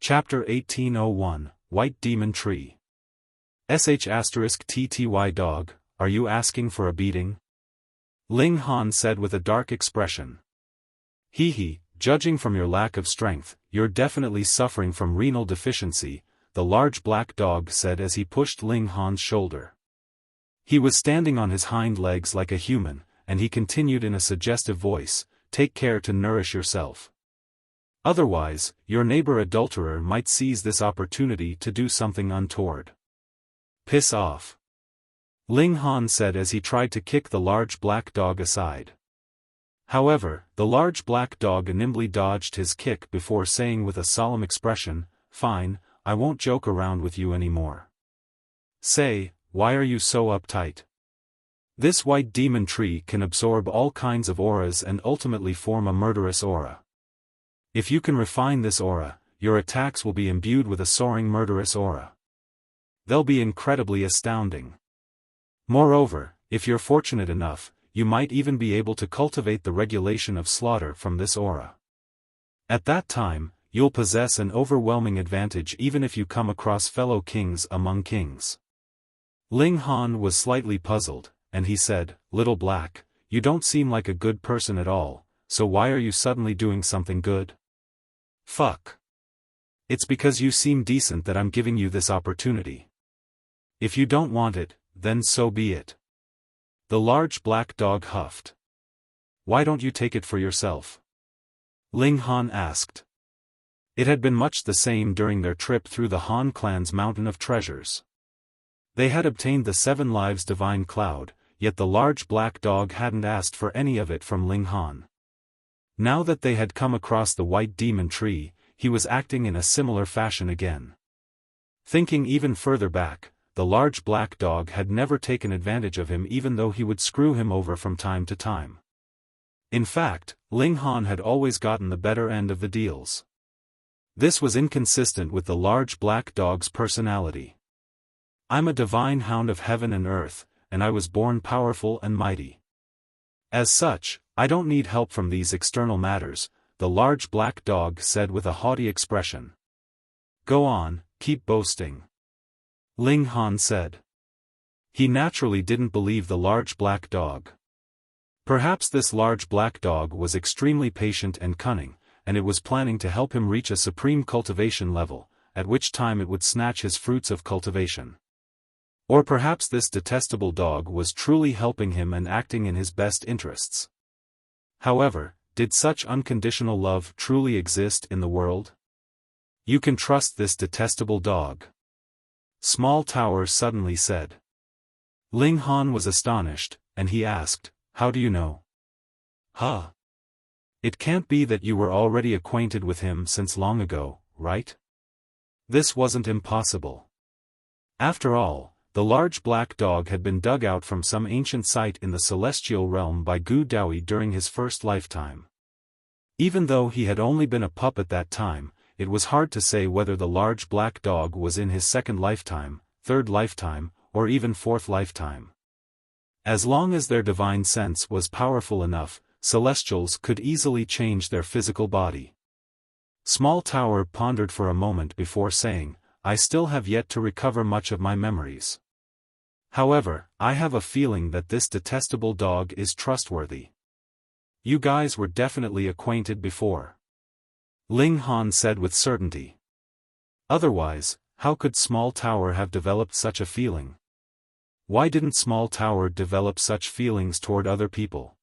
Chapter 1801, White Demon Tree. *TTY dog, are you asking for a beating? Ling Han said with a dark expression. Hee, judging from your lack of strength, you're definitely suffering from renal deficiency, the large black dog said as he pushed Ling Han's shoulder. He was standing on his hind legs like a human, and he continued in a suggestive voice, take care to nourish yourself. Otherwise, your neighbor adulterer might seize this opportunity to do something untoward. Piss off. Ling Han said as he tried to kick the large black dog aside. However, the large black dog nimbly dodged his kick before saying with a solemn expression, fine, I won't joke around with you anymore. Say, why are you so uptight? This white demon tree can absorb all kinds of auras and ultimately form a murderous aura. If you can refine this aura, your attacks will be imbued with a soaring murderous aura. They'll be incredibly astounding. Moreover, if you're fortunate enough, you might even be able to cultivate the regulation of slaughter from this aura. At that time, you'll possess an overwhelming advantage even if you come across fellow kings among kings. Ling Han was slightly puzzled, and he said, Little Black, you don't seem like a good person at all, so why are you suddenly doing something good? Fuck. It's because you seem decent that I'm giving you this opportunity. If you don't want it, then so be it. The large black dog huffed. Why don't you take it for yourself? Ling Han asked. It had been much the same during their trip through the Han clan's mountain of treasures. They had obtained the 7 lives divine cloud, yet the large black dog hadn't asked for any of it from Ling Han. Now that they had come across the white demon tree, he was acting in a similar fashion again. Thinking even further back, the large black dog had never taken advantage of him even though he would screw him over from time to time. In fact, Ling Han had always gotten the better end of the deals. This was inconsistent with the large black dog's personality. I'm a divine hound of heaven and earth, and I was born powerful and mighty. As such, I don't need help from these external matters, the large black dog said with a haughty expression. Go on, keep boasting. Ling Han said. He naturally didn't believe the large black dog. Perhaps this large black dog was extremely patient and cunning, and it was planning to help him reach a supreme cultivation level, at which time it would snatch his fruits of cultivation. Or perhaps this detestable dog was truly helping him and acting in his best interests. However, did such unconditional love truly exist in the world? You can trust this detestable dog. Small Tower suddenly said. Ling Han was astonished, and he asked, how do you know? Huh? It can't be that you were already acquainted with him since long ago, right? This wasn't impossible. After all, the large black dog had been dug out from some ancient site in the celestial realm by Gu Daoyi during his first lifetime. Even though he had only been a pup at that time, it was hard to say whether the large black dog was in his 2nd lifetime, 3rd lifetime, or even 4th lifetime. As long as their divine sense was powerful enough, celestials could easily change their physical body. Small Tower pondered for a moment before saying, I still have yet to recover much of my memories. However, I have a feeling that this detestable dog is trustworthy. You guys were definitely acquainted before. Ling Han said with certainty. Otherwise, how could Small Tower have developed such a feeling? Why didn't Small Tower develop such feelings toward other people?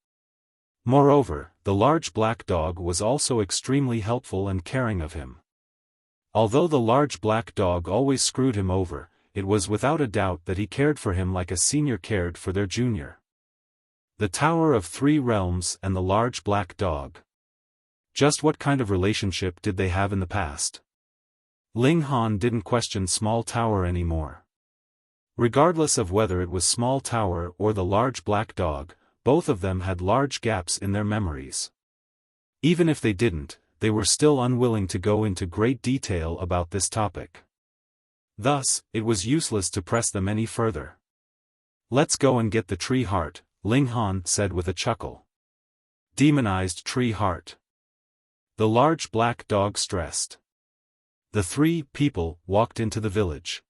Moreover, the large black dog was also extremely helpful and caring of him. Although the large black dog always screwed him over, it was without a doubt that he cared for him like a senior cared for their junior. The Tower of 3 Realms and the large black dog. Just what kind of relationship did they have in the past? Ling Han didn't question Small Tower anymore. Regardless of whether it was Small Tower or the large black dog, both of them had large gaps in their memories. Even if they didn't, they were still unwilling to go into great detail about this topic. Thus, it was useless to press them any further. Let's go and get the tree heart, Ling Han said with a chuckle. Demonized tree heart. The large black dog stressed. The three people walked into the village.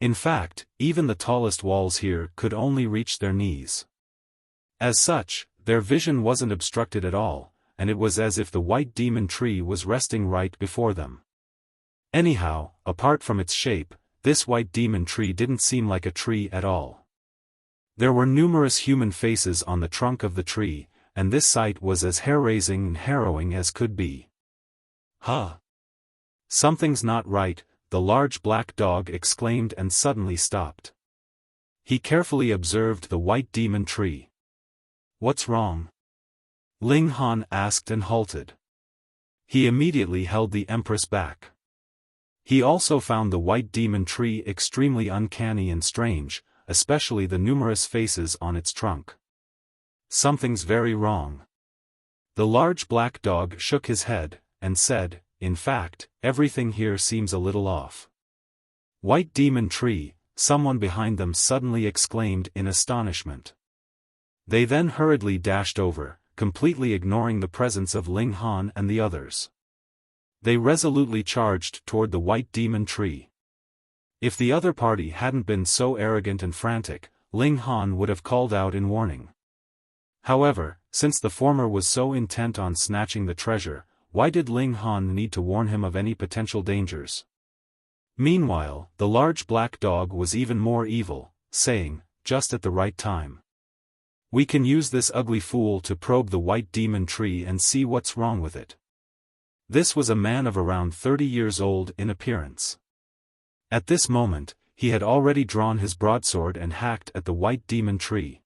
In fact, even the tallest walls here could only reach their knees. As such, their vision wasn't obstructed at all, and it was as if the white demon tree was resting right before them. Anyhow, apart from its shape, this white demon tree didn't seem like a tree at all. There were numerous human faces on the trunk of the tree, and this sight was as hair-raising and harrowing as could be. Huh! Something's not right, the large black dog exclaimed and suddenly stopped. He carefully observed the white demon tree. What's wrong? Ling Han asked and halted. He immediately held the Empress back. He also found the white demon tree extremely uncanny and strange, especially the numerous faces on its trunk. Something's very wrong. The large black dog shook his head, and said, in fact, everything here seems a little off. White demon tree, someone behind them suddenly exclaimed in astonishment. They then hurriedly dashed over, completely ignoring the presence of Ling Han and the others. They resolutely charged toward the white demon tree. If the other party hadn't been so arrogant and frantic, Ling Han would have called out in warning. However, since the former was so intent on snatching the treasure, why did Ling Han need to warn him of any potential dangers? Meanwhile, the large black dog was even more evil, saying, just at the right time. We can use this ugly fool to probe the white demon tree and see what's wrong with it. This was a man of around 30 years old in appearance. At this moment, he had already drawn his broadsword and hacked at the white demon tree.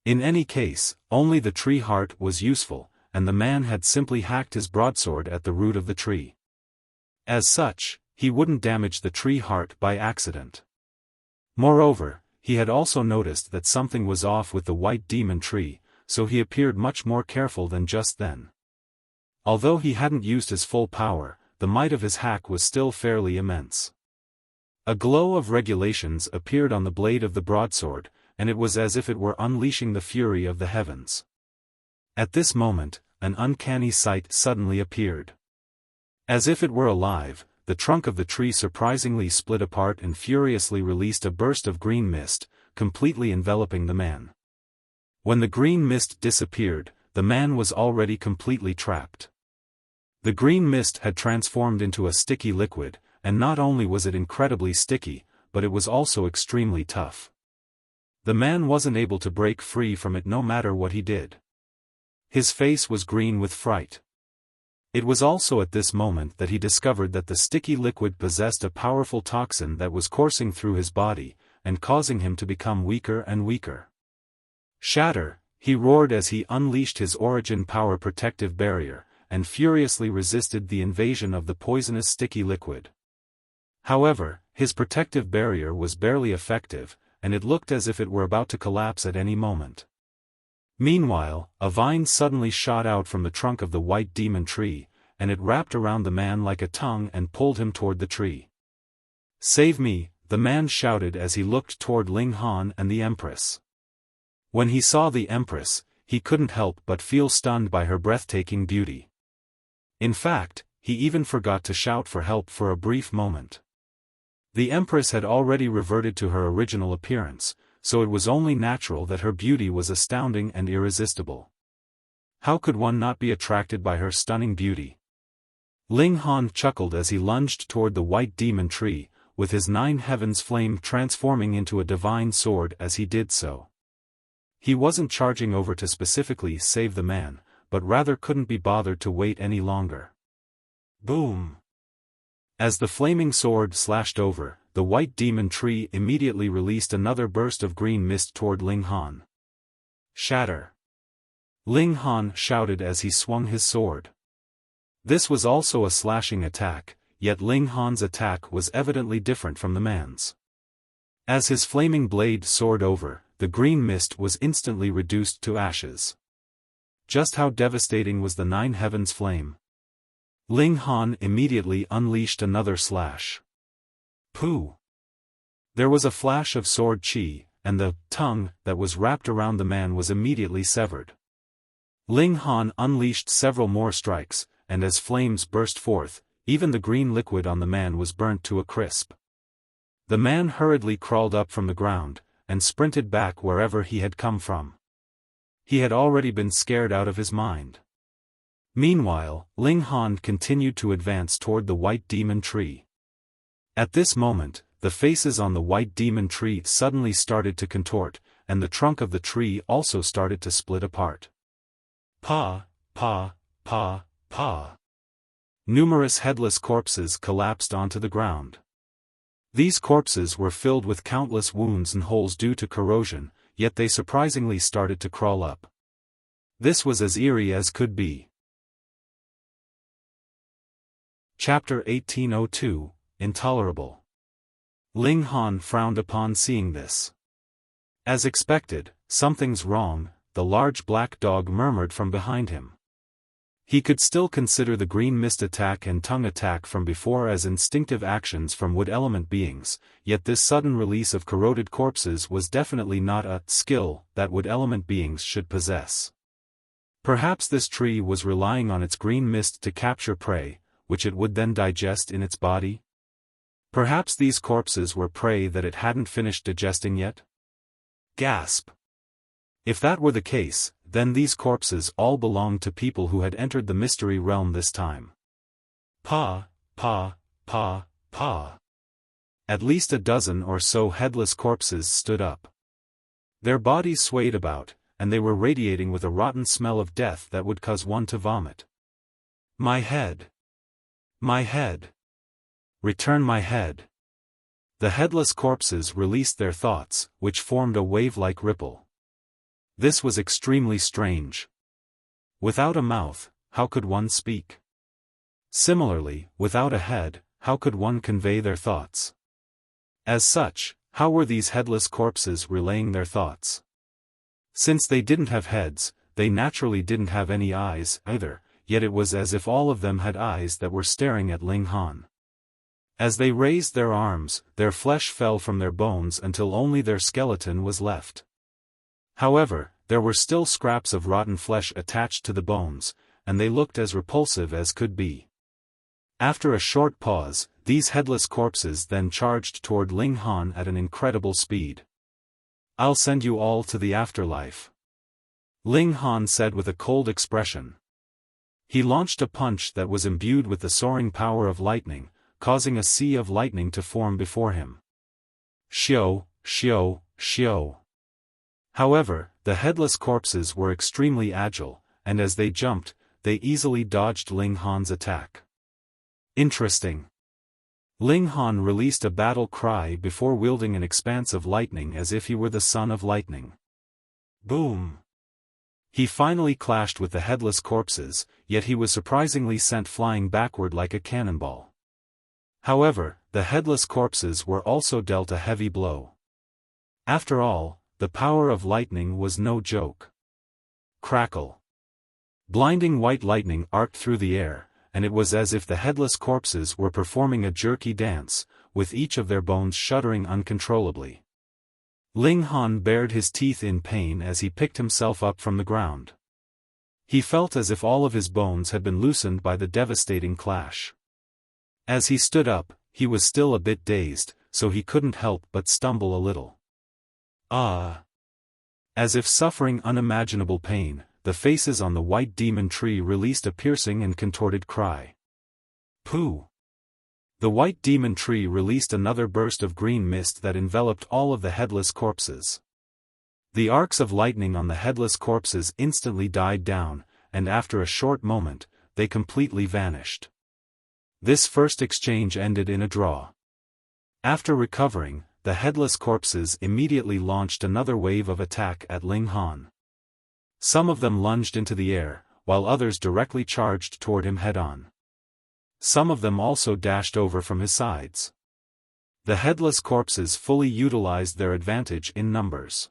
In any case, only the tree heart was useful, and the man had simply hacked his broadsword at the root of the tree. As such, he wouldn't damage the tree heart by accident. Moreover, he had also noticed that something was off with the white demon tree, so he appeared much more careful than just then. Although he hadn't used his full power, the might of his hack was still fairly immense. A glow of regulations appeared on the blade of the broadsword, and it was as if it were unleashing the fury of the heavens. At this moment, an uncanny sight suddenly appeared. As if it were alive, the trunk of the tree surprisingly split apart and furiously released a burst of green mist, completely enveloping the man. When the green mist disappeared, the man was already completely trapped. The green mist had transformed into a sticky liquid, and not only was it incredibly sticky, but it was also extremely tough. The man wasn't able to break free from it no matter what he did. His face was green with fright. It was also at this moment that he discovered that the sticky liquid possessed a powerful toxin that was coursing through his body, and causing him to become weaker and weaker. Shatter, he roared as he unleashed his origin power protective barrier, and furiously resisted the invasion of the poisonous sticky liquid. However, his protective barrier was barely effective, and it looked as if it were about to collapse at any moment. Meanwhile, a vine suddenly shot out from the trunk of the white demon tree, and it wrapped around the man like a tongue and pulled him toward the tree. "Save me," the man shouted as he looked toward Ling Han and the Empress. When he saw the Empress, he couldn't help but feel stunned by her breathtaking beauty. In fact, he even forgot to shout for help for a brief moment. The Empress had already reverted to her original appearance, so it was only natural that her beauty was astounding and irresistible. How could one not be attracted by her stunning beauty? Ling Han chuckled as he lunged toward the white demon tree, with his 9 heavens flame transforming into a divine sword as he did so. He wasn't charging over to specifically save the man, but rather couldn't be bothered to wait any longer. Boom! As the flaming sword slashed over, the white demon tree immediately released another burst of green mist toward Ling Han. Shatter! Ling Han shouted as he swung his sword. This was also a slashing attack, yet Ling Han's attack was evidently different from the man's. As his flaming blade soared over, the green mist was instantly reduced to ashes. Just how devastating was the 9 heavens flame? Ling Han immediately unleashed another slash. Pooh! There was a flash of sword chi, and the tongue that was wrapped around the man was immediately severed. Ling Han unleashed several more strikes, and as flames burst forth, even the green liquid on the man was burnt to a crisp. The man hurriedly crawled up from the ground, and sprinted back wherever he had come from. He had already been scared out of his mind. Meanwhile, Ling Han continued to advance toward the white demon tree. At this moment, the faces on the white demon tree suddenly started to contort, and the trunk of the tree also started to split apart. Pa, pa, pa, pa. Numerous headless corpses collapsed onto the ground. These corpses were filled with countless wounds and holes due to corrosion, yet they surprisingly started to crawl up. This was as eerie as could be. Chapter 1802, Intolerable. Ling Han frowned upon seeing this. As expected, "Something's wrong," the large black dog murmured from behind him. He could still consider the green mist attack and tongue attack from before as instinctive actions from wood element beings, yet this sudden release of corroded corpses was definitely not a skill that wood element beings should possess. Perhaps this tree was relying on its green mist to capture prey, which it would then digest in its body? Perhaps these corpses were prey that it hadn't finished digesting yet? Gasp! If that were the case, then these corpses all belonged to people who had entered the mystery realm this time. Pa, pa, pa, pa. At least a dozen or so headless corpses stood up. Their bodies swayed about, and they were radiating with a rotten smell of death that would cause one to vomit. My head! My head! Return my head! The headless corpses released their thoughts, which formed a wave-like ripple. This was extremely strange. Without a mouth, how could one speak? Similarly, without a head, how could one convey their thoughts? As such, how were these headless corpses relaying their thoughts? Since they didn't have heads, they naturally didn't have any eyes either, yet it was as if all of them had eyes that were staring at Ling Han. As they raised their arms, their flesh fell from their bones until only their skeleton was left. However, there were still scraps of rotten flesh attached to the bones, and they looked as repulsive as could be. After a short pause, these headless corpses then charged toward Ling Han at an incredible speed. "I'll send you all to the afterlife," Ling Han said with a cold expression. He launched a punch that was imbued with the soaring power of lightning, causing a sea of lightning to form before him. Xiao, xiao, xiao. However, the headless corpses were extremely agile, and as they jumped, they easily dodged Ling Han's attack. Interesting. Ling Han released a battle cry before wielding an expanse of lightning as if he were the son of lightning. Boom! He finally clashed with the headless corpses, yet he was surprisingly sent flying backward like a cannonball. However, the headless corpses were also dealt a heavy blow. After all, the power of lightning was no joke. Crackle! Blinding white lightning arced through the air, and it was as if the headless corpses were performing a jerky dance, with each of their bones shuddering uncontrollably. Ling Han bared his teeth in pain as he picked himself up from the ground. He felt as if all of his bones had been loosened by the devastating clash. As he stood up, he was still a bit dazed, so he couldn't help but stumble a little. Ah! As if suffering unimaginable pain, the faces on the white demon tree released a piercing and contorted cry. Pooh! The white demon tree released another burst of green mist that enveloped all of the headless corpses. The arcs of lightning on the headless corpses instantly died down, and after a short moment, they completely vanished. This first exchange ended in a draw. After recovering, the headless corpses immediately launched another wave of attack at Ling Han. Some of them lunged into the air, while others directly charged toward him head-on. Some of them also dashed over from his sides. The headless corpses fully utilized their advantage in numbers.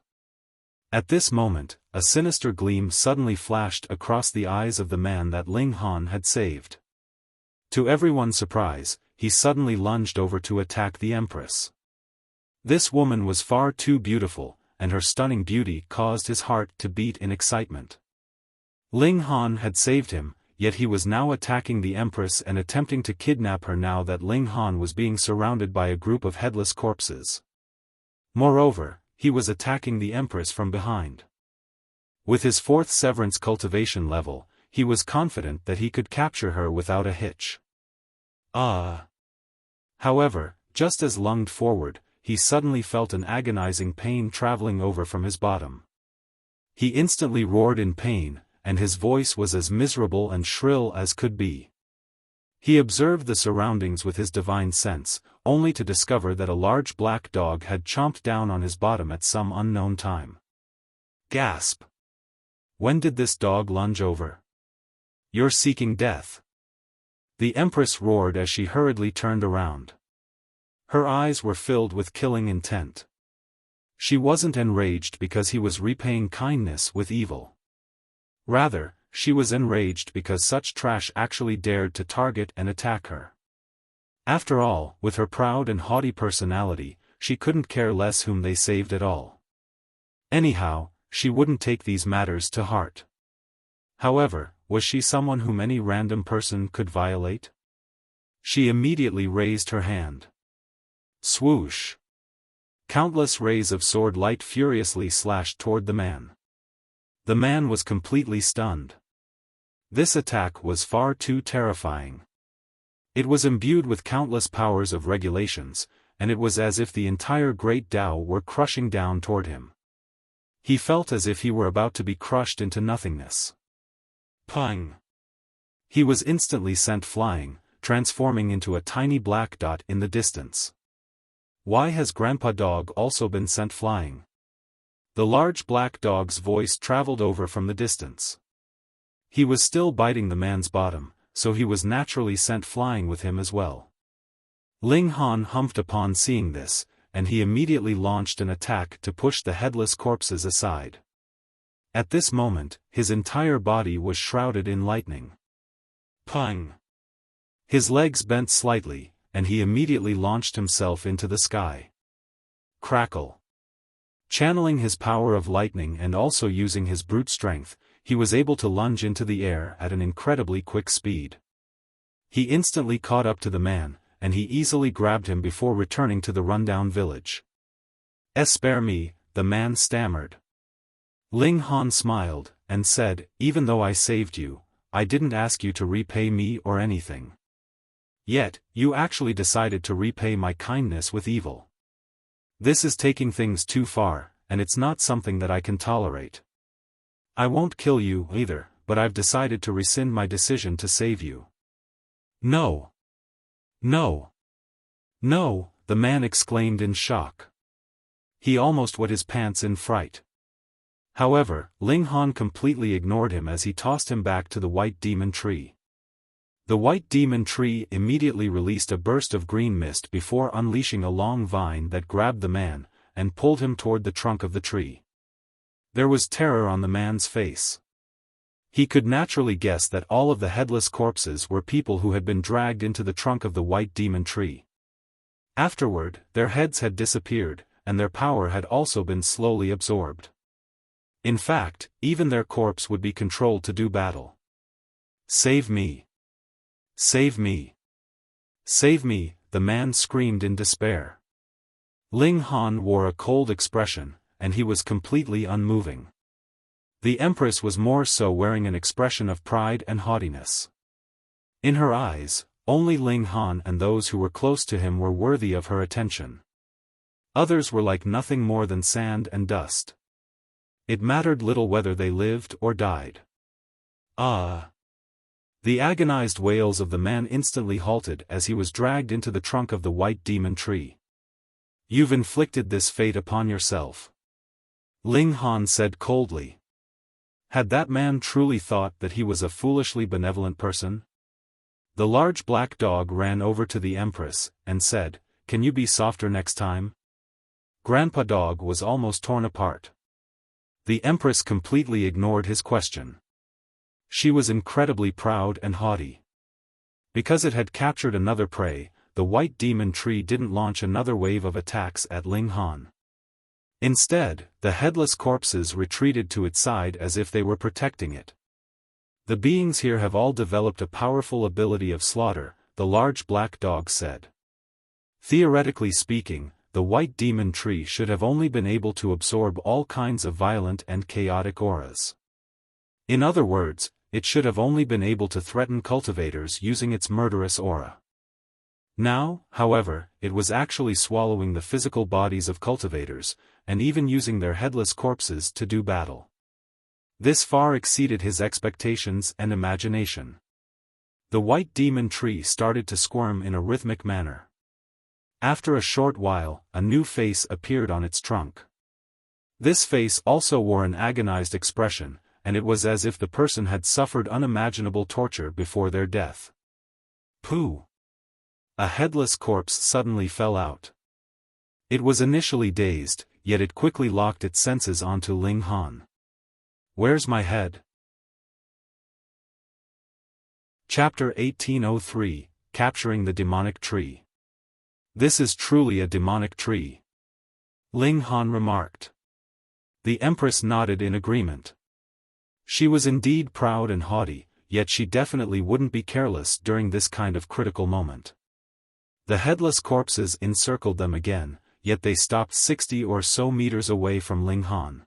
At this moment, a sinister gleam suddenly flashed across the eyes of the man that Ling Han had saved. To everyone's surprise, he suddenly lunged over to attack the Empress. This woman was far too beautiful, and her stunning beauty caused his heart to beat in excitement. Ling Han had saved him, yet he was now attacking the Empress and attempting to kidnap her now that Ling Han was being surrounded by a group of headless corpses. Moreover, he was attacking the Empress from behind. With his 4th Severance cultivation level, he was confident that he could capture her without a hitch. However, just as lunged forward, he suddenly felt an agonizing pain traveling over from his bottom. He instantly roared in pain, and his voice was as miserable and shrill as could be. He observed the surroundings with his divine sense, only to discover that a large black dog had chomped down on his bottom at some unknown time. Gasp! When did this dog lunge over? You're seeking death. The Empress roared as she hurriedly turned around. Her eyes were filled with killing intent. She wasn't enraged because he was repaying kindness with evil. Rather, she was enraged because such trash actually dared to target and attack her. After all, with her proud and haughty personality, she couldn't care less whom they saved at all. Anyhow, she wouldn't take these matters to heart. However, was she someone whom any random person could violate? She immediately raised her hand. Swoosh! Countless rays of sword light furiously slashed toward the man. The man was completely stunned. This attack was far too terrifying. It was imbued with countless powers of regulations, and it was as if the entire Great Tao were crushing down toward him. He felt as if he were about to be crushed into nothingness. Pang! He was instantly sent flying, transforming into a tiny black dot in the distance. Why has Grandpa Dog also been sent flying? The large black dog's voice traveled over from the distance. He was still biting the man's bottom, so he was naturally sent flying with him as well. Ling Han humphed upon seeing this, and he immediately launched an attack to push the headless corpses aside. At this moment, his entire body was shrouded in lightning. Pang! His legs bent slightly, and he immediately launched himself into the sky. Crackle! Channeling his power of lightning and also using his brute strength, he was able to lunge into the air at an incredibly quick speed. He instantly caught up to the man, and he easily grabbed him before returning to the rundown village. Spare me, the man stammered. Ling Han smiled, and said, even though I saved you, I didn't ask you to repay me or anything. Yet, you actually decided to repay my kindness with evil. This is taking things too far, and it's not something that I can tolerate. I won't kill you either, but I've decided to rescind my decision to save you. No! No! No! The man exclaimed in shock. He almost wet his pants in fright. However, Ling Han completely ignored him as he tossed him back to the white demon tree. The white demon tree immediately released a burst of green mist before unleashing a long vine that grabbed the man, and pulled him toward the trunk of the tree. There was terror on the man's face. He could naturally guess that all of the headless corpses were people who had been dragged into the trunk of the white demon tree. Afterward, their heads had disappeared, and their power had also been slowly absorbed. In fact, even their corpse would be controlled to do battle. Save me! Save me! Save me! The man screamed in despair. Ling Han wore a cold expression, and he was completely unmoving. The Empress was more so wearing an expression of pride and haughtiness. In her eyes, only Ling Han and those who were close to him were worthy of her attention. Others were like nothing more than sand and dust. It mattered little whether they lived or died. Ah! The agonized wails of the man instantly halted as he was dragged into the trunk of the white demon tree. You've inflicted this fate upon yourself. Ling Han said coldly. Had that man truly thought that he was a foolishly benevolent person? The large black dog ran over to the Empress, and said, "Can you be softer next time?" Grandpa Dog was almost torn apart. The Empress completely ignored his question. She was incredibly proud and haughty. Because it had captured another prey, the white demon tree didn't launch another wave of attacks at Ling Han. Instead, the headless corpses retreated to its side as if they were protecting it. The beings here have all developed a powerful ability of slaughter, the large black dog said. Theoretically speaking, the white demon tree should have only been able to absorb all kinds of violent and chaotic auras. In other words, it should have only been able to threaten cultivators using its murderous aura. Now, however, it was actually swallowing the physical bodies of cultivators, and even using their headless corpses to do battle. This far exceeded his expectations and imagination. The white demon tree started to squirm in a rhythmic manner. After a short while, a new face appeared on its trunk. This face also wore an agonized expression, and it was as if the person had suffered unimaginable torture before their death. Pooh! A headless corpse suddenly fell out. It was initially dazed, yet it quickly locked its senses onto Ling Han. Where's my head? Chapter 1803, Capturing the Demonic Tree. This is truly a demonic tree, Ling Han remarked. The Empress nodded in agreement. She was indeed proud and haughty, yet she definitely wouldn't be careless during this kind of critical moment. The headless corpses encircled them again, yet they stopped 60 or so meters away from Ling Han.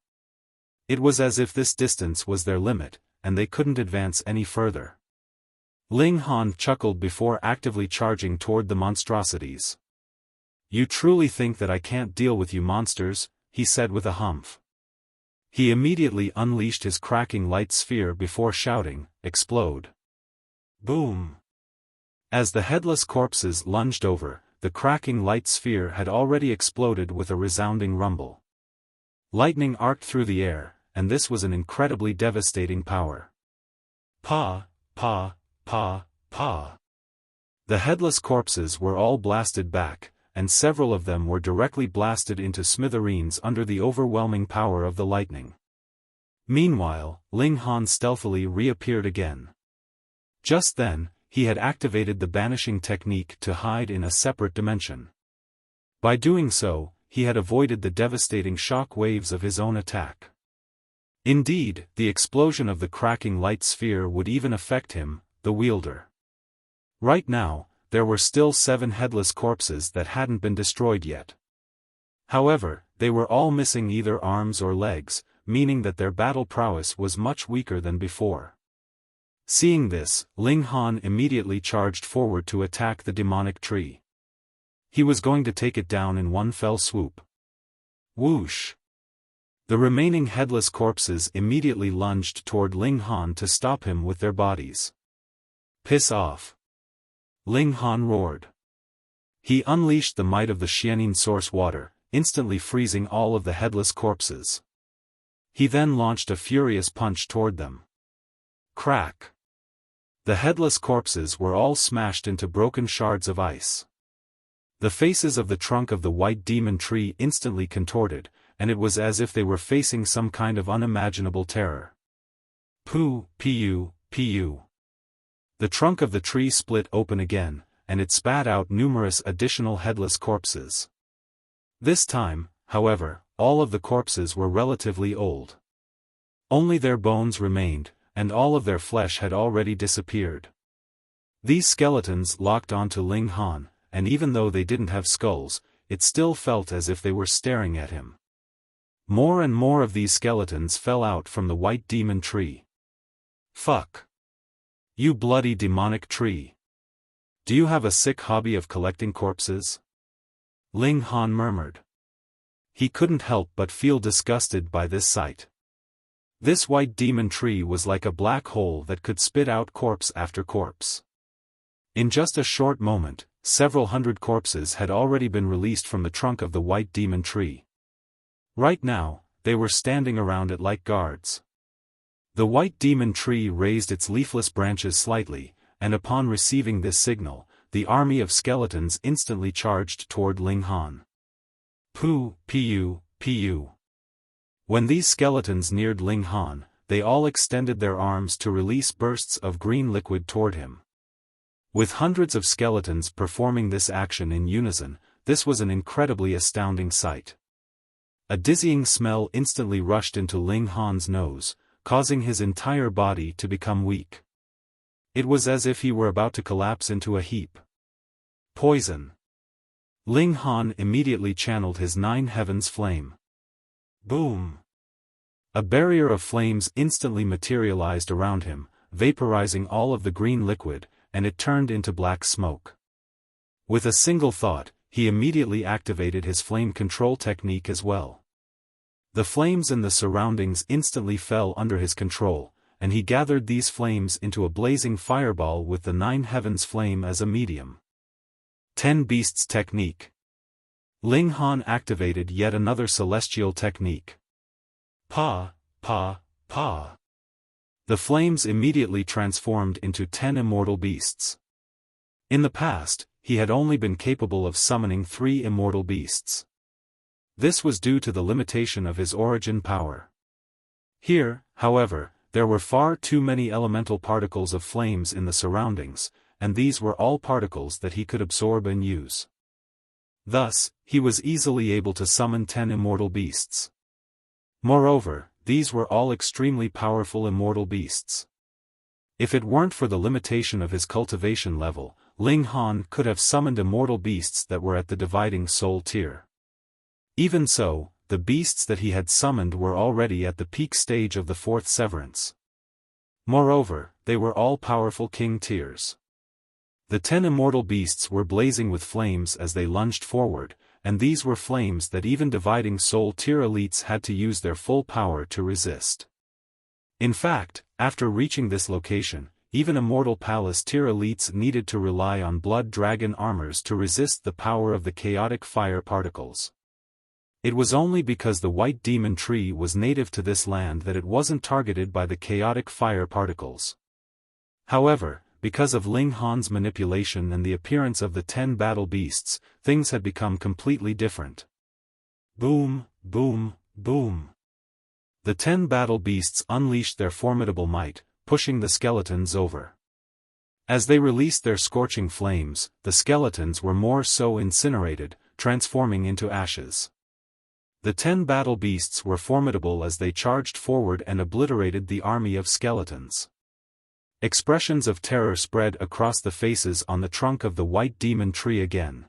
It was as if this distance was their limit, and they couldn't advance any further. Ling Han chuckled before actively charging toward the monstrosities. You truly think that I can't deal with you monsters, he said with a humph. He immediately unleashed his cracking light sphere before shouting, "Explode!" Boom! As the headless corpses lunged over, the cracking light sphere had already exploded with a resounding rumble. Lightning arced through the air, and this was an incredibly devastating power. Pa, pa, pa, pa. The headless corpses were all blasted back, and several of them were directly blasted into smithereens under the overwhelming power of the lightning. Meanwhile, Ling Han stealthily reappeared again. Just then, he had activated the banishing technique to hide in a separate dimension. By doing so, he had avoided the devastating shock waves of his own attack. Indeed, the explosion of the cracking light sphere would even affect him, the wielder. Right now, there were still 7 headless corpses that hadn't been destroyed yet. However, they were all missing either arms or legs, meaning that their battle prowess was much weaker than before. Seeing this, Ling Han immediately charged forward to attack the demonic tree. He was going to take it down in one fell swoop. Whoosh! The remaining headless corpses immediately lunged toward Ling Han to stop him with their bodies. Piss off! Ling Han roared. He unleashed the might of the Xianin source water, instantly freezing all of the headless corpses. He then launched a furious punch toward them. Crack! The headless corpses were all smashed into broken shards of ice. The faces of the trunk of the white demon tree instantly contorted, and it was as if they were facing some kind of unimaginable terror. Pooh, pu, pu. The trunk of the tree split open again, and it spat out numerous additional headless corpses. This time, however, all of the corpses were relatively old. Only their bones remained, and all of their flesh had already disappeared. These skeletons locked onto Ling Han, and even though they didn't have skulls, it still felt as if they were staring at him. More and more of these skeletons fell out from the white demon tree. Fuck! You bloody demonic tree! Do you have a sick hobby of collecting corpses? Ling Han murmured. He couldn't help but feel disgusted by this sight. This white demon tree was like a black hole that could spit out corpse after corpse. In just a short moment, several hundred corpses had already been released from the trunk of the white demon tree. Right now, they were standing around it like guards. The white demon tree raised its leafless branches slightly, and upon receiving this signal, the army of skeletons instantly charged toward Ling Han. Pooh, pu, pu. When these skeletons neared Ling Han, they all extended their arms to release bursts of green liquid toward him. With hundreds of skeletons performing this action in unison, this was an incredibly astounding sight. A dizzying smell instantly rushed into Ling Han's nose, causing his entire body to become weak. It was as if he were about to collapse into a heap. Poison. Ling Han immediately channeled his 9 heavens flame. Boom! A barrier of flames instantly materialized around him, vaporizing all of the green liquid, and it turned into black smoke. With a single thought, he immediately activated his flame control technique as well. The flames in the surroundings instantly fell under his control, and he gathered these flames into a blazing fireball with the 9 heavens flame as a medium. 10 Beasts Technique. Ling Han activated yet another celestial technique. Pa, pa, pa. The flames immediately transformed into 10 immortal beasts. In the past, he had only been capable of summoning 3 immortal beasts. This was due to the limitation of his origin power. Here, however, there were far too many elemental particles of flames in the surroundings, and these were all particles that he could absorb and use. Thus, he was easily able to summon 10 immortal beasts. Moreover, these were all extremely powerful immortal beasts. If it weren't for the limitation of his cultivation level, Ling Han could have summoned immortal beasts that were at the dividing soul tier. Even so, the beasts that he had summoned were already at the peak stage of the 4th Severance. Moreover, they were all powerful king tiers. The 10 immortal beasts were blazing with flames as they lunged forward, and these were flames that even dividing soul tier elites had to use their full power to resist. In fact, after reaching this location, even immortal palace tier elites needed to rely on blood dragon armors to resist the power of the chaotic fire particles. It was only because the white demon tree was native to this land that it wasn't targeted by the chaotic fire particles. However, because of Ling Han's manipulation and the appearance of the 10 battle beasts, things had become completely different. Boom, boom, boom. The 10 battle beasts unleashed their formidable might, pushing the skeletons over. As they released their scorching flames, the skeletons were more so incinerated, transforming into ashes. The 10 battle beasts were formidable as they charged forward and obliterated the army of skeletons. Expressions of terror spread across the faces on the trunk of the white demon tree again.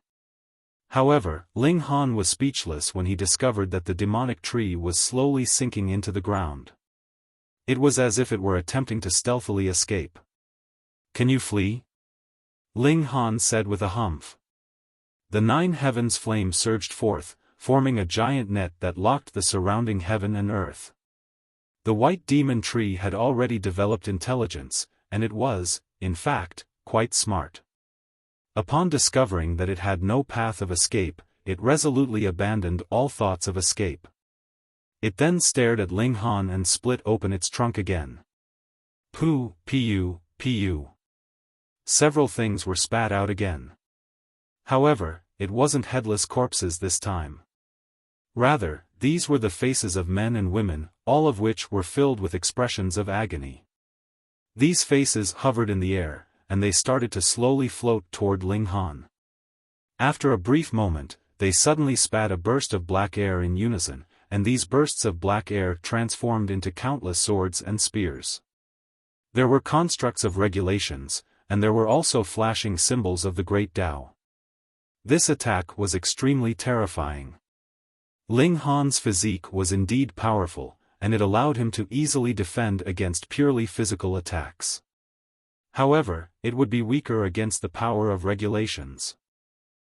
However, Ling Han was speechless when he discovered that the demonic tree was slowly sinking into the ground. It was as if it were attempting to stealthily escape. "Can you flee?" Ling Han said with a humph. The 9 heavens flame surged forth, forming a giant net that locked the surrounding heaven and earth. The white demon tree had already developed intelligence, and it was, in fact, quite smart. Upon discovering that it had no path of escape, it resolutely abandoned all thoughts of escape. It then stared at Ling Han and split open its trunk again. Poo, pu, pu. Several things were spat out again. However, it wasn't headless corpses this time. Rather, these were the faces of men and women, all of which were filled with expressions of agony. These faces hovered in the air, and they started to slowly float toward Ling Han. After a brief moment, they suddenly spat a burst of black air in unison, and these bursts of black air transformed into countless swords and spears. There were constructs of regulations, and there were also flashing symbols of the Great Tao. This attack was extremely terrifying. Ling Han's physique was indeed powerful, and it allowed him to easily defend against purely physical attacks. However, it would be weaker against the power of regulations.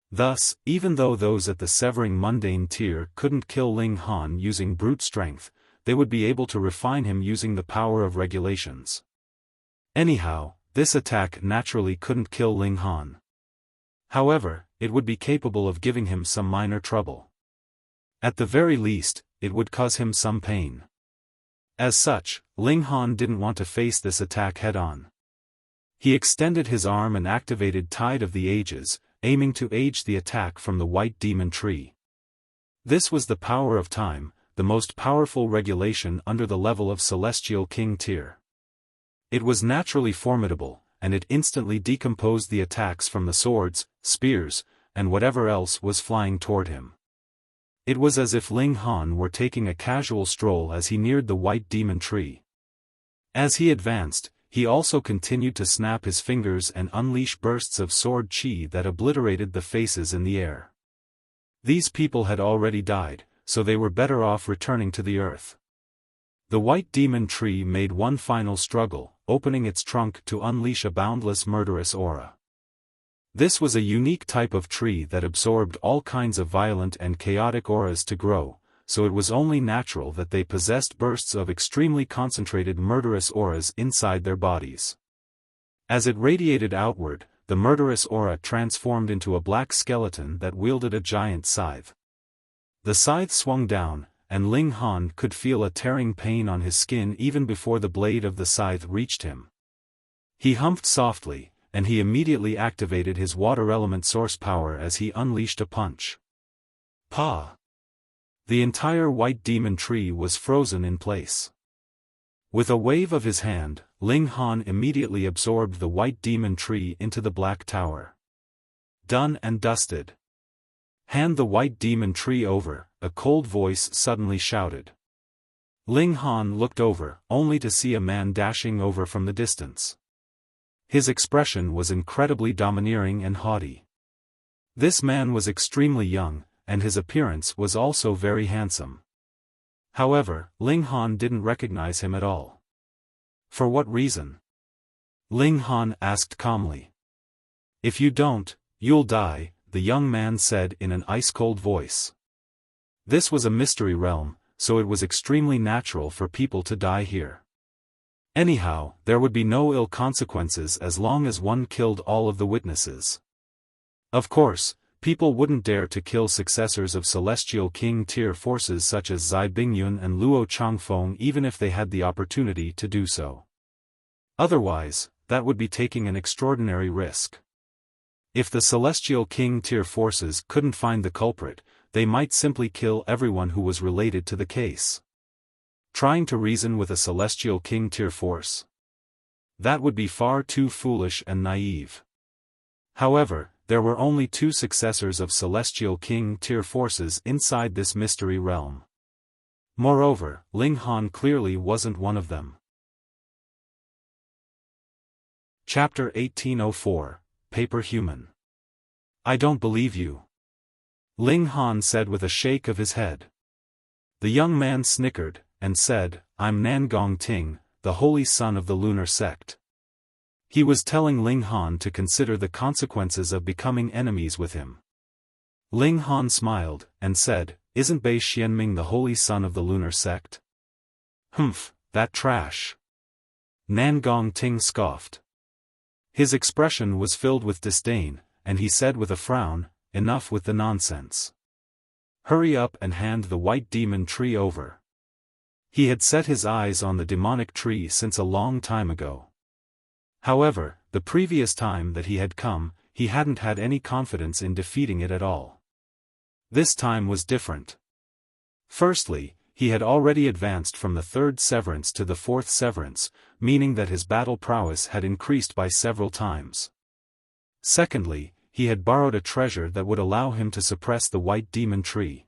Thus, even though those at the severing mundane tier couldn't kill Ling Han using brute strength, they would be able to refine him using the power of regulations. Anyhow, this attack naturally couldn't kill Ling Han. However, it would be capable of giving him some minor trouble. At the very least, it would cause him some pain. As such, Ling Han didn't want to face this attack head-on. He extended his arm and activated Tide of the Ages, aiming to age the attack from the white demon tree. This was the power of time, the most powerful regulation under the level of Celestial King tier. It was naturally formidable, and it instantly decomposed the attacks from the swords, spears, and whatever else was flying toward him. It was as if Ling Han were taking a casual stroll as he neared the white demon tree. As he advanced, he also continued to snap his fingers and unleash bursts of sword chi that obliterated the faces in the air. These people had already died, so they were better off returning to the earth. The white demon tree made one final struggle, opening its trunk to unleash a boundless murderous aura. This was a unique type of tree that absorbed all kinds of violent and chaotic auras to grow, so it was only natural that they possessed bursts of extremely concentrated murderous auras inside their bodies. As it radiated outward, the murderous aura transformed into a black skeleton that wielded a giant scythe. The scythe swung down, and Ling Han could feel a tearing pain on his skin even before the blade of the scythe reached him. He humphed softly, and he immediately activated his water element source power as he unleashed a punch. Pa! The entire white demon tree was frozen in place. With a wave of his hand, Ling Han immediately absorbed the white demon tree into the black tower. Done and dusted. Hand the white demon tree over, a cold voice suddenly shouted. Ling Han looked over, only to see a man dashing over from the distance. His expression was incredibly domineering and haughty. This man was extremely young, and his appearance was also very handsome. However, Ling Han didn't recognize him at all. For what reason? Ling Han asked calmly. If you don't, you'll die, the young man said in an ice-cold voice. This was a mystery realm, so it was extremely natural for people to die here. Anyhow, there would be no ill consequences as long as one killed all of the witnesses. Of course, people wouldn't dare to kill successors of Celestial King tier forces such as Zai Bingyun and Luo Changfeng even if they had the opportunity to do so. Otherwise, that would be taking an extraordinary risk. If the Celestial King tier forces couldn't find the culprit, they might simply kill everyone who was related to the case. Trying to reason with a Celestial King tier force? That would be far too foolish and naive. However, there were only 2 successors of Celestial King tier forces inside this mystery realm. Moreover, Ling Han clearly wasn't one of them. Chapter 1804, Paper Human. I don't believe you. Ling Han said with a shake of his head. The young man snickered, and said, I'm Nangong Ting, the holy son of the lunar sect. He was telling Ling Han to consider the consequences of becoming enemies with him. Ling Han smiled, and said, Isn't Bei Xianming the holy son of the lunar sect? Humph, that trash. Nangong Ting scoffed. His expression was filled with disdain, and he said with a frown, Enough with the nonsense. Hurry up and hand the white demon tree over. He had set his eyes on the demonic tree since a long time ago. However, the previous time that he had come, he hadn't had any confidence in defeating it at all. This time was different. Firstly, he had already advanced from the 3rd Severance to the 4th Severance, meaning that his battle prowess had increased by several times. Secondly, he had borrowed a treasure that would allow him to suppress the white demon tree.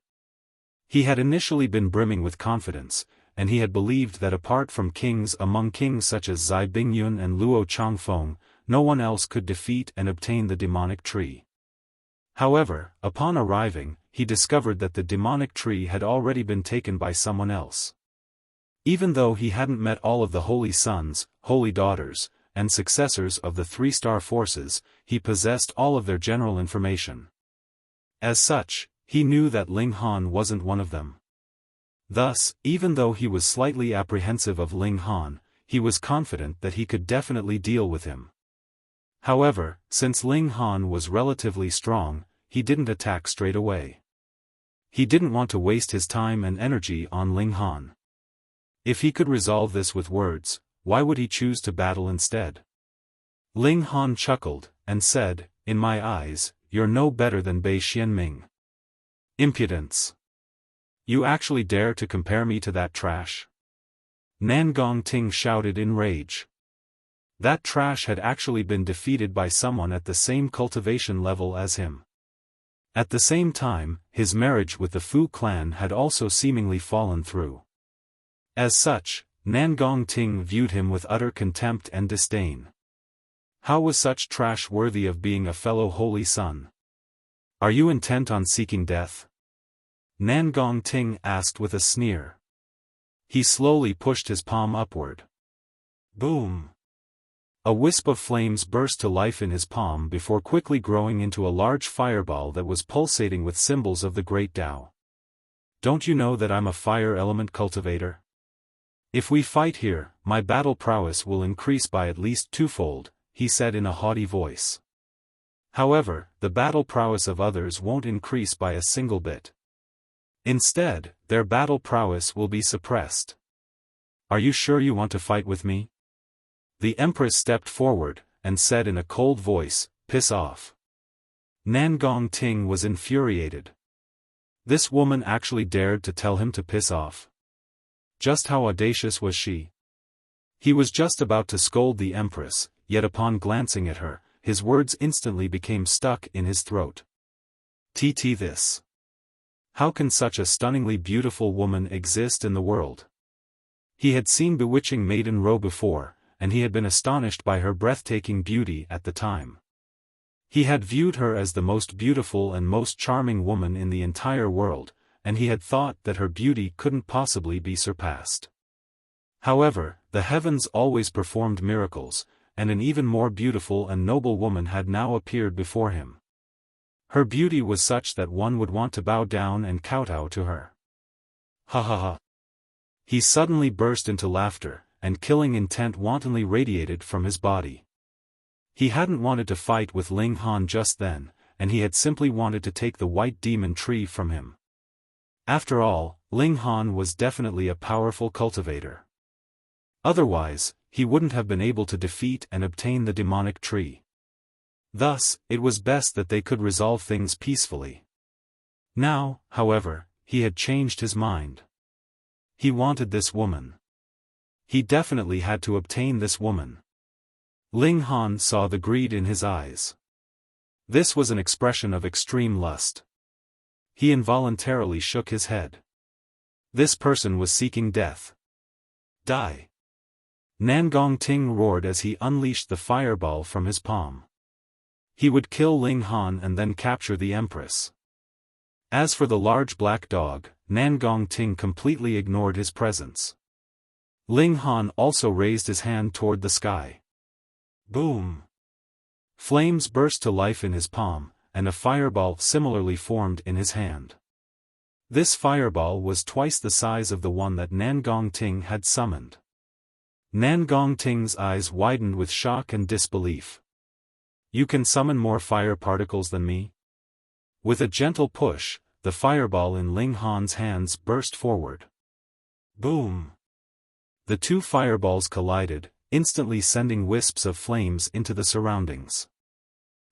He had initially been brimming with confidence, and he had believed that apart from kings among kings such as Zai Bingyun and Luo Changfeng, no one else could defeat and obtain the demonic tree. However, upon arriving, he discovered that the demonic tree had already been taken by someone else. Even though he hadn't met all of the holy sons, holy daughters, and successors of the 3-star forces, he possessed all of their general information. As such, he knew that Ling Han wasn't one of them. Thus, even though he was slightly apprehensive of Ling Han, he was confident that he could definitely deal with him. However, since Ling Han was relatively strong, he didn't attack straight away. He didn't want to waste his time and energy on Ling Han. If he could resolve this with words, why would he choose to battle instead? Ling Han chuckled, and said, In my eyes, you're no better than Bei Xianming. Impudence. You actually dare to compare me to that trash? Nangong Ting shouted in rage. That trash had actually been defeated by someone at the same cultivation level as him. At the same time, his marriage with the Fu clan had also seemingly fallen through. As such, Nangong Ting viewed him with utter contempt and disdain. How was such trash worthy of being a fellow holy son? Are you intent on seeking death? Nangong Ting asked with a sneer. He slowly pushed his palm upward. Boom! A wisp of flames burst to life in his palm before quickly growing into a large fireball that was pulsating with symbols of the great Dao. Don't you know that I'm a fire element cultivator? If we fight here, my battle prowess will increase by at least twofold, he said in a haughty voice. However, the battle prowess of others won't increase by a single bit. Instead, their battle prowess will be suppressed. Are you sure you want to fight with me? The Empress stepped forward, and said in a cold voice, "Piss off." Nangong Ting was infuriated. This woman actually dared to tell him to piss off. Just how audacious was she? He was just about to scold the Empress, yet upon glancing at her, his words instantly became stuck in his throat. This. How can such a stunningly beautiful woman exist in the world? He had seen bewitching Maiden Row before, and he had been astonished by her breathtaking beauty at the time. He had viewed her as the most beautiful and most charming woman in the entire world, and he had thought that her beauty couldn't possibly be surpassed. However, the heavens always performed miracles, and an even more beautiful and noble woman had now appeared before him. Her beauty was such that one would want to bow down and kowtow to her. Ha ha ha. He suddenly burst into laughter, and killing intent wantonly radiated from his body. He hadn't wanted to fight with Ling Han just then, and he had simply wanted to take the white demon tree from him. After all, Ling Han was definitely a powerful cultivator. Otherwise, he wouldn't have been able to defeat and obtain the demonic tree. Thus, it was best that they could resolve things peacefully. Now, however, he had changed his mind. He wanted this woman. He definitely had to obtain this woman. Ling Han saw the greed in his eyes. This was an expression of extreme lust. He involuntarily shook his head. This person was seeking death. Die! Nangong Ting roared as he unleashed the fireball from his palm. He would kill Ling Han and then capture the Empress. As for the large black dog, Nangong Ting completely ignored his presence. Ling Han also raised his hand toward the sky. Boom! Flames burst to life in his palm, and a fireball similarly formed in his hand. This fireball was twice the size of the one that Nangong Ting had summoned. Nangong Ting's eyes widened with shock and disbelief. You can summon more fire particles than me? With a gentle push, the fireball in Ling Han's hands burst forward. Boom! The two fireballs collided, instantly sending wisps of flames into the surroundings.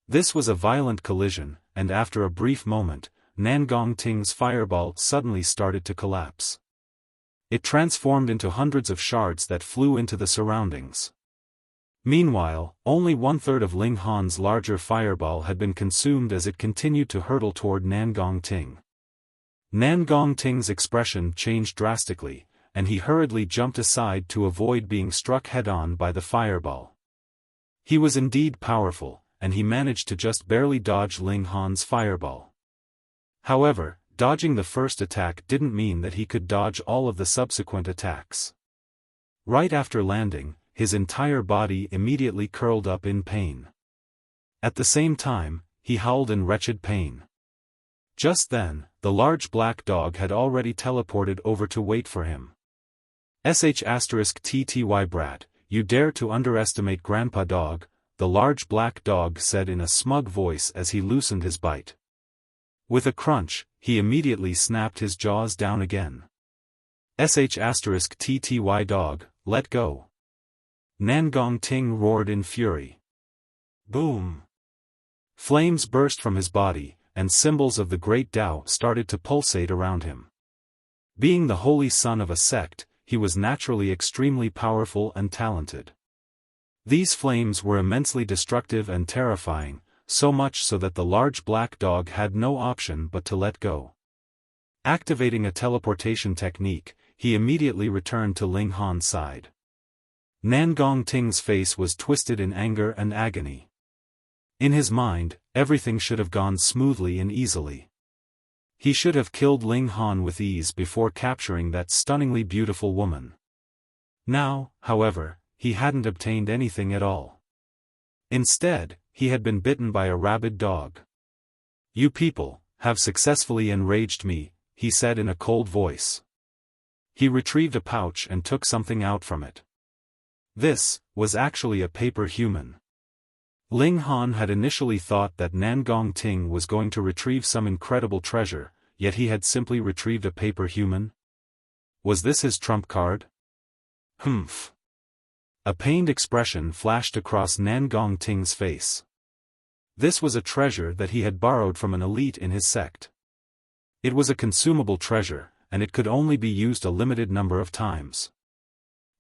This was a violent collision, and after a brief moment, Nangong Ting's fireball suddenly started to collapse. It transformed into hundreds of shards that flew into the surroundings. Meanwhile, only one-third of Ling Han's larger fireball had been consumed as it continued to hurtle toward Nangong Ting. Nangong Ting's expression changed drastically, and he hurriedly jumped aside to avoid being struck head-on by the fireball. He was indeed powerful, and he managed to just barely dodge Ling Han's fireball. However, dodging the first attack didn't mean that he could dodge all of the subsequent attacks. Right after landing, his entire body immediately curled up in pain. At the same time, he howled in wretched pain. Just then, the large black dog had already teleported over to wait for him. *TTY brat, you dare to underestimate Grandpa Dog, the large black dog said in a smug voice as he loosened his bite. With a crunch, he immediately snapped his jaws down again. *TTY dog, let go. Nangong Ting roared in fury. Boom! Flames burst from his body, and symbols of the great Dao started to pulsate around him. Being the holy son of a sect, he was naturally extremely powerful and talented. These flames were immensely destructive and terrifying, so much so that the large black dog had no option but to let go. Activating a teleportation technique, he immediately returned to Ling Han's side. Nangong Ting's face was twisted in anger and agony. In his mind, everything should have gone smoothly and easily. He should have killed Ling Han with ease before capturing that stunningly beautiful woman. Now, however, he hadn't obtained anything at all. Instead, he had been bitten by a rabid dog. "You people have successfully enraged me," he said in a cold voice. He retrieved a pouch and took something out from it. This was actually a paper human. Ling Han had initially thought that Nangong Ting was going to retrieve some incredible treasure, yet he had simply retrieved a paper human. Was this his trump card? Humph. A pained expression flashed across Nangong Ting's face. This was a treasure that he had borrowed from an elite in his sect. It was a consumable treasure, and it could only be used a limited number of times.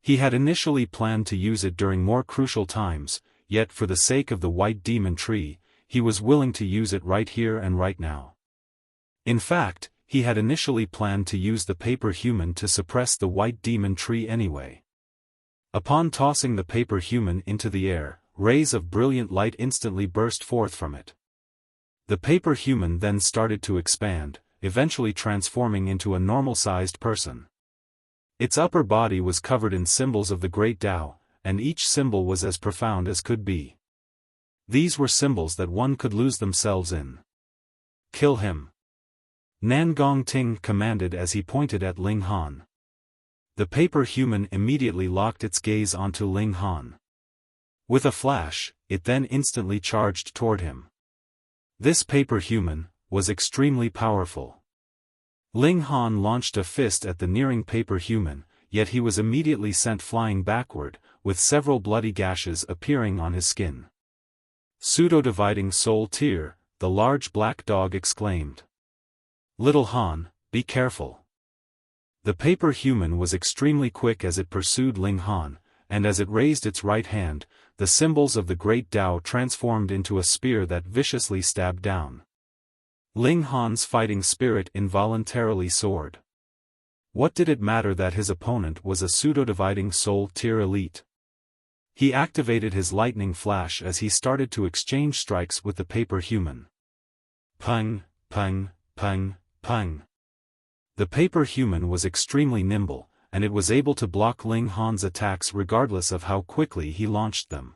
He had initially planned to use it during more crucial times, yet for the sake of the White Demon Tree, he was willing to use it right here and right now. In fact, he had initially planned to use the paper human to suppress the White Demon Tree anyway. Upon tossing the paper human into the air, rays of brilliant light instantly burst forth from it. The paper human then started to expand, eventually transforming into a normal-sized person. Its upper body was covered in symbols of the Great Tao, and each symbol was as profound as could be. These were symbols that one could lose themselves in. "Kill him," Nangong Ting commanded as he pointed at Ling Han. The paper human immediately locked its gaze onto Ling Han. With a flash, it then instantly charged toward him. This paper human was extremely powerful. Ling Han launched a fist at the nearing paper human, yet he was immediately sent flying backward, with several bloody gashes appearing on his skin. "Pseudo-dividing soul tear," the large black dog exclaimed. "Little Han, be careful." The paper human was extremely quick as it pursued Ling Han, and as it raised its right hand, the symbols of the Great Tao transformed into a spear that viciously stabbed down. Ling Han's fighting spirit involuntarily soared. What did it matter that his opponent was a pseudo-dividing soul tier elite? He activated his lightning flash as he started to exchange strikes with the paper human. Pung, pung, pung, pung. The paper human was extremely nimble, and it was able to block Ling Han's attacks regardless of how quickly he launched them.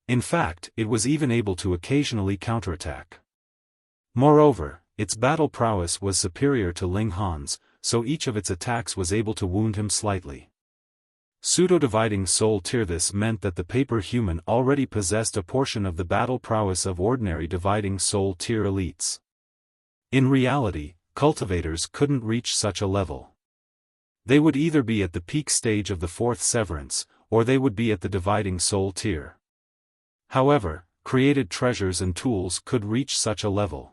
In fact, it was even able to occasionally counterattack. Moreover, its battle prowess was superior to Ling Han's, so each of its attacks was able to wound him slightly. Pseudo-dividing soul tier. This meant that the paper human already possessed a portion of the battle prowess of ordinary dividing soul tier elites. In reality, cultivators couldn't reach such a level. They would either be at the peak stage of the fourth Severance, or they would be at the dividing soul tier. However, created treasures and tools could reach such a level.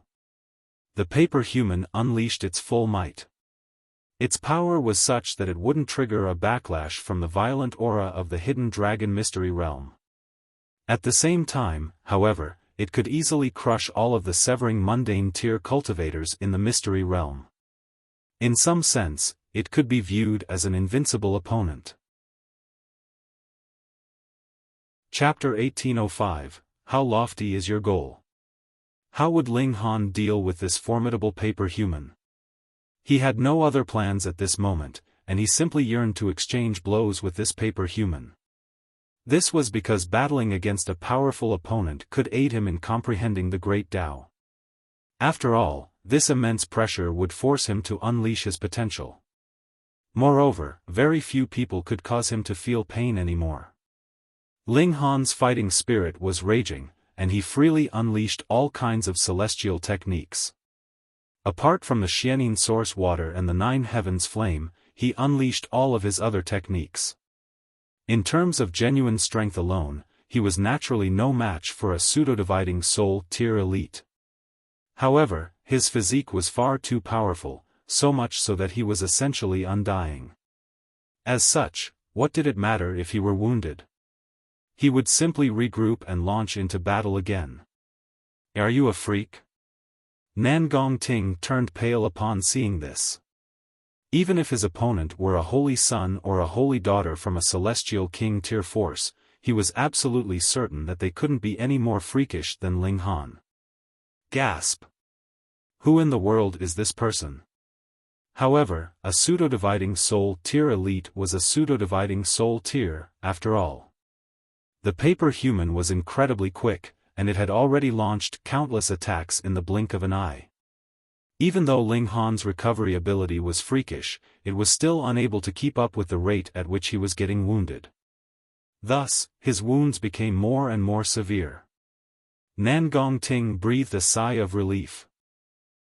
The paper human unleashed its full might. Its power was such that it wouldn't trigger a backlash from the violent aura of the hidden dragon mystery realm. At the same time, however, it could easily crush all of the severing mundane tier cultivators in the mystery realm. In some sense, it could be viewed as an invincible opponent. Chapter 1805, How lofty is your goal? How would Ling Han deal with this formidable paper human? He had no other plans at this moment, and he simply yearned to exchange blows with this paper human. This was because battling against a powerful opponent could aid him in comprehending the Great Tao. After all, this immense pressure would force him to unleash his potential. Moreover, very few people could cause him to feel pain anymore. Ling Han's fighting spirit was raging, and he freely unleashed all kinds of celestial techniques. Apart from the Xianin source water and the Nine Heavens flame, he unleashed all of his other techniques. In terms of genuine strength alone, he was naturally no match for a pseudo-dividing soul tier elite. However, his physique was far too powerful, so much so that he was essentially undying. As such, what did it matter if he were wounded? He would simply regroup and launch into battle again. Are you a freak? Nangong Ting turned pale upon seeing this. Even if his opponent were a holy son or a holy daughter from a celestial king tier force, he was absolutely certain that they couldn't be any more freakish than Ling Han. Gasp! Who in the world is this person? However, a pseudo-dividing soul tier elite was a pseudo-dividing soul tier, after all. The paper human was incredibly quick, and it had already launched countless attacks in the blink of an eye. Even though Ling Han's recovery ability was freakish, it was still unable to keep up with the rate at which he was getting wounded. Thus, his wounds became more and more severe. Nangong Ting breathed a sigh of relief.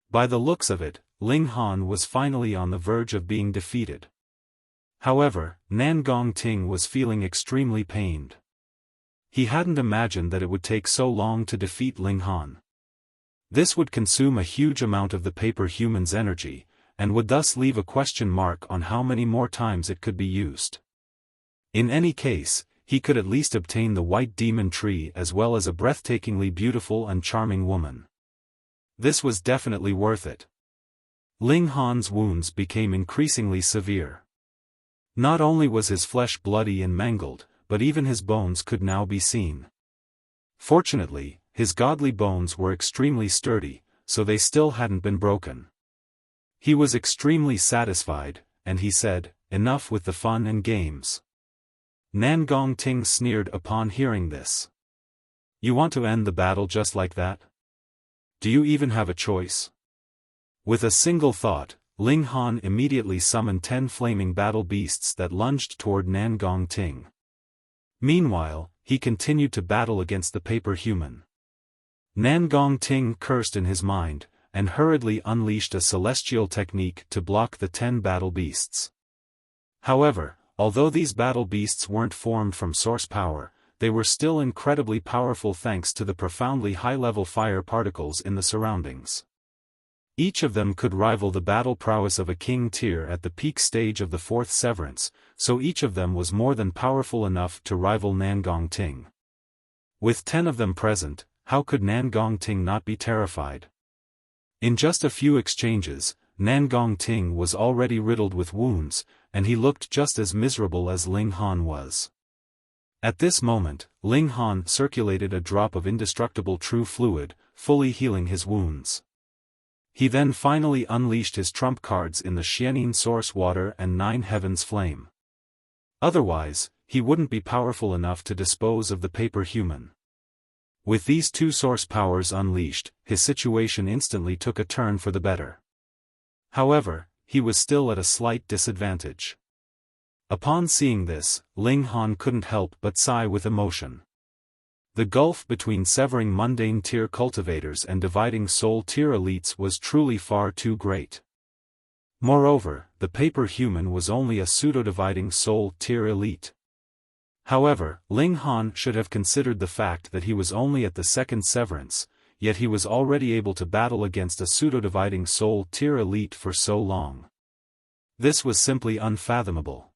By the looks of it, Ling Han was finally on the verge of being defeated. However, Nangong Ting was feeling extremely pained. He hadn't imagined that it would take so long to defeat Ling Han. This would consume a huge amount of the paper human's energy, and would thus leave a question mark on how many more times it could be used. In any case, he could at least obtain the White Demon Tree as well as a breathtakingly beautiful and charming woman. This was definitely worth it. Ling Han's wounds became increasingly severe. Not only was his flesh bloody and mangled, but even his bones could now be seen. Fortunately, his godly bones were extremely sturdy, so they still hadn't been broken. He was extremely satisfied, and he said, "Enough with the fun and games." Nangong Ting sneered upon hearing this. "You want to end the battle just like that? Do you even have a choice?" With a single thought, Ling Han immediately summoned 10 flaming battle beasts that lunged toward Nangong Ting. Meanwhile, he continued to battle against the paper human. Nangong Ting cursed in his mind, and hurriedly unleashed a celestial technique to block the 10 battle beasts. However, although these battle beasts weren't formed from source power, they were still incredibly powerful thanks to the profoundly high-level fire particles in the surroundings. Each of them could rival the battle prowess of a king tier at the peak stage of the 4th Severance, so each of them was more than powerful enough to rival Nangong Ting. With 10 of them present, how could Nangong Ting not be terrified? In just a few exchanges, Nangong Ting was already riddled with wounds, and he looked just as miserable as Ling Han was. At this moment, Ling Han circulated a drop of indestructible true fluid, fully healing his wounds. He then finally unleashed his trump cards in the Xianin Source Water and 9 Heavens Flame. Otherwise, he wouldn't be powerful enough to dispose of the paper human. With these 2 source powers unleashed, his situation instantly took a turn for the better. However, he was still at a slight disadvantage. Upon seeing this, Ling Han couldn't help but sigh with emotion. The gulf between severing mundane tier cultivators and dividing soul tier elites was truly far too great. Moreover, the paper human was only a pseudo-dividing soul tier elite. However, Ling Han should have considered the fact that he was only at the 2nd Severance, yet he was already able to battle against a pseudo-dividing soul tier elite for so long. This was simply unfathomable.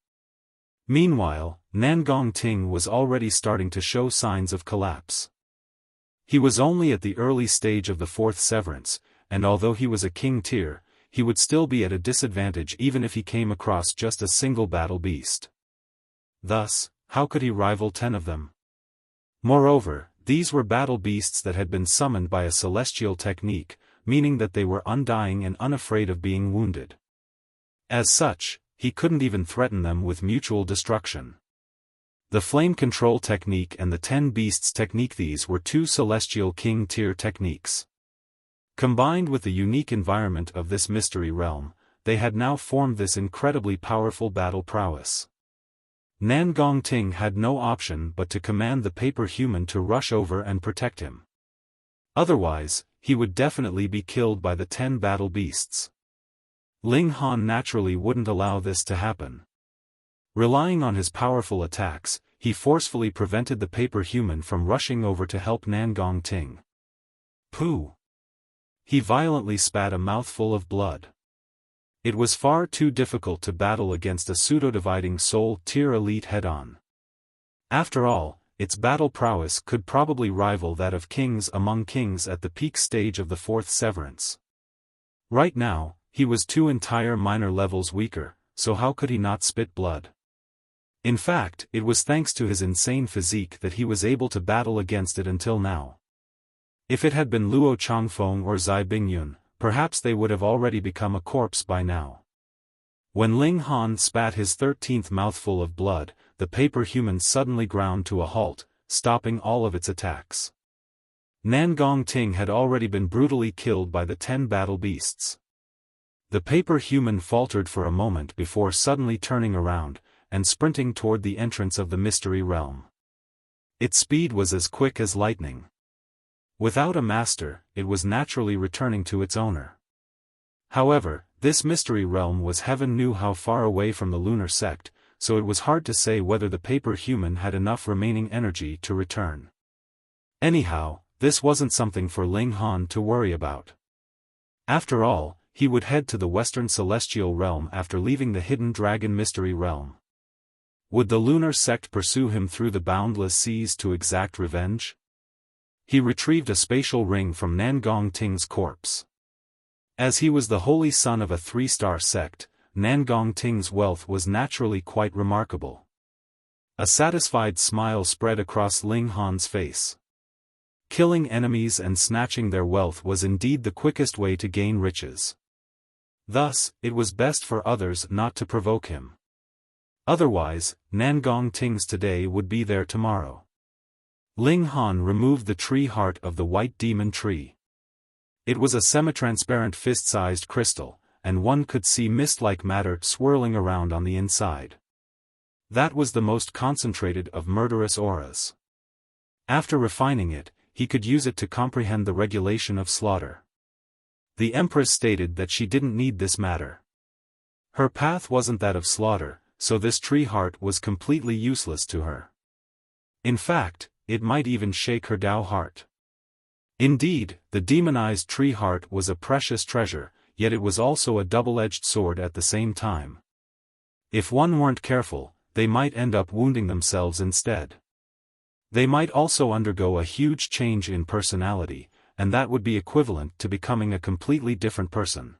Meanwhile, Nangong Ting was already starting to show signs of collapse. He was only at the early stage of the 4th Severance, and although he was a king tier, he would still be at a disadvantage even if he came across just a single battle beast. Thus, how could he rival 10 of them? Moreover, these were battle beasts that had been summoned by a celestial technique, meaning that they were undying and unafraid of being wounded. As such, he couldn't even threaten them with mutual destruction. The flame control technique and the 10 beasts technique, these were 2 celestial king tier techniques. Combined with the unique environment of this mystery realm, they had now formed this incredibly powerful battle prowess. Nangong Ting had no option but to command the paper human to rush over and protect him. Otherwise, he would definitely be killed by the 10 battle beasts. Ling Han naturally wouldn't allow this to happen. Relying on his powerful attacks, he forcefully prevented the paper human from rushing over to help Nangong Ting. Pooh! He violently spat a mouthful of blood. It was far too difficult to battle against a pseudo-dividing soul tier elite head-on. After all, its battle prowess could probably rival that of kings among kings at the peak stage of the 4th Severance. Right now, he was 2 entire minor levels weaker, so how could he not spit blood? In fact, it was thanks to his insane physique that he was able to battle against it until now. If it had been Luo Changfeng or Zai Bingyun, perhaps they would have already become a corpse by now. When Ling Han spat his 13th mouthful of blood, the paper human suddenly ground to a halt, stopping all of its attacks. Nangong Ting had already been brutally killed by the 10 battle beasts. The paper human faltered for a moment before suddenly turning around, and sprinting toward the entrance of the mystery realm. Its speed was as quick as lightning. Without a master, it was naturally returning to its owner. However, this mystery realm was heaven knew how far away from the lunar sect, so it was hard to say whether the paper human had enough remaining energy to return. Anyhow, this wasn't something for Ling Han to worry about. After all, he would head to the Western Celestial Realm after leaving the Hidden Dragon Mystery Realm. Would the lunar sect pursue him through the boundless seas to exact revenge? He retrieved a spatial ring from Nangong Ting's corpse. As he was the holy son of a 3-star sect, Nangong Ting's wealth was naturally quite remarkable. A satisfied smile spread across Ling Han's face. Killing enemies and snatching their wealth was indeed the quickest way to gain riches. Thus, it was best for others not to provoke him. Otherwise, Nangong Ting's today would be there tomorrow. Ling Han removed the tree heart of the white demon tree. It was a semi-transparent fist-sized crystal, and one could see mist-like matter swirling around on the inside. That was the most concentrated of murderous auras. After refining it, he could use it to comprehend the regulation of slaughter. The Empress stated that she didn't need this matter. Her path wasn't that of slaughter, so this tree heart was completely useless to her. In fact, it might even shake her Dao Heart. Indeed, the demonized tree heart was a precious treasure, yet it was also a double-edged sword at the same time. If one weren't careful, they might end up wounding themselves instead. They might also undergo a huge change in personality, and that would be equivalent to becoming a completely different person.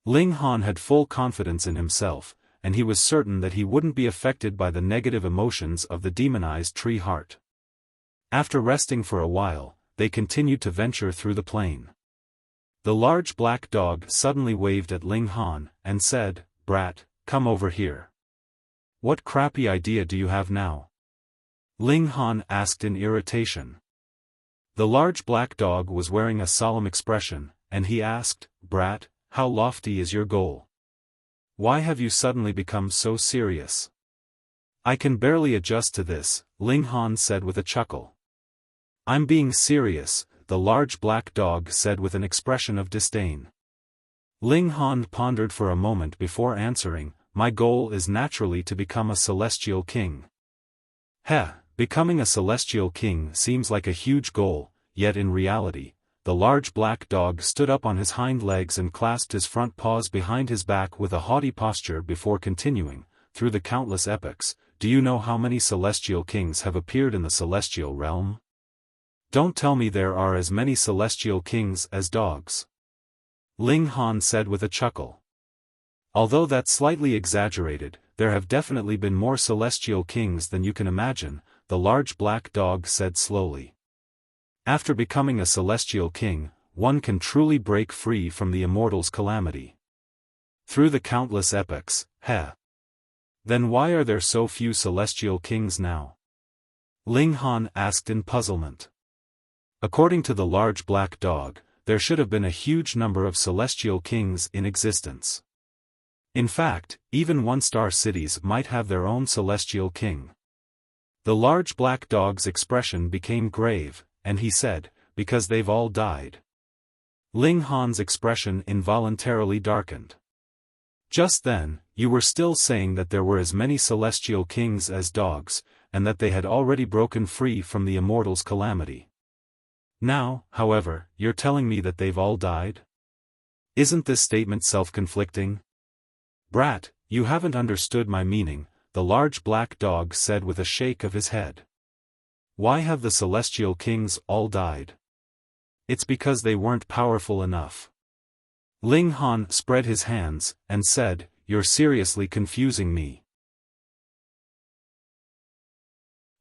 Ling Han had full confidence in himself, and he was certain that he wouldn't be affected by the negative emotions of the demonized tree heart. After resting for a while, they continued to venture through the plain. The large black dog suddenly waved at Ling Han, and said, "Brat, come over here." "What crappy idea do you have now?" Ling Han asked in irritation. The large black dog was wearing a solemn expression, and he asked, "Brat, how lofty is your goal? Why have you suddenly become so serious?" "I can barely adjust to this," Ling Han said with a chuckle. "I'm being serious," the large black dog said with an expression of disdain. Ling Han pondered for a moment before answering, "My goal is naturally to become a celestial king." Becoming a celestial king seems like a huge goal, yet in reality, the large black dog stood up on his hind legs and clasped his front paws behind his back with a haughty posture before continuing, "Through the countless epochs, do you know how many celestial kings have appeared in the celestial realm? Don't tell me there are as many celestial kings as dogs." Ling Han said with a chuckle. "Although that's slightly exaggerated, there have definitely been more celestial kings than you can imagine," the large black dog said slowly. "After becoming a celestial king, one can truly break free from the immortal's calamity." "Through the countless epochs, Then why are there so few celestial kings now?" Ling Han asked in puzzlement. According to the large black dog, there should have been a huge number of celestial kings in existence. In fact, even one-star cities might have their own celestial king. The large black dog's expression became grave, and he said, "Because they've all died." Ling Han's expression involuntarily darkened. "Just then, you were still saying that there were as many celestial kings as dogs, and that they had already broken free from the immortal's calamity. Now, however, you're telling me that they've all died? Isn't this statement self-conflicting?" "Brat, you haven't understood my meaning," the large black dog said with a shake of his head. "Why have the celestial kings all died? It's because they weren't powerful enough." Ling Han spread his hands, and said, "You're seriously confusing me."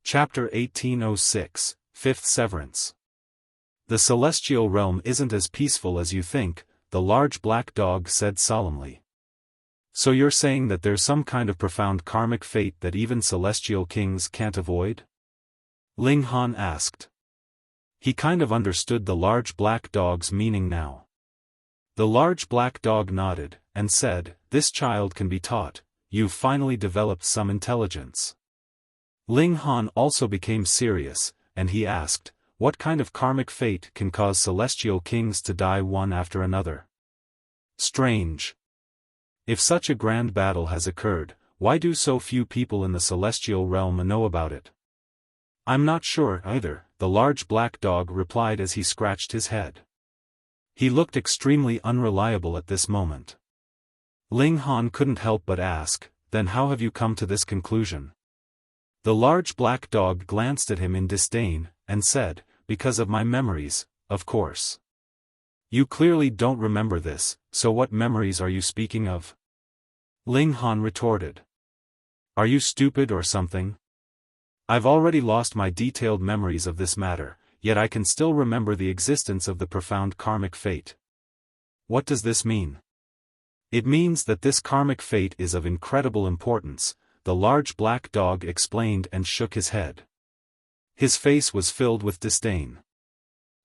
Chapter 1806, Fifth Severance. The celestial realm isn't as peaceful as you think, the large black dog said solemnly. So you're saying that there's some kind of profound karmic fate that even celestial kings can't avoid? Ling Han asked. He kind of understood the large black dog's meaning now. The large black dog nodded, and said, "This child can be taught, you've finally developed some intelligence." Ling Han also became serious, and he asked, "What kind of karmic fate can cause celestial kings to die one after another?" Strange. If such a grand battle has occurred, why do so few people in the celestial realm know about it? I'm not sure either, the large black dog replied as he scratched his head. He looked extremely unreliable at this moment. Ling Han couldn't help but ask, "Then how have you come to this conclusion?" The large black dog glanced at him in disdain, and said, "Because of my memories, of course." "You clearly don't remember this, so what memories are you speaking of?" Ling Han retorted. "Are you stupid or something? I've already lost my detailed memories of this matter, yet I can still remember the existence of the profound karmic fate." "What does this mean?" "It means that this karmic fate is of incredible importance," the large black dog explained and shook his head. His face was filled with disdain.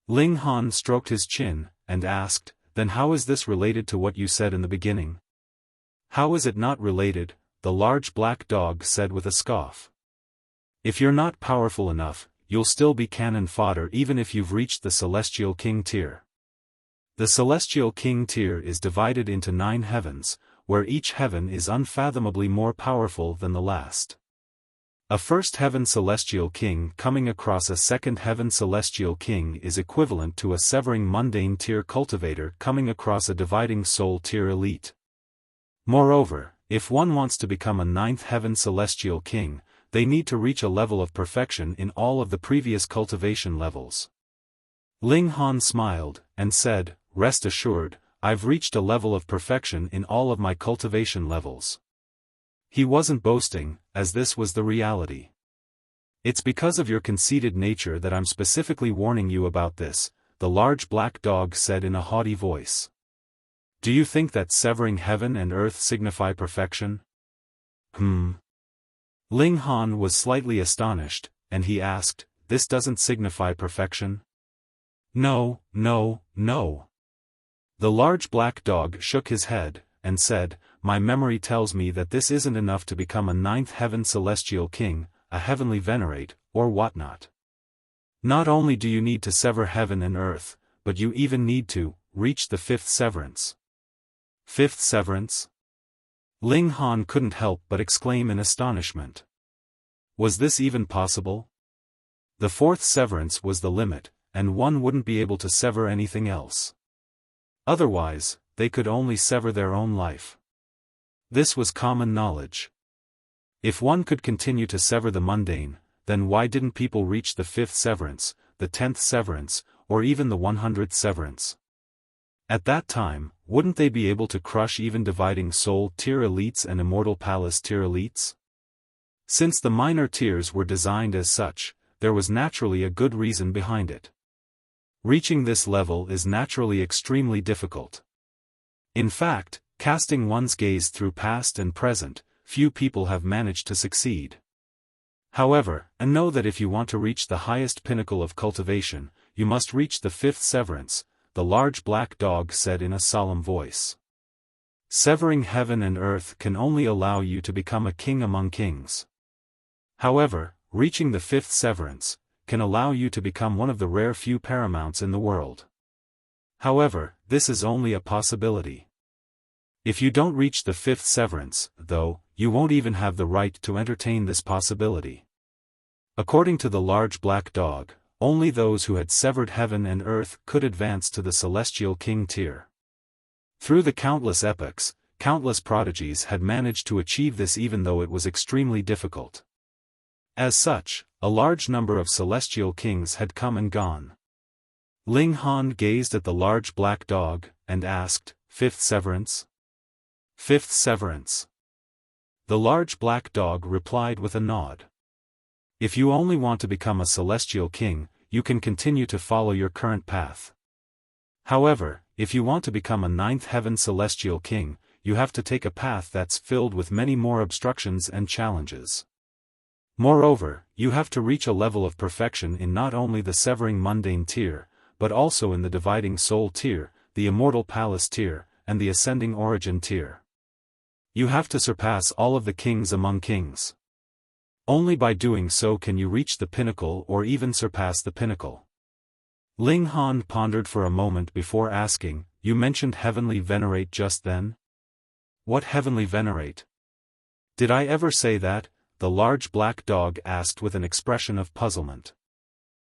Ling Han stroked his chin, and asked, "Then how is this related to what you said in the beginning?" "How is it not related?" the large black dog said with a scoff. "If you're not powerful enough, you'll still be cannon fodder even if you've reached the Celestial King tier. The Celestial King tier is divided into 9 heavens, where each heaven is unfathomably more powerful than the last. A first heaven Celestial King coming across a second heaven Celestial King is equivalent to a severing mundane tier cultivator coming across a dividing soul tier elite. Moreover, if one wants to become a 9th heaven Celestial King, they need to reach a level of perfection in all of the previous cultivation levels." Ling Han smiled, and said, "Rest assured, I've reached a level of perfection in all of my cultivation levels." He wasn't boasting, as this was the reality. "It's because of your conceited nature that I'm specifically warning you about this," the large black dog said in a haughty voice. "Do you think that severing heaven and earth signify perfection?" Ling Han was slightly astonished, and he asked, "This doesn't signify perfection?" "No, no, no." The large black dog shook his head, and said, "My memory tells me that this isn't enough to become a 9th heaven Celestial King, a heavenly venerate, or whatnot. Not only do you need to sever heaven and earth, but you even need to reach the 5th Severance." "5th Severance?" Ling Han couldn't help but exclaim in astonishment. Was this even possible? The 4th Severance was the limit, and one wouldn't be able to sever anything else. Otherwise, they could only sever their own life. This was common knowledge. If one could continue to sever the mundane, then why didn't people reach the 5th Severance, the 10th Severance, or even the 100th Severance? At that time, wouldn't they be able to crush even dividing soul tier elites and immortal palace tier elites? Since the minor tiers were designed as such, there was naturally a good reason behind it. Reaching this level is naturally extremely difficult. In fact, casting one's gaze through past and present, few people have managed to succeed. However, and know that if you want to reach the highest pinnacle of cultivation, you must reach the 5th Severance, the large black dog said in a solemn voice. Severing heaven and earth can only allow you to become a king among kings. However, reaching the 5th Severance can allow you to become one of the rare few paramounts in the world. However, this is only a possibility. If you don't reach the 5th Severance, though, you won't even have the right to entertain this possibility. According to the large black dog, only those who had severed heaven and earth could advance to the Celestial King tier. Through the countless epochs, countless prodigies had managed to achieve this even though it was extremely difficult. As such, a large number of celestial kings had come and gone. Ling Han gazed at the large black dog, and asked, fifth severance? Fifth severance. The large black dog replied with a nod. If you only want to become a celestial king, you can continue to follow your current path. However, if you want to become a ninth heaven celestial king, you have to take a path that's filled with many more obstructions and challenges. Moreover, you have to reach a level of perfection in not only the severing mundane tier, but also in the dividing soul tier, the immortal palace tier, and the ascending origin tier. You have to surpass all of the kings among kings. Only by doing so can you reach the pinnacle or even surpass the pinnacle. Ling Han pondered for a moment before asking, "You mentioned heavenly venerate just then? What heavenly venerate? Did I ever say that?" the large black dog asked with an expression of puzzlement.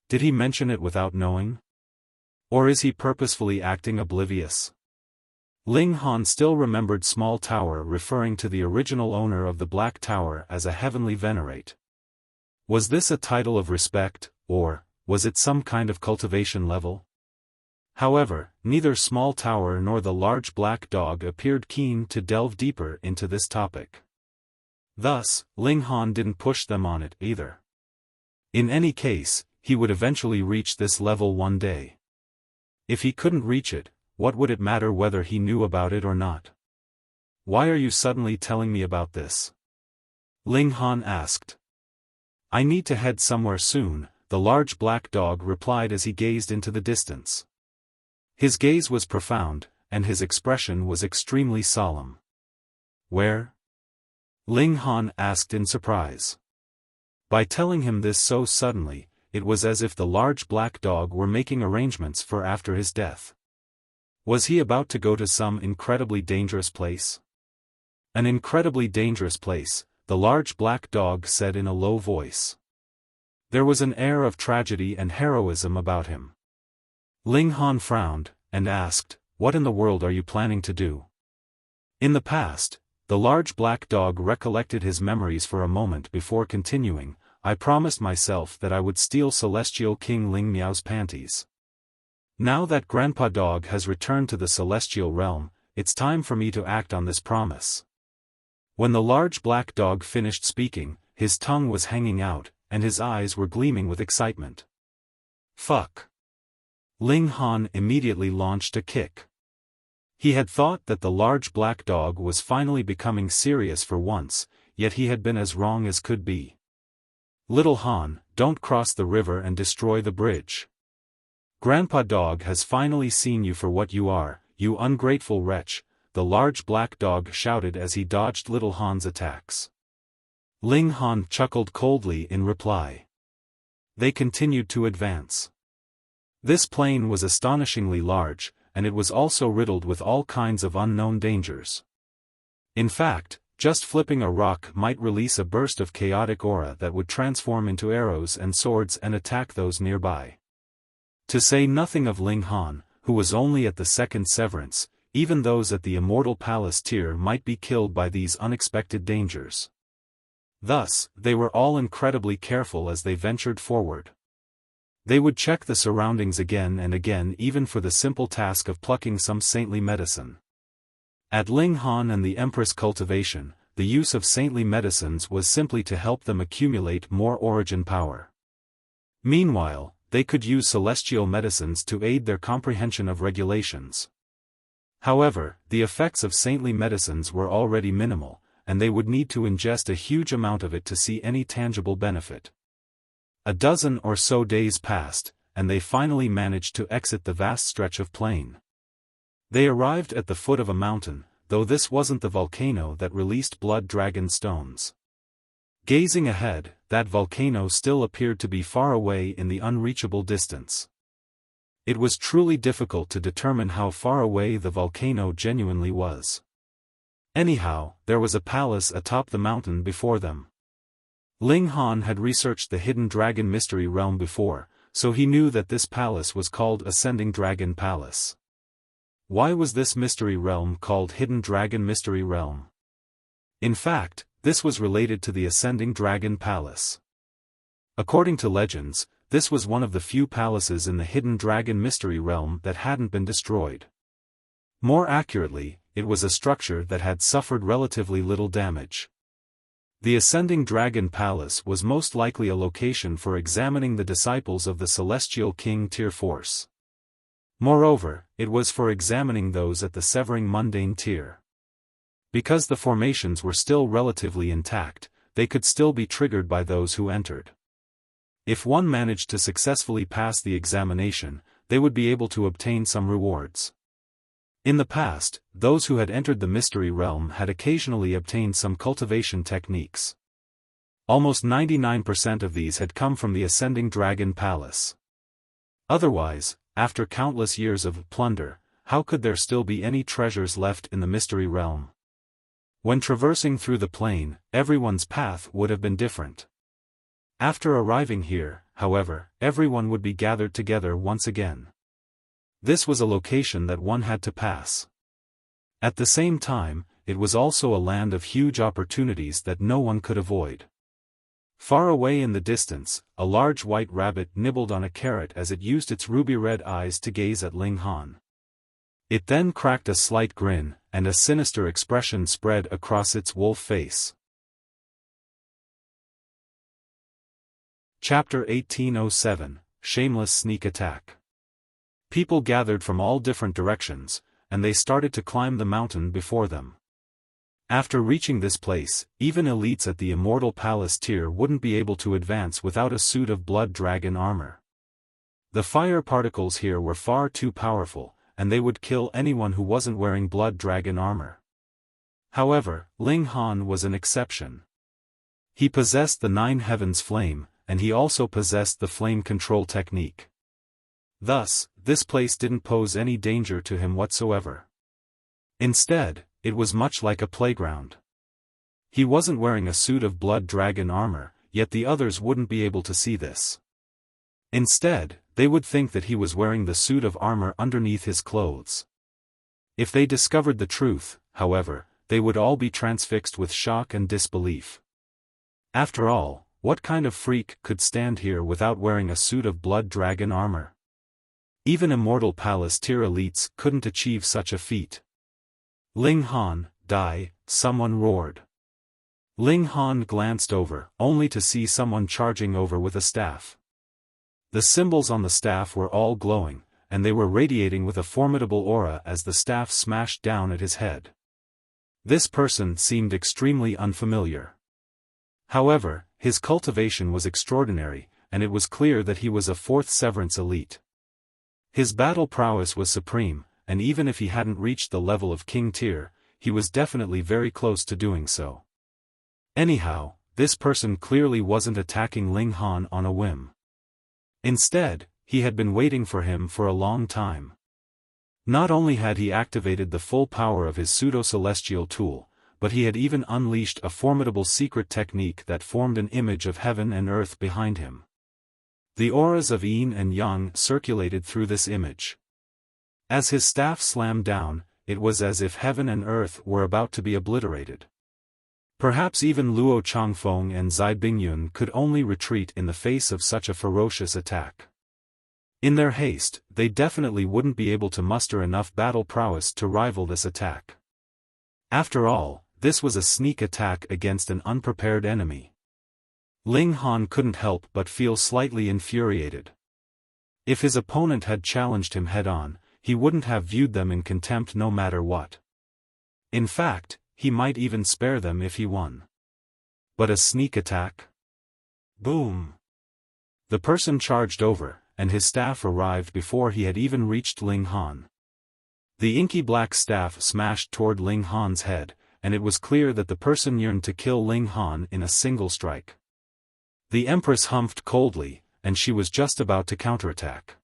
Did he mention it without knowing? Or is he purposefully acting oblivious? Ling Han still remembered Small Tower referring to the original owner of the Black Tower as a heavenly venerate. Was this a title of respect, or was it some kind of cultivation level? However, neither Small Tower nor the large black dog appeared keen to delve deeper into this topic. Thus, Ling Han didn't push them on it either. In any case, he would eventually reach this level one day. If he couldn't reach it, what would it matter whether he knew about it or not? "Why are you suddenly telling me about this?" Ling Han asked. "I need to head somewhere soon," the large black dog replied as he gazed into the distance. His gaze was profound, and his expression was extremely solemn. "Where?" Ling Han asked in surprise. By telling him this so suddenly, it was as if the large black dog were making arrangements for after his death. Was he about to go to some incredibly dangerous place? "An incredibly dangerous place," the large black dog said in a low voice. There was an air of tragedy and heroism about him. Ling Han frowned, and asked, "What in the world are you planning to do?" In the past, the large black dog recollected his memories for a moment before continuing, "I promised myself that I would steal Celestial King Ling Miao's panties. Now that Grandpa Dog has returned to the celestial realm, it's time for me to act on this promise." When the large black dog finished speaking, his tongue was hanging out, and his eyes were gleaming with excitement. "Fuck!" Ling Han immediately launched a kick. He had thought that the large black dog was finally becoming serious for once, yet he had been as wrong as could be. "Little Han, don't cross the river and destroy the bridge. Grandpa Dog has finally seen you for what you are, you ungrateful wretch," the large black dog shouted as he dodged Little Han's attacks. Ling Han chuckled coldly in reply. They continued to advance. This plain was astonishingly large, and it was also riddled with all kinds of unknown dangers. In fact, just flipping a rock might release a burst of chaotic aura that would transform into arrows and swords and attack those nearby. To say nothing of Ling Han, who was only at the second severance, even those at the Immortal Palace tier might be killed by these unexpected dangers. Thus, they were all incredibly careful as they ventured forward. They would check the surroundings again and again even for the simple task of plucking some saintly medicine. At Ling Han and the Empress cultivation, the use of saintly medicines was simply to help them accumulate more origin power. Meanwhile, they could use celestial medicines to aid their comprehension of regulations. However, the effects of saintly medicines were already minimal, and they would need to ingest a huge amount of it to see any tangible benefit. A dozen or so days passed, and they finally managed to exit the vast stretch of plain. They arrived at the foot of a mountain, though this wasn't the volcano that released blood dragon stones. Gazing ahead, that volcano still appeared to be far away in the unreachable distance. It was truly difficult to determine how far away the volcano genuinely was. Anyhow, there was a palace atop the mountain before them. Ling Han had researched the Hidden Dragon Mystery Realm before, so he knew that this palace was called Ascending Dragon Palace. Why was this mystery realm called Hidden Dragon Mystery Realm? In fact, this was related to the Ascending Dragon Palace. According to legends, this was one of the few palaces in the Hidden Dragon Mystery Realm that hadn't been destroyed. More accurately, it was a structure that had suffered relatively little damage. The Ascending Dragon Palace was most likely a location for examining the disciples of the Celestial King tier force. Moreover, it was for examining those at the Severing Mundane tier. Because the formations were still relatively intact, they could still be triggered by those who entered. If one managed to successfully pass the examination, they would be able to obtain some rewards. In the past, those who had entered the Mystery Realm had occasionally obtained some cultivation techniques. Almost 99% of these had come from the Ascending Dragon Palace. Otherwise, after countless years of plunder, how could there still be any treasures left in the Mystery Realm? When traversing through the plain, everyone's path would have been different. After arriving here, however, everyone would be gathered together once again. This was a location that one had to pass. At the same time, it was also a land of huge opportunities that no one could avoid. Far away in the distance, a large white rabbit nibbled on a carrot as it used its ruby-red eyes to gaze at Ling Han. It then cracked a slight grin, and a sinister expression spread across its wolf face. Chapter 1807, Shameless Sneak Attack. People gathered from all different directions, and they started to climb the mountain before them. After reaching this place, even elites at the Immortal Palace tier wouldn't be able to advance without a suit of blood dragon armor. The fire particles here were far too powerful, and they would kill anyone who wasn't wearing blood dragon armor. However, Ling Han was an exception. He possessed the Nine Heavens flame, and he also possessed the flame control technique. Thus, this place didn't pose any danger to him whatsoever. Instead, it was much like a playground. He wasn't wearing a suit of blood dragon armor, yet the others wouldn't be able to see this. Instead, they would think that he was wearing the suit of armor underneath his clothes. If they discovered the truth, however, they would all be transfixed with shock and disbelief. After all, what kind of freak could stand here without wearing a suit of blood dragon armor? Even Immortal Palace tier elites couldn't achieve such a feat. Ling Han, die, someone roared. Ling Han glanced over, only to see someone charging over with a staff. The symbols on the staff were all glowing, and they were radiating with a formidable aura as the staff smashed down at his head. This person seemed extremely unfamiliar. However, his cultivation was extraordinary, and it was clear that he was a fourth Severance elite. His battle prowess was supreme, and even if he hadn't reached the level of King tier, he was definitely very close to doing so. Anyhow, this person clearly wasn't attacking Ling Han on a whim. Instead, he had been waiting for him for a long time. Not only had he activated the full power of his pseudo-celestial tool, but he had even unleashed a formidable secret technique that formed an image of heaven and earth behind him. The auras of yin and yang circulated through this image. As his staff slammed down, it was as if heaven and earth were about to be obliterated. Perhaps even Luo Changfeng and Zai Bingyun could only retreat in the face of such a ferocious attack. In their haste, they definitely wouldn't be able to muster enough battle prowess to rival this attack. After all, this was a sneak attack against an unprepared enemy. Ling Han couldn't help but feel slightly infuriated. If his opponent had challenged him head-on, he wouldn't have viewed them in contempt no matter what. In fact, he might even spare them if he won. But a sneak attack? Boom! The person charged over, and his staff arrived before he had even reached Ling Han. The inky black staff smashed toward Ling Han's head, and it was clear that the person yearned to kill Ling Han in a single strike. The Empress humphed coldly, and she was just about to counterattack.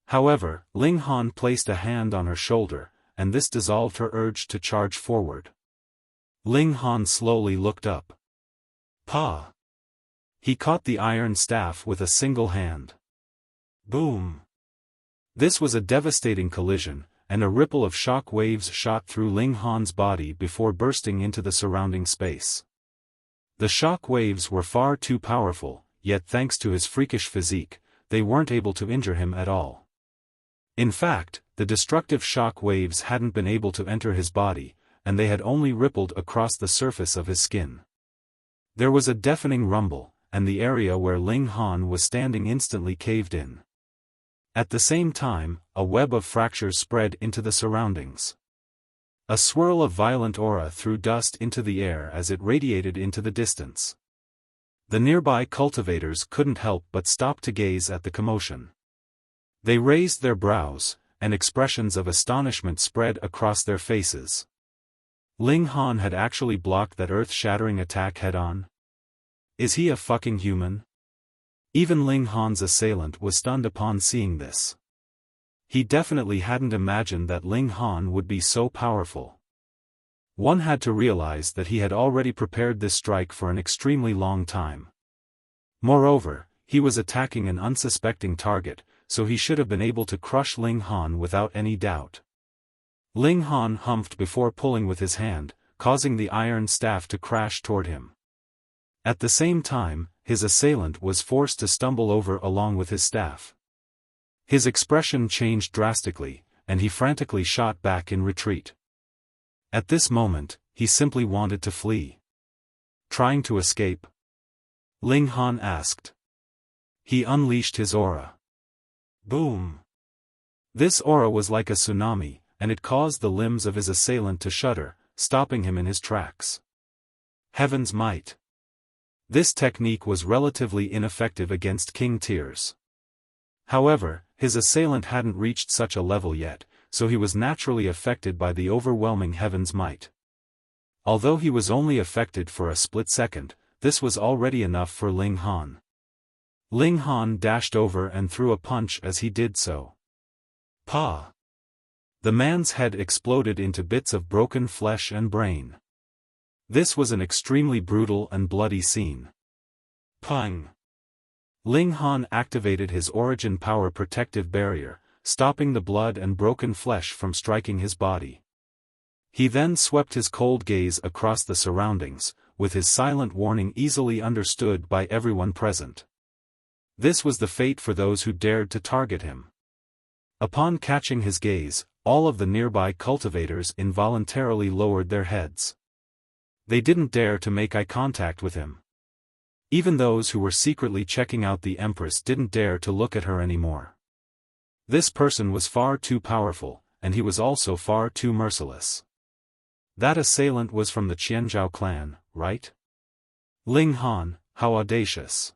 However, Ling Han placed a hand on her shoulder, and this dissolved her urge to charge forward. Ling Han slowly looked up. Pa! He caught the iron staff with a single hand. Boom! This was a devastating collision, and a ripple of shock waves shot through Ling Han's body before bursting into the surrounding space. The shock waves were far too powerful, yet thanks to his freakish physique, they weren't able to injure him at all. In fact, the destructive shock waves hadn't been able to enter his body, and they had only rippled across the surface of his skin. There was a deafening rumble, and the area where Ling Han was standing instantly caved in. At the same time, a web of fractures spread into the surroundings. A swirl of violent aura threw dust into the air as it radiated into the distance. The nearby cultivators couldn't help but stop to gaze at the commotion. They raised their brows, and expressions of astonishment spread across their faces. Ling Han had actually blocked that earth-shattering attack head-on? Is he a fucking human? Even Ling Han's assailant was stunned upon seeing this. He definitely hadn't imagined that Ling Han would be so powerful. One had to realize that he had already prepared this strike for an extremely long time. Moreover, he was attacking an unsuspecting target, so he should have been able to crush Ling Han without any doubt. Ling Han humphed before pulling with his hand, causing the iron staff to crash toward him. At the same time, his assailant was forced to stumble over along with his staff. His expression changed drastically, and he frantically shot back in retreat. At this moment, he simply wanted to flee. Trying to escape? Ling Han asked. He unleashed his aura. Boom! This aura was like a tsunami, and it caused the limbs of his assailant to shudder, stopping him in his tracks. Heaven's might. This technique was relatively ineffective against King Tears. However, his assailant hadn't reached such a level yet, so he was naturally affected by the overwhelming Heaven's might. Although he was only affected for a split second, this was already enough for Ling Han. Ling Han dashed over and threw a punch as he did so. Pa! The man's head exploded into bits of broken flesh and brain. This was an extremely brutal and bloody scene. Pang! Ling Han activated his origin power protective barrier, stopping the blood and broken flesh from striking his body. He then swept his cold gaze across the surroundings, with his silent warning easily understood by everyone present. This was the fate for those who dared to target him. Upon catching his gaze, all of the nearby cultivators involuntarily lowered their heads. They didn't dare to make eye contact with him. Even those who were secretly checking out the Empress didn't dare to look at her anymore. This person was far too powerful, and he was also far too merciless. That assailant was from the Qianzhao clan, right? Ling Han, how audacious.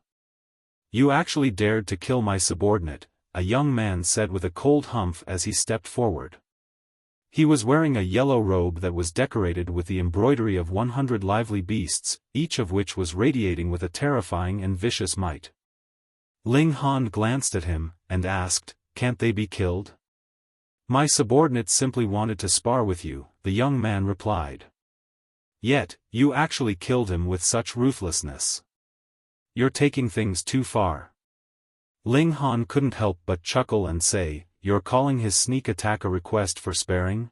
You actually dared to kill my subordinate, a young man said with a cold humph as he stepped forward. He was wearing a yellow robe that was decorated with the embroidery of 100 lively beasts, each of which was radiating with a terrifying and vicious might. Ling Han glanced at him, and asked, "Can't they be killed?" "My subordinate simply wanted to spar with you," the young man replied. "Yet, you actually killed him with such ruthlessness. You're taking things too far." Ling Han couldn't help but chuckle and say, "You're calling his sneak attack a request for sparing?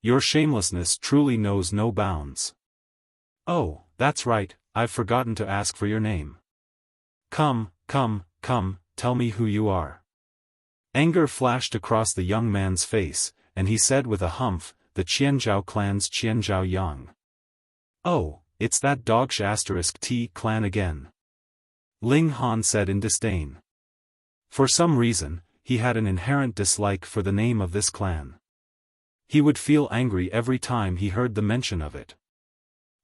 Your shamelessness truly knows no bounds." "Oh, that's right, I've forgotten to ask for your name." Come, tell me who you are." Anger flashed across the young man's face, and he said with a humph, "The Qianzhao clan's Qianzhao Yang." "Oh, it's that dogsh *T clan again," Ling Han said in disdain. For some reason, he had an inherent dislike for the name of this clan. He would feel angry every time he heard the mention of it.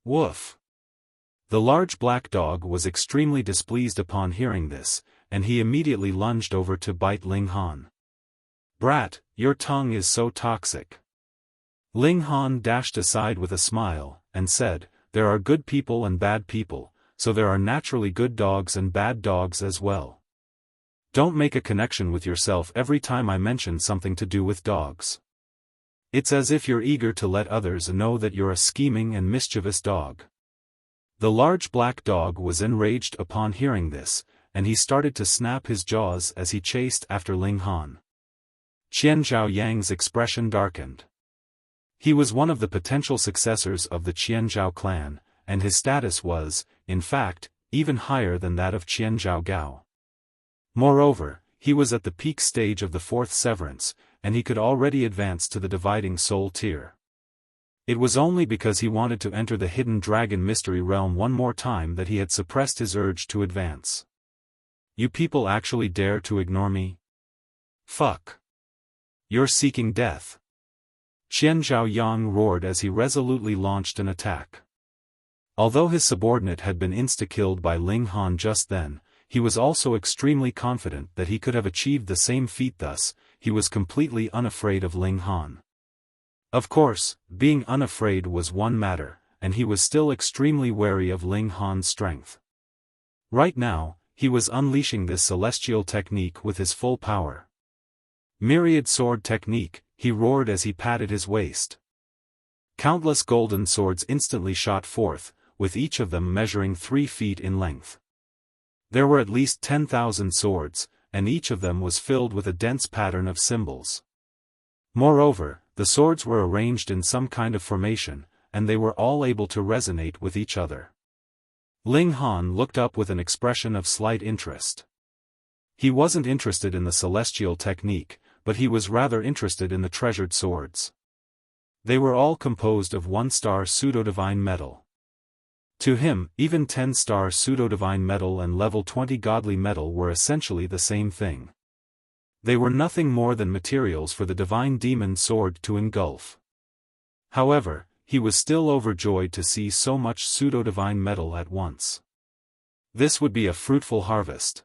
Woof! The large black dog was extremely displeased upon hearing this, and he immediately lunged over to bite Ling Han. "Brat, your tongue is so toxic." Ling Han dashed aside with a smile, and said, "There are good people and bad people, so there are naturally good dogs and bad dogs as well. Don't make a connection with yourself every time I mention something to do with dogs. It's as if you're eager to let others know that you're a scheming and mischievous dog." The large black dog was enraged upon hearing this, and he started to snap his jaws as he chased after Ling Han. Qianzhao Yang's expression darkened. He was one of the potential successors of the Qianzhao clan, and his status was, in fact, even higher than that of Qianzhao Gao. Moreover, he was at the peak stage of the fourth Severance, and he could already advance to the dividing soul tier. It was only because he wanted to enter the hidden dragon mystery realm one more time that he had suppressed his urge to advance. You people actually dare to ignore me? Fuck. You're seeking death. Qian Zhaoyang roared as he resolutely launched an attack. Although his subordinate had been insta-killed by Ling Han just then, he was also extremely confident that he could have achieved the same feat. Thus, he was completely unafraid of Ling Han. Of course, being unafraid was one matter, and he was still extremely wary of Ling Han's strength. Right now, he was unleashing this celestial technique with his full power. Myriad sword technique, he roared as he patted his waist. Countless golden swords instantly shot forth, with each of them measuring 3 feet in length. There were at least 10,000 swords, and each of them was filled with a dense pattern of symbols. Moreover, the swords were arranged in some kind of formation, and they were all able to resonate with each other. Ling Han looked up with an expression of slight interest. He wasn't interested in the celestial technique, but he was rather interested in the treasured swords. They were all composed of 1-star pseudo-divine metal. To him, even 10-star pseudo-divine metal and level 20 godly metal were essentially the same thing. They were nothing more than materials for the divine demon sword to engulf. However, he was still overjoyed to see so much pseudo-divine metal at once. This would be a fruitful harvest.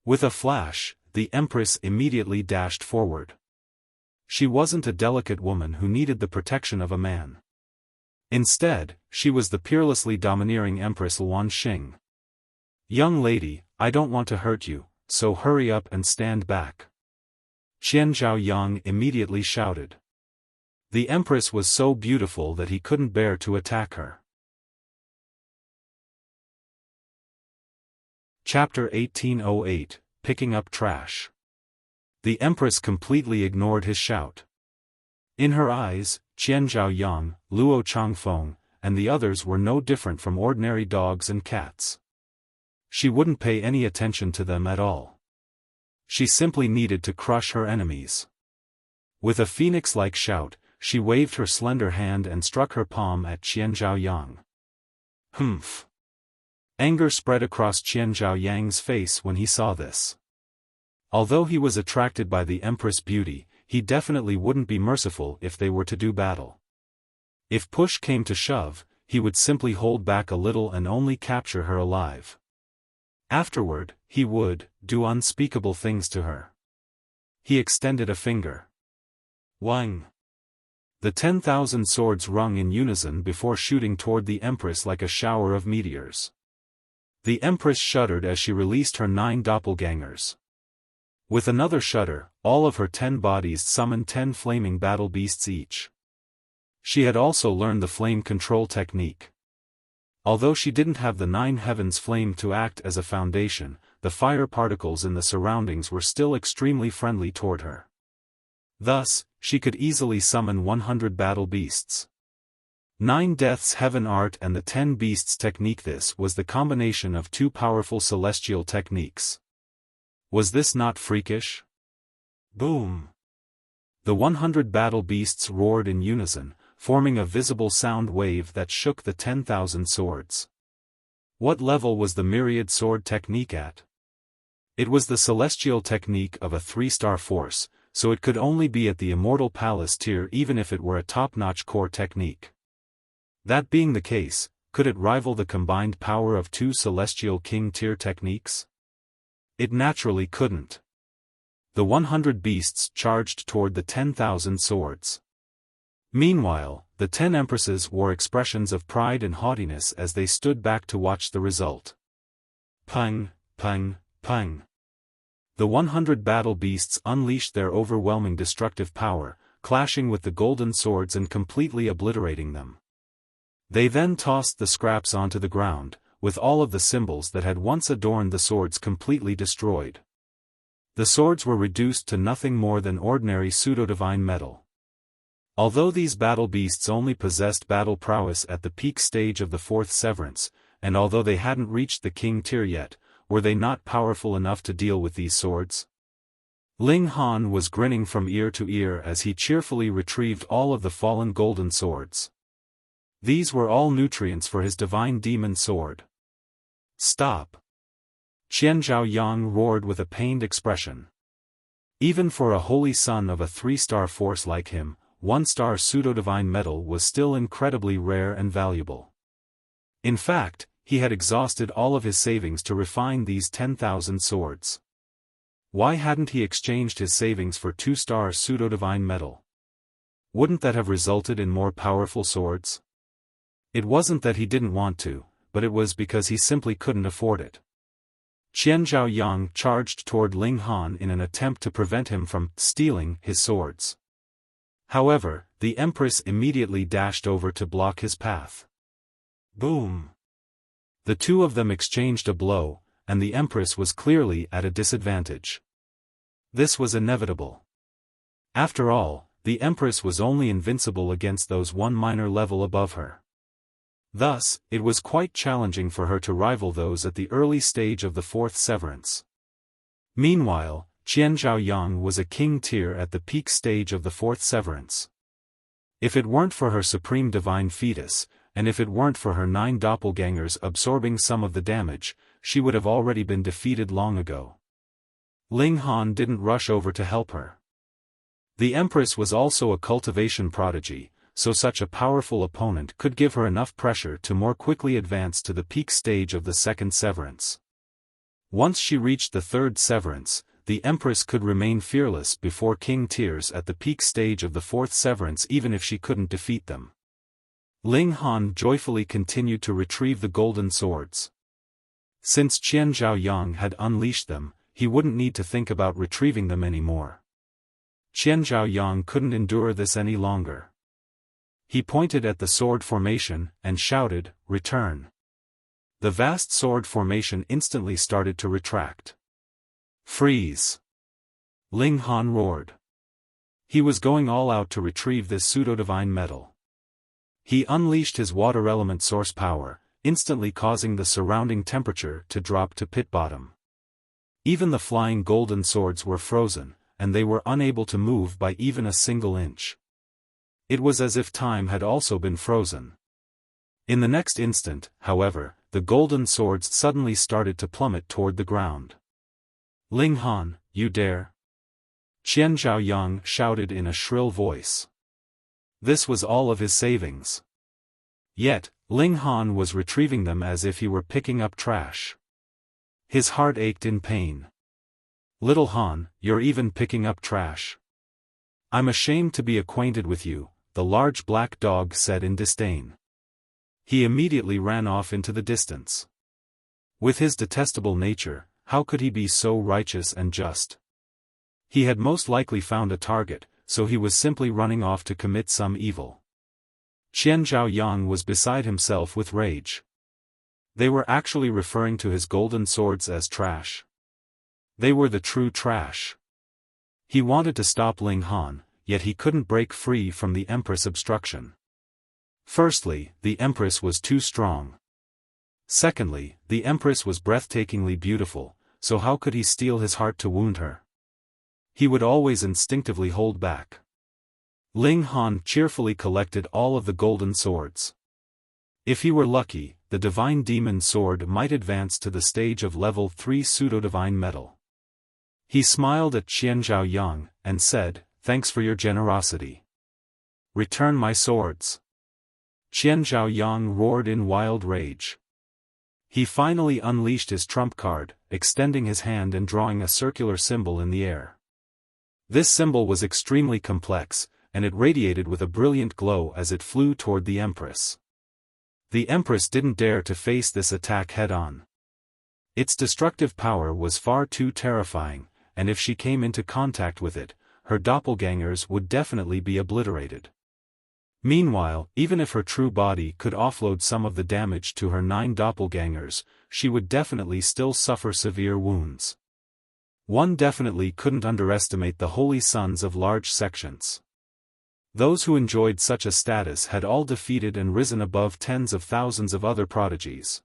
With a flash, the Empress immediately dashed forward. She wasn't a delicate woman who needed the protection of a man. Instead, she was the peerlessly domineering Empress Luan Xing. Young lady, I don't want to hurt you, so hurry up and stand back. Qian Zhaoyang immediately shouted. The Empress was so beautiful that he couldn't bear to attack her. Chapter 1808, Picking Up Trash. The Empress completely ignored his shout. In her eyes, Qian Zhaoyang, Luo Changfeng, and the others were no different from ordinary dogs and cats. She wouldn't pay any attention to them at all. She simply needed to crush her enemies. With a phoenix-like shout, she waved her slender hand and struck her palm at Qian Zhaoyang. Humph! Anger spread across Qian Zhaoyang's face when he saw this. Although he was attracted by the Empress' beauty, he definitely wouldn't be merciful if they were to do battle. If push came to shove, he would simply hold back a little and only capture her alive. Afterward, he would do unspeakable things to her. He extended a finger. Wang! The 10,000 swords rung in unison before shooting toward the Empress like a shower of meteors. The Empress shuddered as she released her 9 doppelgangers. With another shudder, all of her 10 bodies summoned 10 flaming battle beasts each. She had also learned the flame control technique. Although she didn't have the 9 heavens flame to act as a foundation, the fire particles in the surroundings were still extremely friendly toward her. Thus, she could easily summon 100 battle beasts. 9 deaths heaven art and the 10 beasts technique. This was the combination of 2 powerful celestial techniques. Was this not freakish? Boom! The 100 battle beasts roared in unison, forming a visible sound wave that shook the 10,000 swords. What level was the myriad sword technique at? It was the celestial technique of a 3-star force, so it could only be at the immortal palace tier even if it were a top-notch core technique. That being the case, could it rival the combined power of 2 celestial king tier techniques? It naturally couldn't. The 100 beasts charged toward the 10,000 swords. Meanwhile, the 10 empresses wore expressions of pride and haughtiness as they stood back to watch the result. Pang, pang, pang. The 100 battle beasts unleashed their overwhelming destructive power, clashing with the golden swords and completely obliterating them. They then tossed the scraps onto the ground, with all of the symbols that had once adorned the swords completely destroyed. The swords were reduced to nothing more than ordinary pseudo-divine metal. Although these battle beasts only possessed battle prowess at the peak stage of the 4th Severance, and although they hadn't reached the king tier yet, were they not powerful enough to deal with these swords? Ling Han was grinning from ear to ear as he cheerfully retrieved all of the fallen golden swords. These were all nutrients for his divine demon sword. Stop! Qian Zhaoyang roared with a pained expression. Even for a holy son of a 3-star force like him, 1-star pseudo-divine metal was still incredibly rare and valuable. In fact, he had exhausted all of his savings to refine these 10,000 swords. Why hadn't he exchanged his savings for 2-star pseudo-divine metal? Wouldn't that have resulted in more powerful swords? It wasn't that he didn't want to, but it was because he simply couldn't afford it. Qian Zhaoyang charged toward Ling Han in an attempt to prevent him from stealing his swords. However, the Empress immediately dashed over to block his path. Boom! The two of them exchanged a blow, and the Empress was clearly at a disadvantage. This was inevitable. After all, the Empress was only invincible against those one minor level above her. Thus, it was quite challenging for her to rival those at the early stage of the 4th Severance. Meanwhile, Qian Zhaoyang was a king tier at the peak stage of the 4th Severance. If it weren't for her supreme divine fetus, and if it weren't for her 9 doppelgangers absorbing some of the damage, she would have already been defeated long ago. Ling Han didn't rush over to help her. The Empress was also a cultivation prodigy, so such a powerful opponent could give her enough pressure to more quickly advance to the peak stage of the 2nd Severance. Once she reached the 3rd Severance, the Empress could remain fearless before king tiers at the peak stage of the 4th Severance even if she couldn't defeat them. Ling Han joyfully continued to retrieve the golden swords. Since Qian Zhaoyang had unleashed them, he wouldn't need to think about retrieving them anymore. Qian Zhaoyang couldn't endure this any longer. He pointed at the sword formation and shouted, "Return!" The vast sword formation instantly started to retract. "Freeze!" Ling Han roared. He was going all out to retrieve this pseudo-divine metal. He unleashed his water element source power, instantly causing the surrounding temperature to drop to pit bottom. Even the flying golden swords were frozen, and they were unable to move by even a single inch. It was as if time had also been frozen. In the next instant, however, the golden swords suddenly started to plummet toward the ground. "Ling Han, you dare!" Qian Zhaoyang shouted in a shrill voice. This was all of his savings. Yet, Ling Han was retrieving them as if he were picking up trash. His heart ached in pain. "Little Han, you're even picking up trash. I'm ashamed to be acquainted with you," the large black dog said in disdain. He immediately ran off into the distance. With his detestable nature, how could he be so righteous and just? He had most likely found a target, so he was simply running off to commit some evil. Qian Zhaoyang was beside himself with rage. They were actually referring to his golden swords as trash. They were the true trash. He wanted to stop Ling Han, yet he couldn't break free from the Empress obstruction. Firstly, the Empress was too strong. Secondly, the Empress was breathtakingly beautiful, so how could he steel his heart to wound her? He would always instinctively hold back. Ling Han cheerfully collected all of the golden swords. If he were lucky, the divine demon sword might advance to the stage of level 3 pseudo-divine metal. He smiled at Qian Zhaoyang, and said, "Thanks for your generosity. Return my swords." Qian Zhaoyang roared in wild rage. He finally unleashed his trump card, extending his hand and drawing a circular symbol in the air. This symbol was extremely complex, and it radiated with a brilliant glow as it flew toward the Empress. The Empress didn't dare to face this attack head-on. Its destructive power was far too terrifying, and if she came into contact with it, her doppelgangers would definitely be obliterated. Meanwhile, even if her true body could offload some of the damage to her 9 doppelgangers, she would definitely still suffer severe wounds. One definitely couldn't underestimate the holy sons of large sections. Those who enjoyed such a status had all defeated and risen above tens of thousands of other prodigies.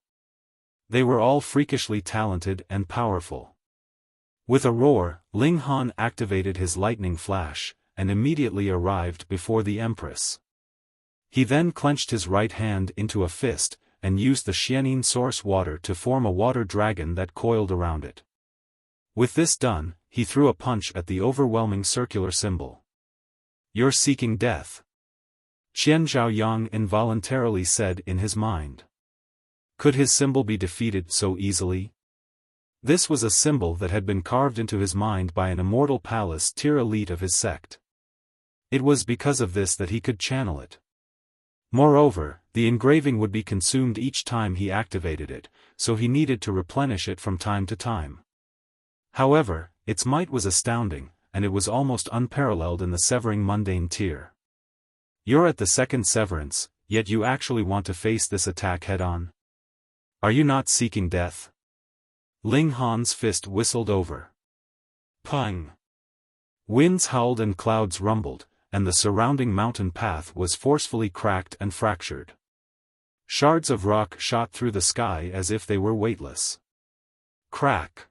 They were all freakishly talented and powerful. With a roar, Ling Han activated his lightning flash, and immediately arrived before the Empress. He then clenched his right hand into a fist, and used the Xianin source water to form a water dragon that coiled around it. With this done, he threw a punch at the overwhelming circular symbol. "You're seeking death," Qian Zhaoyang involuntarily said in his mind. Could his symbol be defeated so easily? This was a symbol that had been carved into his mind by an immortal palace tier elite of his sect. It was because of this that he could channel it. Moreover, the engraving would be consumed each time he activated it, so he needed to replenish it from time to time. However, its might was astounding, and it was almost unparalleled in the severing mundane tier. You're at the second severance, yet you actually want to face this attack head-on? Are you not seeking death? Ling Han's fist whistled over. Pang! Winds howled and clouds rumbled, and the surrounding mountain path was forcefully cracked and fractured. Shards of rock shot through the sky as if they were weightless. Crack!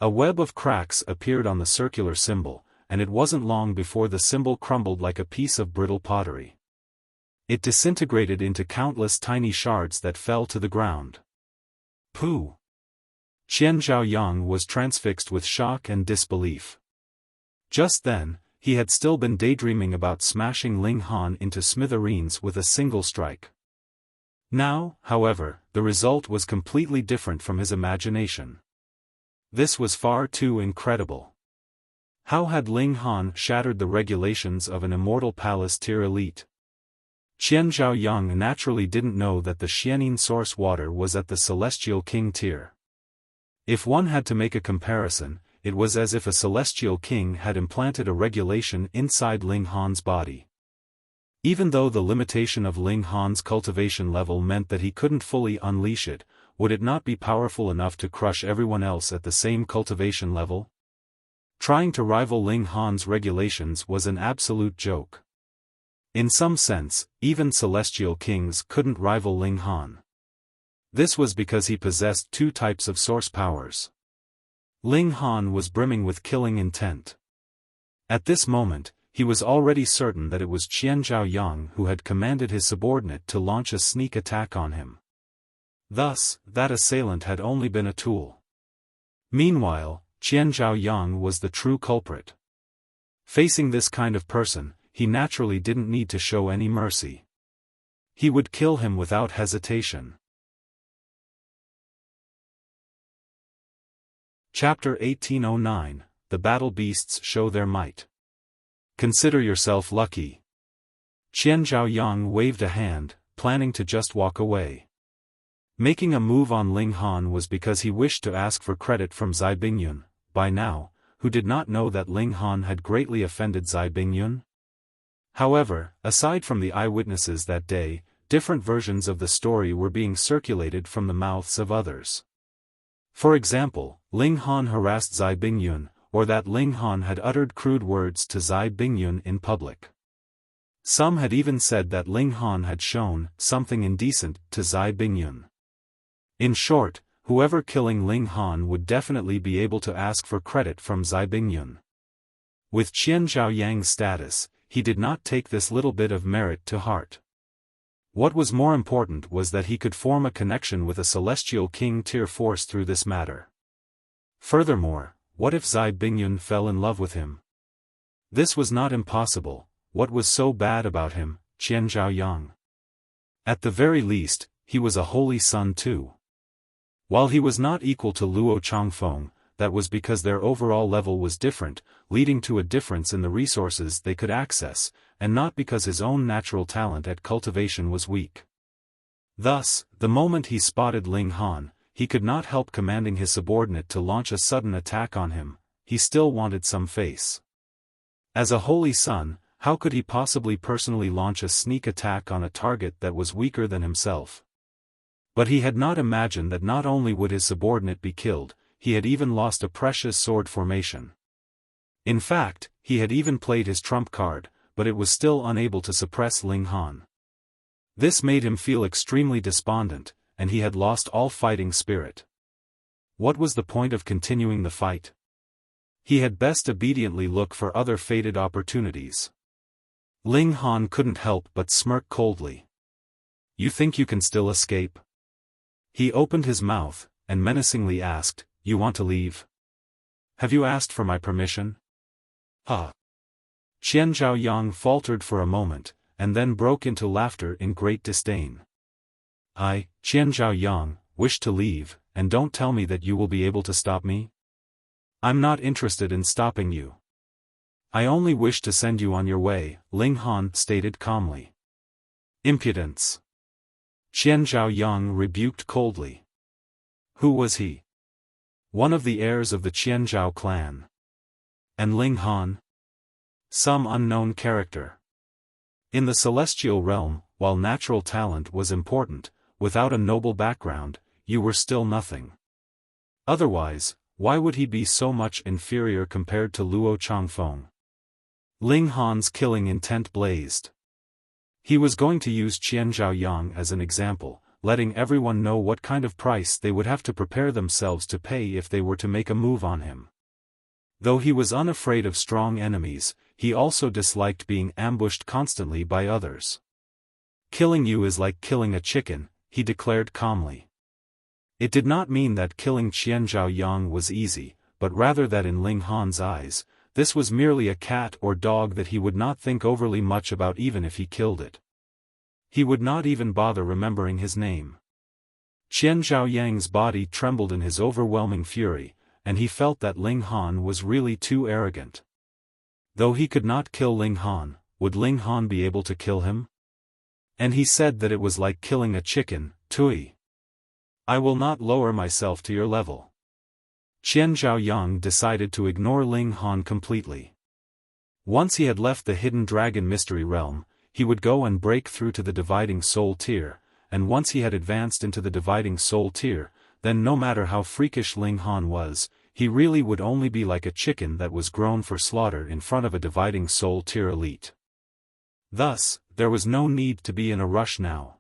A web of cracks appeared on the circular symbol, and it wasn't long before the symbol crumbled like a piece of brittle pottery. It disintegrated into countless tiny shards that fell to the ground. Pooh! Qian Zhaoyang was transfixed with shock and disbelief. Just then, he had still been daydreaming about smashing Ling Han into smithereens with a single strike. Now, however, the result was completely different from his imagination. This was far too incredible. How had Ling Han shattered the regulations of an immortal palace tier elite? Qian Zhaoyang naturally didn't know that the Xianin source water was at the Celestial King tier. If one had to make a comparison, it was as if a Celestial King had implanted a regulation inside Ling Han's body. Even though the limitation of Ling Han's cultivation level meant that he couldn't fully unleash it, would it not be powerful enough to crush everyone else at the same cultivation level? Trying to rival Ling Han's regulations was an absolute joke. In some sense, even Celestial Kings couldn't rival Ling Han. This was because he possessed two types of source powers. Ling Han was brimming with killing intent. At this moment, he was already certain that it was Qian Zhaoyang who had commanded his subordinate to launch a sneak attack on him. Thus, that assailant had only been a tool. Meanwhile, Qian Zhaoyang was the true culprit. Facing this kind of person, he naturally didn't need to show any mercy. He would kill him without hesitation. Chapter 1809, The Battle Beasts Show Their Might. Consider yourself lucky. Qian Zhaoyang waved a hand, planning to just walk away. Making a move on Ling Han was because he wished to ask for credit from Zai Bingyun, by now, who did not know that Ling Han had greatly offended Zai Bingyun. However, aside from the eyewitnesses that day, different versions of the story were being circulated from the mouths of others. For example, Ling Han harassed Zai Bingyun, or that Ling Han had uttered crude words to Zai Bingyun in public. Some had even said that Ling Han had shown something indecent to Zai Bingyun. In short, whoever killing Ling Han would definitely be able to ask for credit from Zai Bingyun. With Qian Zhaoyang's status, he did not take this little bit of merit to heart. What was more important was that he could form a connection with a Celestial King tier force through this matter. Furthermore, what if Zai Bingyun fell in love with him? This was not impossible. What was so bad about him, Qian Zhaoyang? At the very least, he was a holy son too. While he was not equal to Luo Changfeng, that was because their overall level was different, leading to a difference in the resources they could access, and not because his own natural talent at cultivation was weak. Thus, the moment he spotted Ling Han, he could not help commanding his subordinate to launch a sudden attack on him. He still wanted some face. As a holy son, how could he possibly personally launch a sneak attack on a target that was weaker than himself? But he had not imagined that not only would his subordinate be killed, he had even lost a precious sword formation. In fact, he had even played his trump card, but it was still unable to suppress Ling Han. This made him feel extremely despondent, and he had lost all fighting spirit. What was the point of continuing the fight? He had best obediently look for other fated opportunities. Ling Han couldn't help but smirk coldly. You think you can still escape? He opened his mouth, and menacingly asked, You want to leave? Have you asked for my permission? Huh. Qian Zhaoyang faltered for a moment, and then broke into laughter in great disdain. I, Qian Zhaoyang, wish to leave, and don't tell me that you will be able to stop me? I'm not interested in stopping you. I only wish to send you on your way, Ling Han stated calmly. Impudence. Qian Zhaoyang rebuked coldly. Who was he? One of the heirs of the Qianzhao clan. And Ling Han? Some unknown character. In the celestial realm, while natural talent was important, without a noble background, you were still nothing. Otherwise, why would he be so much inferior compared to Luo Changfeng? Ling Han's killing intent blazed. He was going to use Qian Zhaoyang as an example, letting everyone know what kind of price they would have to prepare themselves to pay if they were to make a move on him. Though he was unafraid of strong enemies, he also disliked being ambushed constantly by others. Killing you is like killing a chicken, he declared calmly. It did not mean that killing Qian Zhaoyang was easy, but rather that in Ling Han's eyes, this was merely a cat or dog that he would not think overly much about even if he killed it. He would not even bother remembering his name. Qian Zhaoyang's body trembled in his overwhelming fury, and he felt that Ling Han was really too arrogant. Though he could not kill Ling Han, would Ling Han be able to kill him? And he said that it was like killing a chicken, Tui. I will not lower myself to your level. Qian Zhaoyang decided to ignore Ling Han completely. Once he had left the hidden dragon mystery realm, he would go and break through to the dividing soul tier, and once he had advanced into the dividing soul tier, then no matter how freakish Ling Han was, he really would only be like a chicken that was grown for slaughter in front of a dividing soul tier elite. Thus, there was no need to be in a rush now.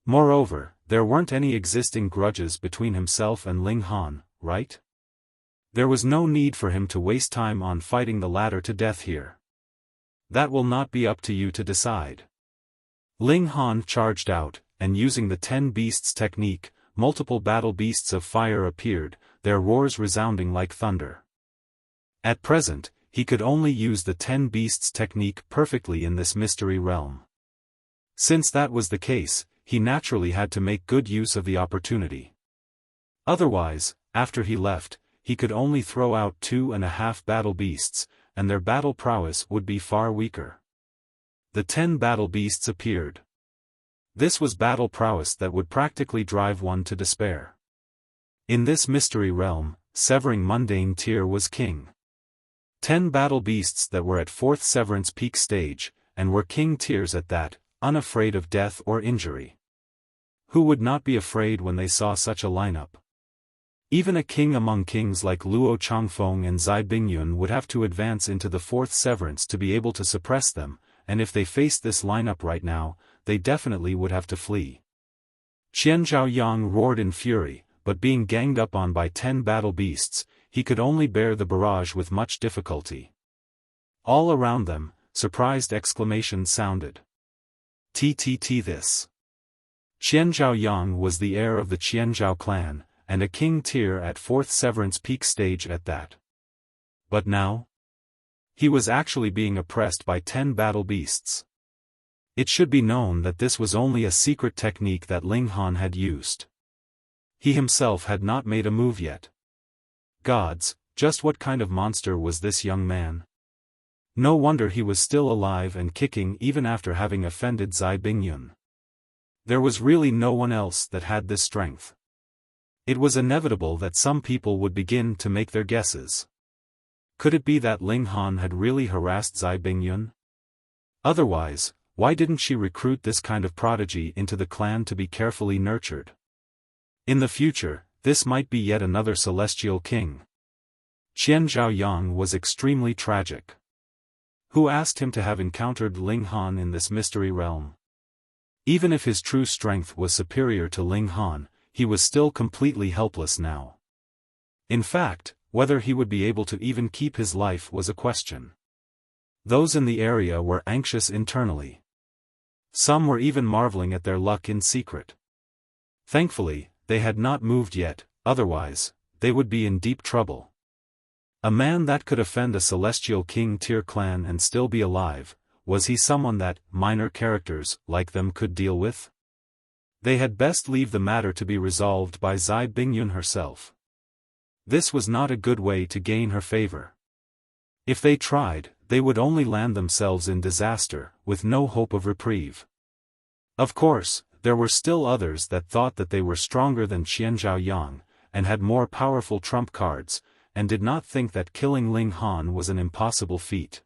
Moreover, there weren't any existing grudges between himself and Ling Han, right? There was no need for him to waste time on fighting the latter to death here. That will not be up to you to decide. Ling Han charged out, and using the 10 beasts technique, multiple battle beasts of fire appeared, their roars resounding like thunder. At present, he could only use the 10 beasts technique perfectly in this mystery realm. Since that was the case, he naturally had to make good use of the opportunity. Otherwise, after he left, he could only throw out 2.5 battle beasts, and their battle prowess would be far weaker. The 10 battle beasts appeared. This was battle prowess that would practically drive one to despair. In this mystery realm, Severing Mundane tier was king. 10 battle beasts that were at 4th Severance peak stage, and were king tiers at that, unafraid of death or injury. Who would not be afraid when they saw such a lineup? Even a king among kings like Luo Changfeng and Zai Bingyun would have to advance into the 4th Severance to be able to suppress them, and if they faced this lineup right now, they definitely would have to flee. Qian Zhaoyang roared in fury, but being ganged up on by 10 battle beasts, he could only bear the barrage with much difficulty. All around them, surprised exclamations sounded. TTT this. Qian Zhaoyang was the heir of the Qianzhao clan, and a king tier at 4th Severance peak stage at that. But now? He was actually being oppressed by 10 battle beasts. It should be known that this was only a secret technique that Ling Han had used. He himself had not made a move yet. Gods, just what kind of monster was this young man? No wonder he was still alive and kicking even after having offended Zai Bingyun. There was really no one else that had this strength. It was inevitable that some people would begin to make their guesses. Could it be that Ling Han had really harassed Zai Bingyun? Otherwise, why didn't she recruit this kind of prodigy into the clan to be carefully nurtured? In the future, this might be yet another celestial king. Qian Zhaoyang was extremely tragic. Who asked him to have encountered Ling Han in this mystery realm? Even if his true strength was superior to Ling Han, he was still completely helpless now. In fact, whether he would be able to even keep his life was a question. Those in the area were anxious internally. Some were even marveling at their luck in secret. Thankfully, they had not moved yet, otherwise, they would be in deep trouble. A man that could offend a celestial king tier clan and still be alive, was he someone that minor characters like them could deal with? They had best leave the matter to be resolved by Zai Bingyun herself. This was not a good way to gain her favor. If they tried, they would only land themselves in disaster, with no hope of reprieve. Of course, there were still others that thought that they were stronger than Qian Zhaoyang, and had more powerful trump cards, and did not think that killing Ling Han was an impossible feat.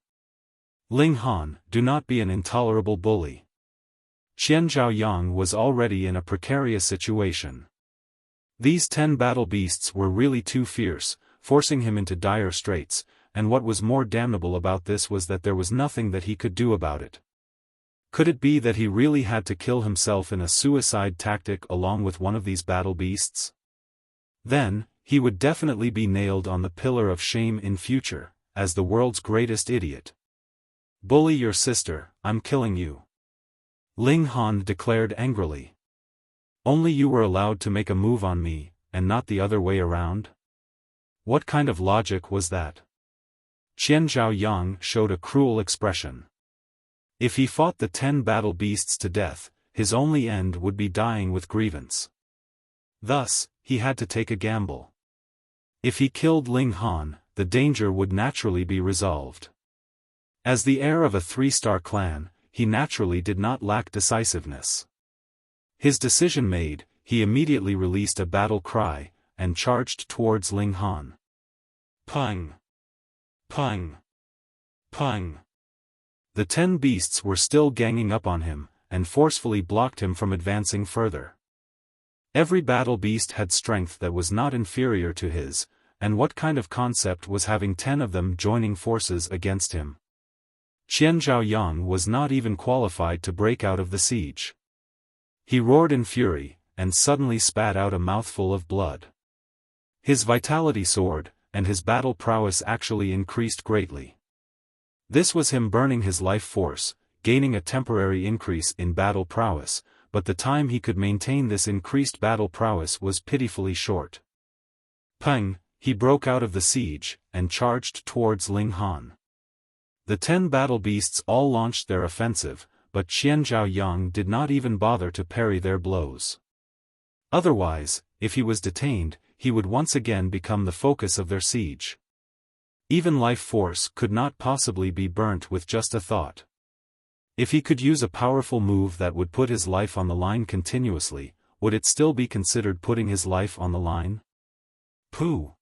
Ling Han, do not be an intolerable bully. Qian Zhaoyang was already in a precarious situation. These 10 battle beasts were really too fierce, forcing him into dire straits, and what was more damnable about this was that there was nothing that he could do about it. Could it be that he really had to kill himself in a suicide tactic along with one of these battle beasts? Then, he would definitely be nailed on the pillar of shame in future, as the world's greatest idiot. Bully your sister, I'm killing you. Ling Han declared angrily. Only you were allowed to make a move on me, and not the other way around? What kind of logic was that? Qian Zhaoyang showed a cruel expression. If he fought the 10 battle beasts to death, his only end would be dying with grievance. Thus, he had to take a gamble. If he killed Ling Han, the danger would naturally be resolved. As the heir of a 3-star clan, he naturally did not lack decisiveness. His decision made, he immediately released a battle cry, and charged towards Ling Han. Pung! Pung! Pung! The 10 beasts were still ganging up on him, and forcefully blocked him from advancing further. Every battle beast had strength that was not inferior to his, and what kind of concept was having 10 of them joining forces against him? Qian Zhaoyang was not even qualified to break out of the siege. He roared in fury, and suddenly spat out a mouthful of blood. His vitality soared, and his battle prowess actually increased greatly. This was him burning his life force, gaining a temporary increase in battle prowess, but the time he could maintain this increased battle prowess was pitifully short. Peng, he broke out of the siege, and charged towards Ling Han. The 10 battle beasts all launched their offensive, but Qian Zhaoyang did not even bother to parry their blows. Otherwise, if he was detained, he would once again become the focus of their siege. Even life force could not possibly be burnt with just a thought. If he could use a powerful move that would put his life on the line continuously, would it still be considered putting his life on the line? Pooh!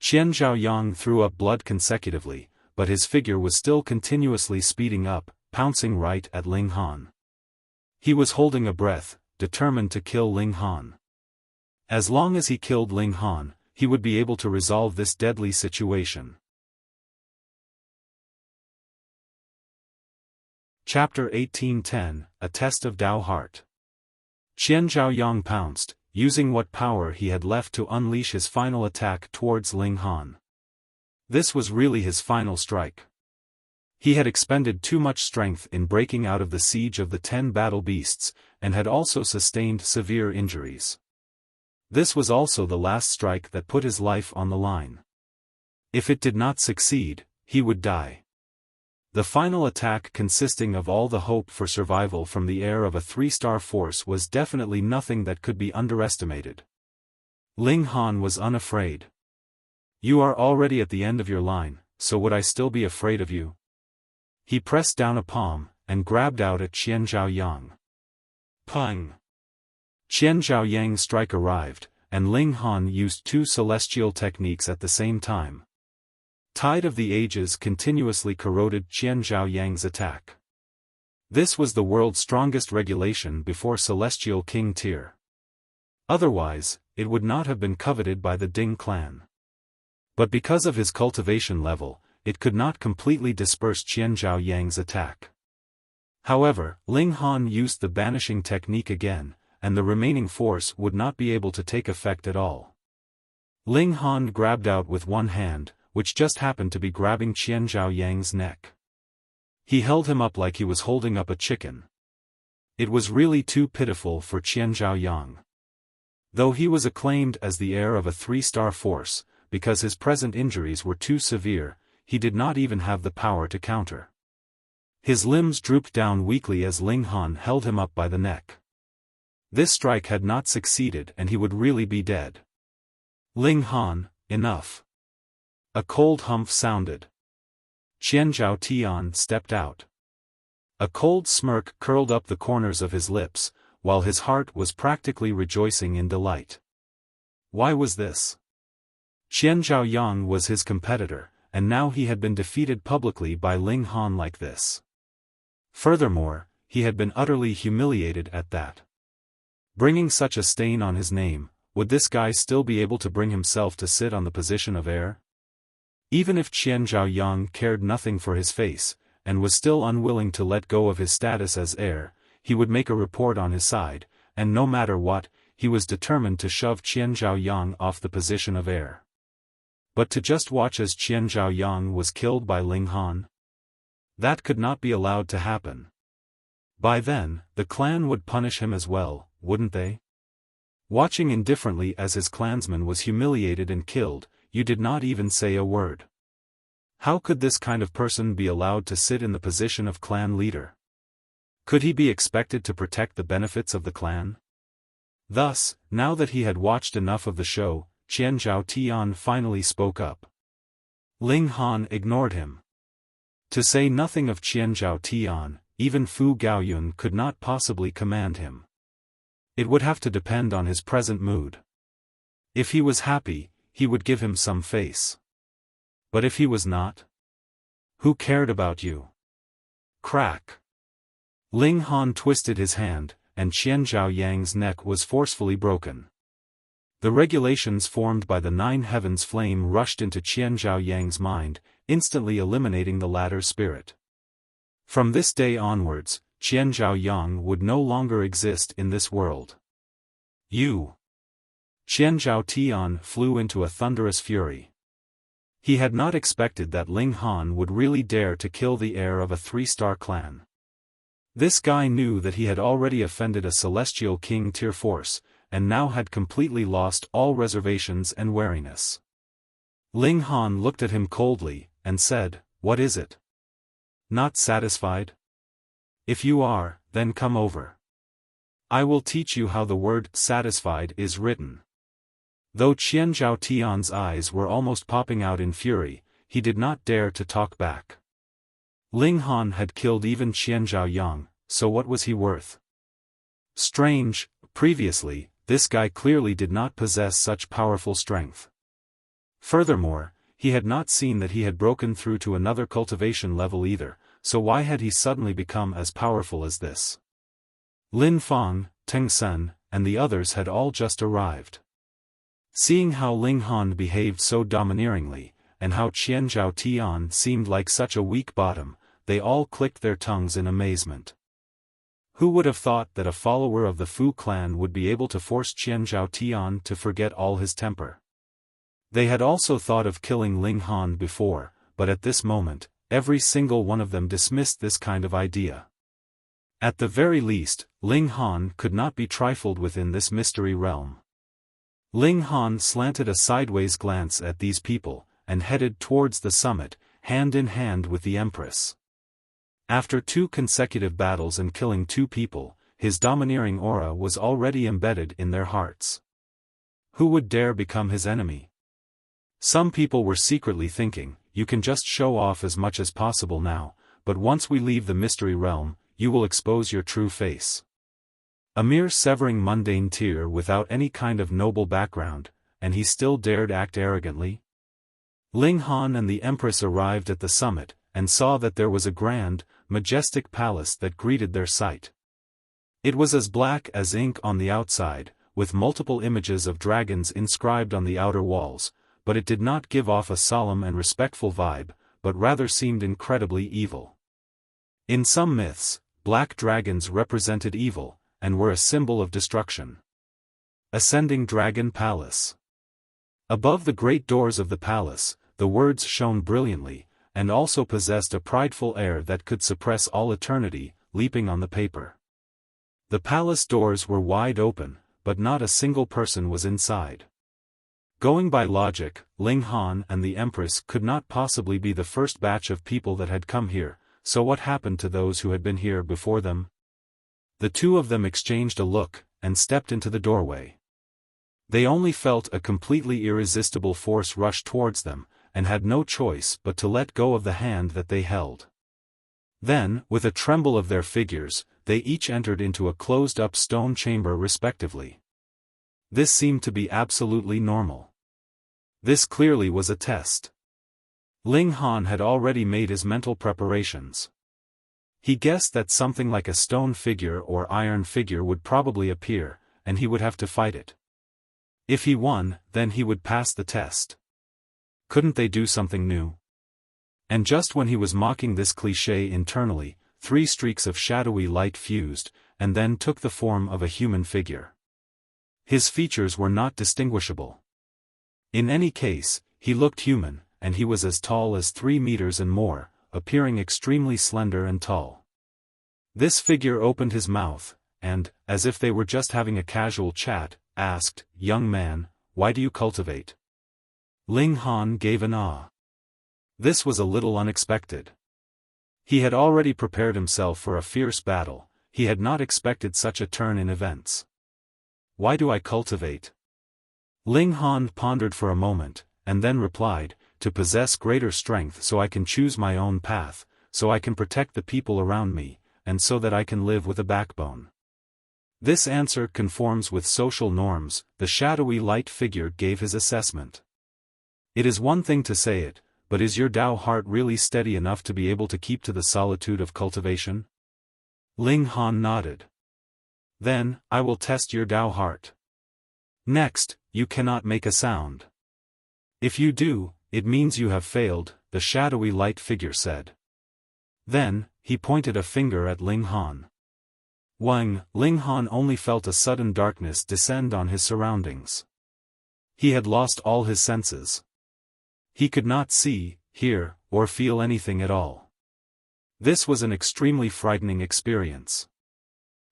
Qian Zhaoyang threw up blood consecutively, but his figure was still continuously speeding up, pouncing right at Ling Han. He was holding a breath, determined to kill Ling Han. As long as he killed Ling Han, he would be able to resolve this deadly situation. Chapter 1810, A Test of Dao Heart. Qian Zhaoyang pounced, using what power he had left to unleash his final attack towards Ling Han. This was really his final strike. He had expended too much strength in breaking out of the siege of the 10 battle beasts, and had also sustained severe injuries. This was also the last strike that put his life on the line. If it did not succeed, he would die. The final attack, consisting of all the hope for survival from the heir of a 3-star force, was definitely nothing that could be underestimated. Ling Han was unafraid. You are already at the end of your line, so would I still be afraid of you? He pressed down a palm, and grabbed out at Qian Zhaoyang. Pung! Qian Zhaoyang's strike arrived, and Ling Han used 2 celestial techniques at the same time. Tide of the Ages continuously corroded Qian Zhaoyang's attack. This was the world's strongest regulation before Celestial King tier. Otherwise, it would not have been coveted by the Ding clan. But because of his cultivation level, it could not completely disperse Qian Zhaoyang's attack. However, Ling Han used the banishing technique again, and the remaining force would not be able to take effect at all. Ling Han grabbed out with one hand, which just happened to be grabbing Qian Zhaoyang's neck. He held him up like he was holding up a chicken. It was really too pitiful for Qian Zhaoyang. Though he was acclaimed as the heir of a 3-star force, because his present injuries were too severe, he did not even have the power to counter. His limbs drooped down weakly as Ling Han held him up by the neck. This strike had not succeeded and he would really be dead. Ling Han, enough. A cold humph sounded. Qian Zhao Tian stepped out. A cold smirk curled up the corners of his lips, while his heart was practically rejoicing in delight. Why was this? Qian Zhaoyang was his competitor, and now he had been defeated publicly by Ling Han like this. Furthermore, he had been utterly humiliated at that. Bringing such a stain on his name, would this guy still be able to bring himself to sit on the position of heir? Even if Qian Zhaoyang cared nothing for his face, and was still unwilling to let go of his status as heir, he would make a report on his side, and no matter what, he was determined to shove Qian Zhaoyang off the position of heir. But to just watch as Qian Zhaoyang was killed by Ling Han? That could not be allowed to happen. By then, the clan would punish him as well, wouldn't they? Watching indifferently as his clansman was humiliated and killed, you did not even say a word. How could this kind of person be allowed to sit in the position of clan leader? Could he be expected to protect the benefits of the clan? Thus, now that he had watched enough of the show, Qian Zhao Tian finally spoke up. Ling Han ignored him. To say nothing of Qian Zhao Tian, even Fu Gaoyun could not possibly command him. It would have to depend on his present mood. If he was happy, he would give him some face. But if he was not? Who cared about you? Crack. Ling Han twisted his hand, and Qian Zhaoyang's neck was forcefully broken. The regulations formed by the 9 heavens flame rushed into Qian Zhaoyang's mind, instantly eliminating the latter's spirit. From this day onwards, Qian Zhaoyang would no longer exist in this world. You! Qian Zhao Tian flew into a thunderous fury. He had not expected that Ling Han would really dare to kill the heir of a 3-star clan. This guy knew that he had already offended a celestial king tier force, and now had completely lost all reservations and wariness. Ling Han looked at him coldly, and said, "What is it? Not satisfied? If you are, then come over. I will teach you how the word satisfied is written." Though Qian Zhao Tian's eyes were almost popping out in fury, he did not dare to talk back. Ling Han had killed even Qian Zhaoyang, so what was he worth? Strange, previously, this guy clearly did not possess such powerful strength. Furthermore, he had not seen that he had broken through to another cultivation level either, so why had he suddenly become as powerful as this? Lin Fang, Teng Sen, and the others had all just arrived. Seeing how Ling Han behaved so domineeringly, and how Qian Zhao Tian seemed like such a weak bottom, they all clicked their tongues in amazement. Who would have thought that a follower of the Fu clan would be able to force Qian Zhao Tian to forget all his temper? They had also thought of killing Ling Han before, but at this moment, every single one of them dismissed this kind of idea. At the very least, Ling Han could not be trifled with in this mystery realm. Ling Han slanted a sideways glance at these people, and headed towards the summit, hand in hand with the Empress. After 2 consecutive battles and killing 2 people, his domineering aura was already embedded in their hearts. Who would dare become his enemy? Some people were secretly thinking, you can just show off as much as possible now, but once we leave the mystery realm, you will expose your true face. A mere severing mundane tier without any kind of noble background, and he still dared act arrogantly? Ling Han and the Empress arrived at the summit, and saw that there was a grand, majestic palace that greeted their sight. It was as black as ink on the outside, with multiple images of dragons inscribed on the outer walls, but it did not give off a solemn and respectful vibe, but rather seemed incredibly evil. In some myths, black dragons represented evil, and were a symbol of destruction. Ascending Dragon Palace. Above the great doors of the palace, the words shone brilliantly, and also possessed a prideful air that could suppress all eternity, leaping on the paper. The palace doors were wide open, but not a single person was inside. Going by logic, Ling Han and the Empress could not possibly be the first batch of people that had come here, so what happened to those who had been here before them? The two of them exchanged a look, and stepped into the doorway. They only felt a completely irresistible force rush towards them, and had no choice but to let go of the hand that they held. Then, with a tremble of their figures, they each entered into a closed-up stone chamber respectively. This seemed to be absolutely normal. This clearly was a test. Ling Han had already made his mental preparations. He guessed that something like a stone figure or iron figure would probably appear, and he would have to fight it. If he won, then he would pass the test. Couldn't they do something new? And just when he was mocking this cliché internally, 3 streaks of shadowy light fused, and then took the form of a human figure. His features were not distinguishable. In any case, he looked human, and he was as tall as 3 meters and more, appearing extremely slender and tall. This figure opened his mouth, and, as if they were just having a casual chat, asked, "Young man, why do you cultivate?" Ling Han gave an ah. This was a little unexpected. He had already prepared himself for a fierce battle, he had not expected such a turn in events. Why do I cultivate? Ling Han pondered for a moment, and then replied, to possess greater strength so I can choose my own path, so I can protect the people around me, and so that I can live with a backbone. This answer conforms with social norms, the shadowy light figure gave his assessment. It is one thing to say it, but is your Dao heart really steady enough to be able to keep to the solitude of cultivation? Ling Han nodded. Then, I will test your Dao heart. Next, you cannot make a sound. If you do, it means you have failed, the shadowy light figure said. Then, he pointed a finger at Ling Han. Ling Han only felt a sudden darkness descend on his surroundings. He had lost all his senses. He could not see, hear, or feel anything at all. This was an extremely frightening experience.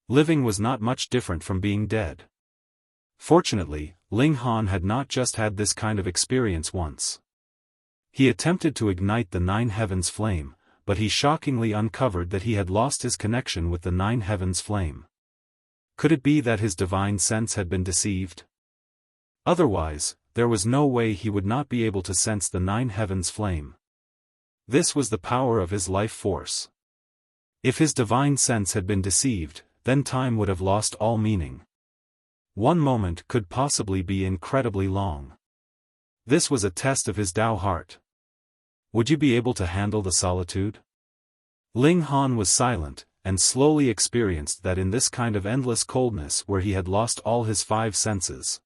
Living was not much different from being dead. Fortunately, Ling Han had not just had this kind of experience once. He attempted to ignite the 9 heavens flame, but he shockingly uncovered that he had lost his connection with the 9 heavens flame. Could it be that his divine sense had been deceived? Otherwise, there was no way he would not be able to sense the 9 heavens flame. This was the power of his life force. If his divine sense had been deceived, then time would have lost all meaning. One moment could possibly be incredibly long. This was a test of his Dao heart. Would you be able to handle the solitude? Ling Han was silent, and slowly experienced that in this kind of endless coldness where he had lost all his 5 senses.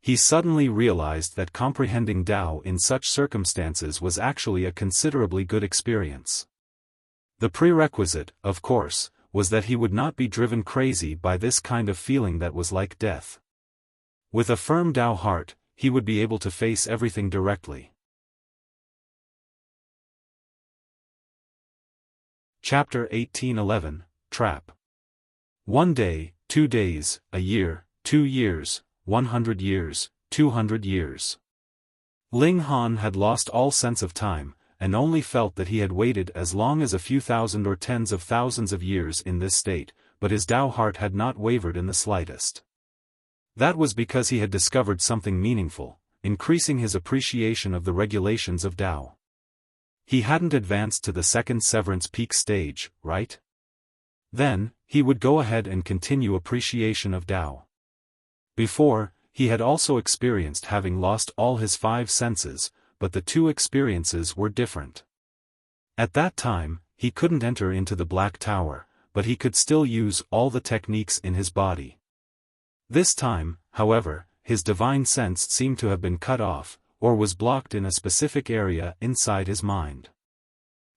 He suddenly realized that comprehending Dao in such circumstances was actually a considerably good experience. The prerequisite, of course, was that he would not be driven crazy by this kind of feeling that was like death. With a firm Dao heart, he would be able to face everything directly. Chapter 1811, Trap. 1 day, 2 days, a year, 2 years, 100 years, 200 years. Ling Han had lost all sense of time, and only felt that he had waited as long as a few thousand or tens of thousands of years in this state, but his Dao heart had not wavered in the slightest. That was because he had discovered something meaningful, increasing his appreciation of the regulations of Dao. He hadn't advanced to the second Severance peak stage, right? Then, he would go ahead and continue appreciation of Dao. Before, he had also experienced having lost all his 5 senses, but the 2 experiences were different. At that time, he couldn't enter into the Black Tower, but he could still use all the techniques in his body. This time, however, his divine sense seemed to have been cut off, or was blocked in a specific area inside his mind.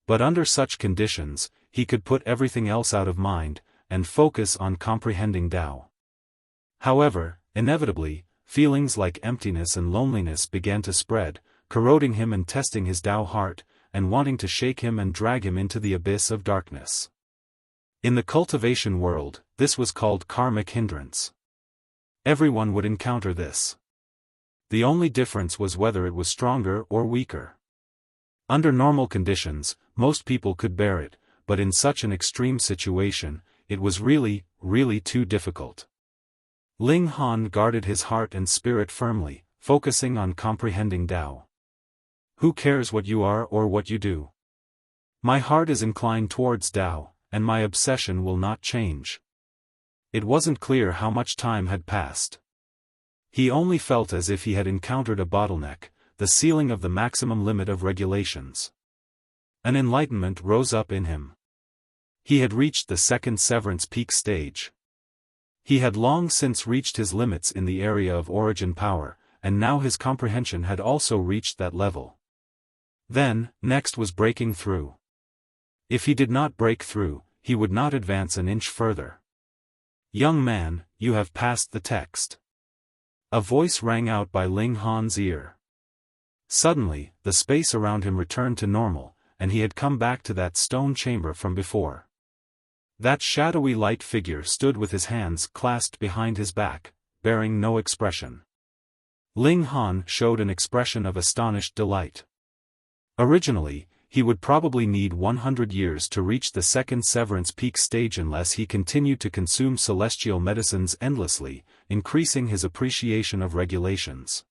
But under such conditions, he could put everything else out of mind, and focus on comprehending Dao. However, inevitably, feelings like emptiness and loneliness began to spread, corroding him and testing his Dao heart, and wanting to shake him and drag him into the abyss of darkness. In the cultivation world, this was called karmic hindrance. Everyone would encounter this. The only difference was whether it was stronger or weaker. Under normal conditions, most people could bear it, but in such an extreme situation, it was really, really too difficult. Ling Han guarded his heart and spirit firmly, focusing on comprehending Dao. Who cares what you are or what you do? My heart is inclined towards Dao, and my obsession will not change. It wasn't clear how much time had passed. He only felt as if he had encountered a bottleneck, the ceiling of the maximum limit of regulations. An enlightenment rose up in him. He had reached the second Severance peak stage. He had long since reached his limits in the area of origin power, and now his comprehension had also reached that level. Then, next was breaking through. If he did not break through, he would not advance an inch further. Young man, you have passed the text. A voice rang out by Ling Han's ear. Suddenly, the space around him returned to normal, and he had come back to that stone chamber from before. That shadowy light figure stood with his hands clasped behind his back, bearing no expression. Ling Han showed an expression of astonished delight. Originally, he would probably need 100 years to reach the second Severance peak stage unless he continued to consume celestial medicines endlessly, increasing his appreciation of regulations.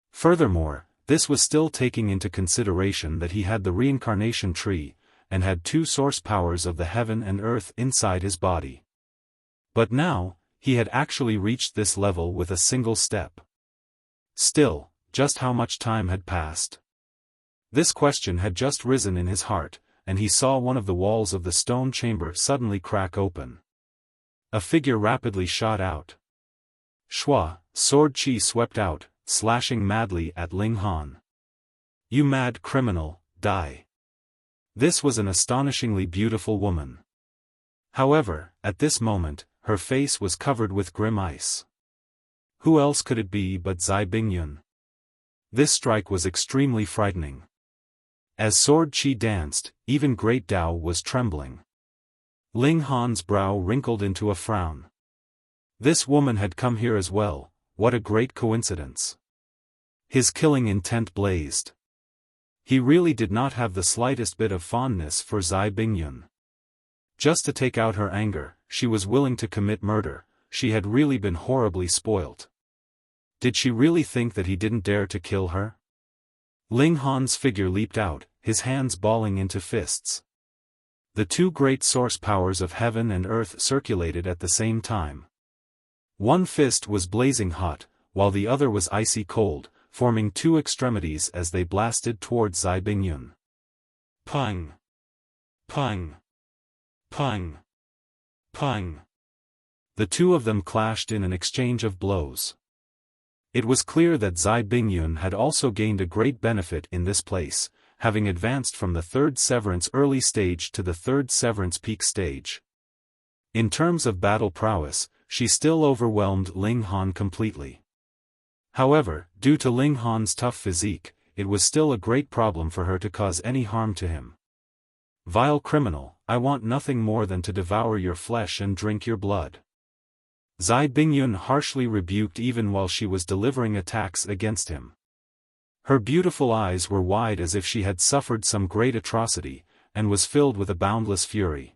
Furthermore, this was still taking into consideration that he had the reincarnation tree, and had two source powers of the heaven and earth inside his body. But now, he had actually reached this level with a single step. Still, just how much time had passed? This question had just risen in his heart, and he saw one of the walls of the stone chamber suddenly crack open. A figure rapidly shot out. Shua, sword chi swept out, slashing madly at Ling Han. You mad criminal, die. This was an astonishingly beautiful woman. However, at this moment, her face was covered with grim ice. Who else could it be but Zai Bingyun? This strike was extremely frightening. As sword chi danced, even great Dao was trembling. Ling Han's brow wrinkled into a frown. This woman had come here as well, what a great coincidence. His killing intent blazed. He really did not have the slightest bit of fondness for Zai Bingyun. Just to take out her anger, she was willing to commit murder. She had really been horribly spoilt. Did she really think that he didn't dare to kill her? Ling Han's figure leaped out, his hands balling into fists. The two great source powers of heaven and earth circulated at the same time. One fist was blazing hot, while the other was icy cold, forming two extremities as they blasted towards Zai Bingyun. Pang! Pang! Pang! Pang! The two of them clashed in an exchange of blows. It was clear that Zai Bingyun had also gained a great benefit in this place, having advanced from the third Severance early stage to the third Severance peak stage. In terms of battle prowess, she still overwhelmed Ling Han completely. However, due to Ling Han's tough physique, it was still a great problem for her to cause any harm to him. Vile criminal, I want nothing more than to devour your flesh and drink your blood. Zai Bingyun harshly rebuked even while she was delivering attacks against him. Her beautiful eyes were wide as if she had suffered some great atrocity, and was filled with a boundless fury.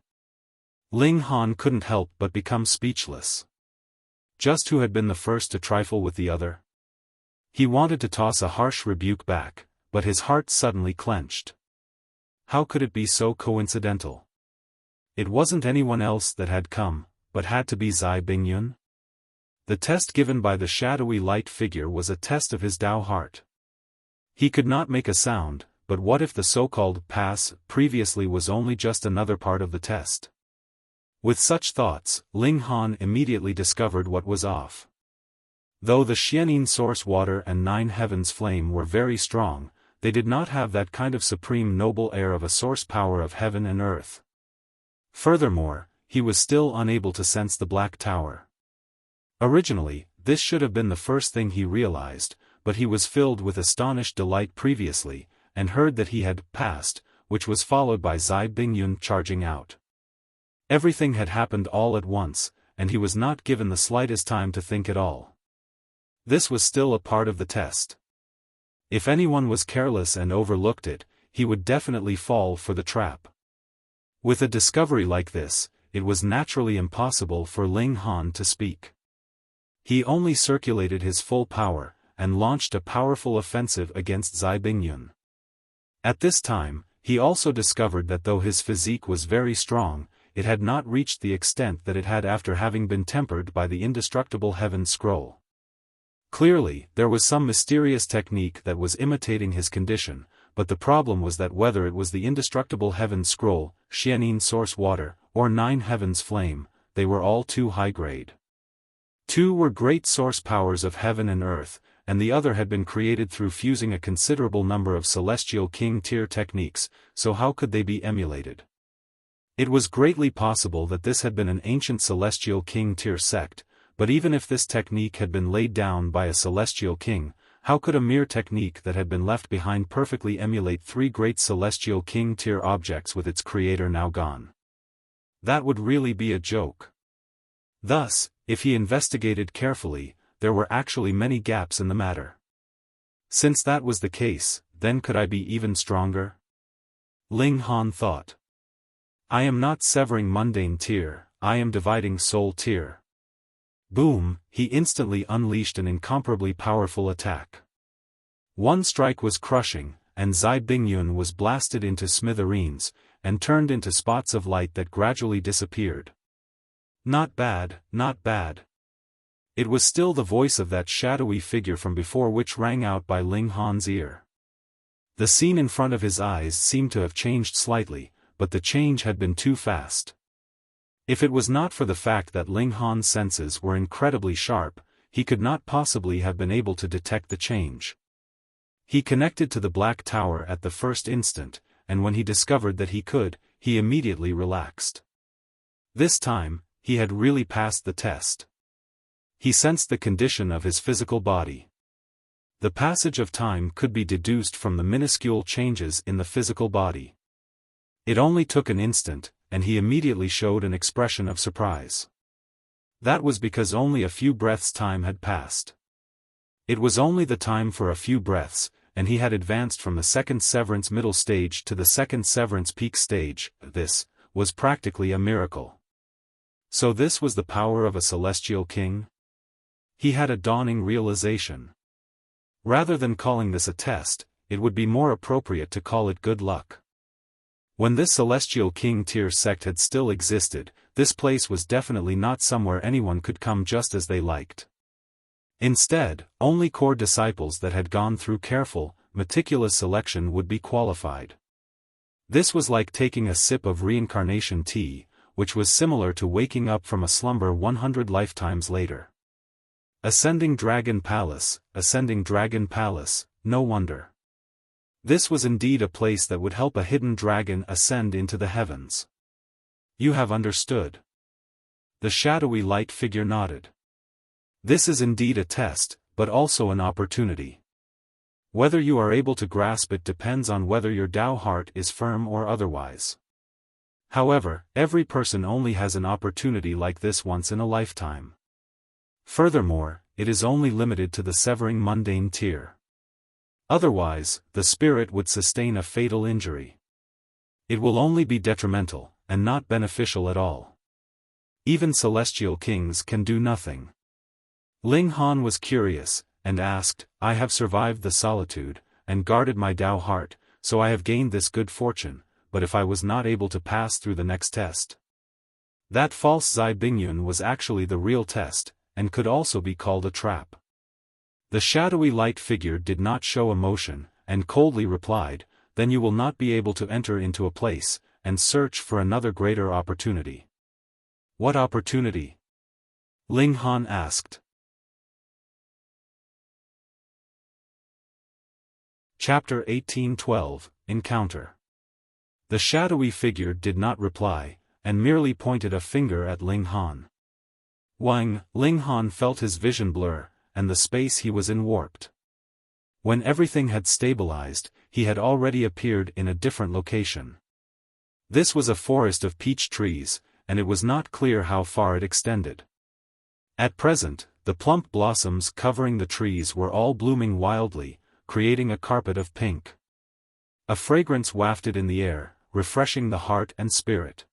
Ling Han couldn't help but become speechless. Just who had been the first to trifle with the other? He wanted to toss a harsh rebuke back, but his heart suddenly clenched. How could it be so coincidental? It wasn't anyone else that had come, but had to be Zai Bingyun? The test given by the shadowy light figure was a test of his Dao heart. He could not make a sound, but what if the so-called pass previously was only just another part of the test? With such thoughts, Ling Han immediately discovered what was off. Though the Xianin source water and nine heavens flame were very strong, they did not have that kind of supreme noble air of a source power of heaven and earth. Furthermore, he was still unable to sense the Black Tower. Originally, this should have been the first thing he realized, but he was filled with astonished delight previously, and heard that he had passed, which was followed by Zai Bingyun charging out. Everything had happened all at once, and he was not given the slightest time to think at all. This was still a part of the test. If anyone was careless and overlooked it, he would definitely fall for the trap. With a discovery like this, it was naturally impossible for Ling Han to speak. He only circulated his full power, and launched a powerful offensive against Zai Bingyun. At this time, he also discovered that though his physique was very strong, it had not reached the extent that it had after having been tempered by the indestructible Heaven Scroll. Clearly, there was some mysterious technique that was imitating his condition, but the problem was that whether it was the indestructible Heaven Scroll, Xianin Source Water, or Nine Heavens Flame, they were all too high-grade. Two were great source powers of heaven and earth, and the other had been created through fusing a considerable number of Celestial King tier techniques, so how could they be emulated? It was greatly possible that this had been an ancient Celestial King tier sect, but even if this technique had been laid down by a Celestial King, how could a mere technique that had been left behind perfectly emulate three great Celestial King tier objects with its creator now gone? That would really be a joke. Thus, if he investigated carefully, there were actually many gaps in the matter. Since that was the case, then could I be even stronger? Ling Han thought. I am not severing mundane tier, I am dividing soul tier. Boom, he instantly unleashed an incomparably powerful attack. One strike was crushing, and Zai Bingyun was blasted into smithereens, and turned into spots of light that gradually disappeared. Not bad, not bad. It was still the voice of that shadowy figure from before which rang out by Ling Han's ear. The scene in front of his eyes seemed to have changed slightly, but the change had been too fast. If it was not for the fact that Ling Han's senses were incredibly sharp, he could not possibly have been able to detect the change. He connected to the Black Tower at the first instant, and when he discovered that he could, he immediately relaxed. This time, he had really passed the test. He sensed the condition of his physical body. The passage of time could be deduced from the minuscule changes in the physical body. It only took an instant, and he immediately showed an expression of surprise. That was because only a few breaths' time had passed. It was only the time for a few breaths, and he had advanced from the second Severance middle stage to the second Severance peak stage. This was practically a miracle. So this was the power of a Celestial King? He had a dawning realization. Rather than calling this a test, it would be more appropriate to call it good luck. When this Celestial King tier sect had still existed, this place was definitely not somewhere anyone could come just as they liked. Instead, only core disciples that had gone through careful, meticulous selection would be qualified. This was like taking a sip of reincarnation tea, which was similar to waking up from a slumber 100 lifetimes later. Ascending Dragon Palace, no wonder. This was indeed a place that would help a hidden dragon ascend into the heavens. You have understood. The shadowy light figure nodded. This is indeed a test, but also an opportunity. Whether you are able to grasp it depends on whether your Dao heart is firm or otherwise. However, every person only has an opportunity like this once in a lifetime. Furthermore, it is only limited to the severing mundane tier. Otherwise, the spirit would sustain a fatal injury. It will only be detrimental, and not beneficial at all. Even Celestial Kings can do nothing. Ling Han was curious, and asked, I have survived the solitude, and guarded my Dao heart, so I have gained this good fortune, but if I was not able to pass through the next test? That false Zai Bingyun was actually the real test, and could also be called a trap. The shadowy light figure did not show emotion, and coldly replied, then you will not be able to enter into a place, and search for another greater opportunity. What opportunity? Ling Han asked. Chapter 1812, Encounter. The shadowy figure did not reply, and merely pointed a finger at Ling Han. Ling Han felt his vision blur, and the space he was in warped. When everything had stabilized, he had already appeared in a different location. This was a forest of peach trees, and it was not clear how far it extended. At present, the plump blossoms covering the trees were all blooming wildly, creating a carpet of pink. A fragrance wafted in the air, refreshing the heart and spirit.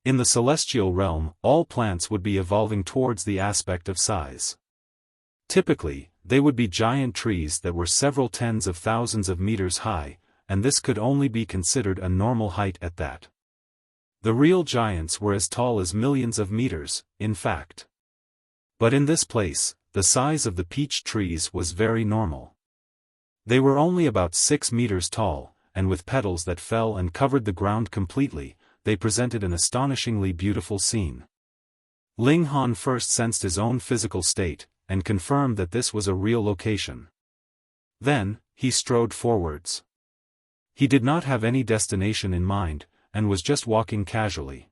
In the celestial realm, all plants would be evolving towards the aspect of size. Typically, they would be giant trees that were several tens of thousands of meters high, and this could only be considered a normal height at that. The real giants were as tall as millions of meters, in fact. But in this place, the size of the peach trees was very normal. They were only about 6 meters tall, and with petals that fell and covered the ground completely, they presented an astonishingly beautiful scene. Ling Han first sensed his own physical state, and confirmed that this was a real location. Then, he strode forwards. He did not have any destination in mind, and was just walking casually.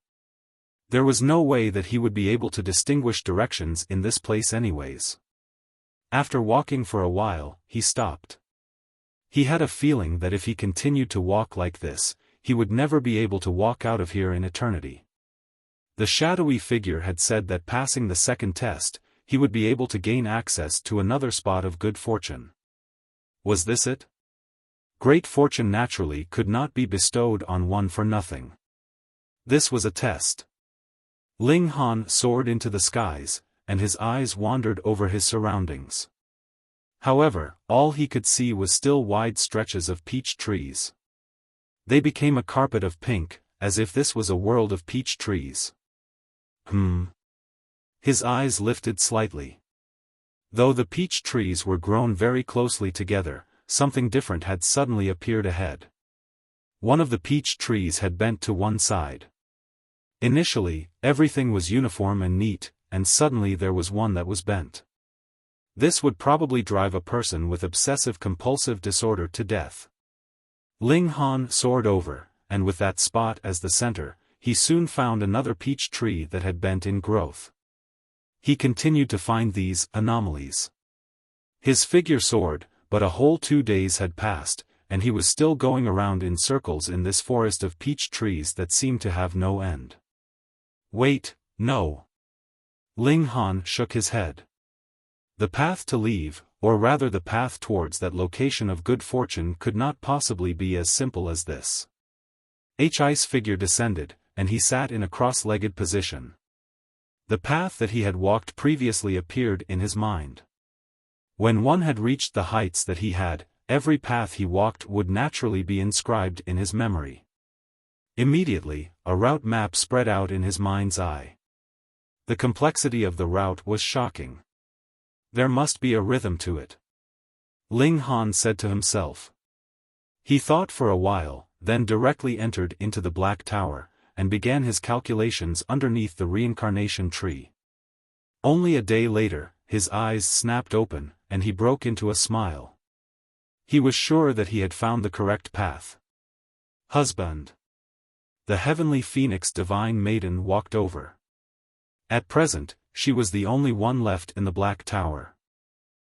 There was no way that he would be able to distinguish directions in this place anyways. After walking for a while, he stopped. He had a feeling that if he continued to walk like this, he would never be able to walk out of here in eternity. The shadowy figure had said that passing the second test, he would be able to gain access to another spot of good fortune. Was this it? Great fortune naturally could not be bestowed on one for nothing. This was a test. Ling Han soared into the skies, and his eyes wandered over his surroundings. However, all he could see was still wide stretches of peach trees. They became a carpet of pink, as if this was a world of peach trees. His eyes lifted slightly. Though the peach trees were grown very closely together, something different had suddenly appeared ahead. One of the peach trees had bent to one side. Initially, everything was uniform and neat, and suddenly there was one that was bent. This would probably drive a person with obsessive-compulsive disorder to death. Ling Han soared over, and with that spot as the center, he soon found another peach tree that had bent in growth. He continued to find these anomalies. His figure soared, but a whole 2 days had passed, and he was still going around in circles in this forest of peach trees that seemed to have no end. Wait, no. Ling Han shook his head. The path to leave, or rather the path towards that location of good fortune could not possibly be as simple as this. Hi's figure descended, and he sat in a cross-legged position. The path that he had walked previously appeared in his mind. When one had reached the heights that he had, every path he walked would naturally be inscribed in his memory. Immediately, a route map spread out in his mind's eye. The complexity of the route was shocking. There must be a rhythm to it. Ling Han said to himself. He thought for a while, then directly entered into the Black Tower, and began his calculations underneath the reincarnation tree. Only a day later, his eyes snapped open, and he broke into a smile. He was sure that he had found the correct path. Husband. The heavenly phoenix divine maiden walked over. At present, she was the only one left in the Black Tower.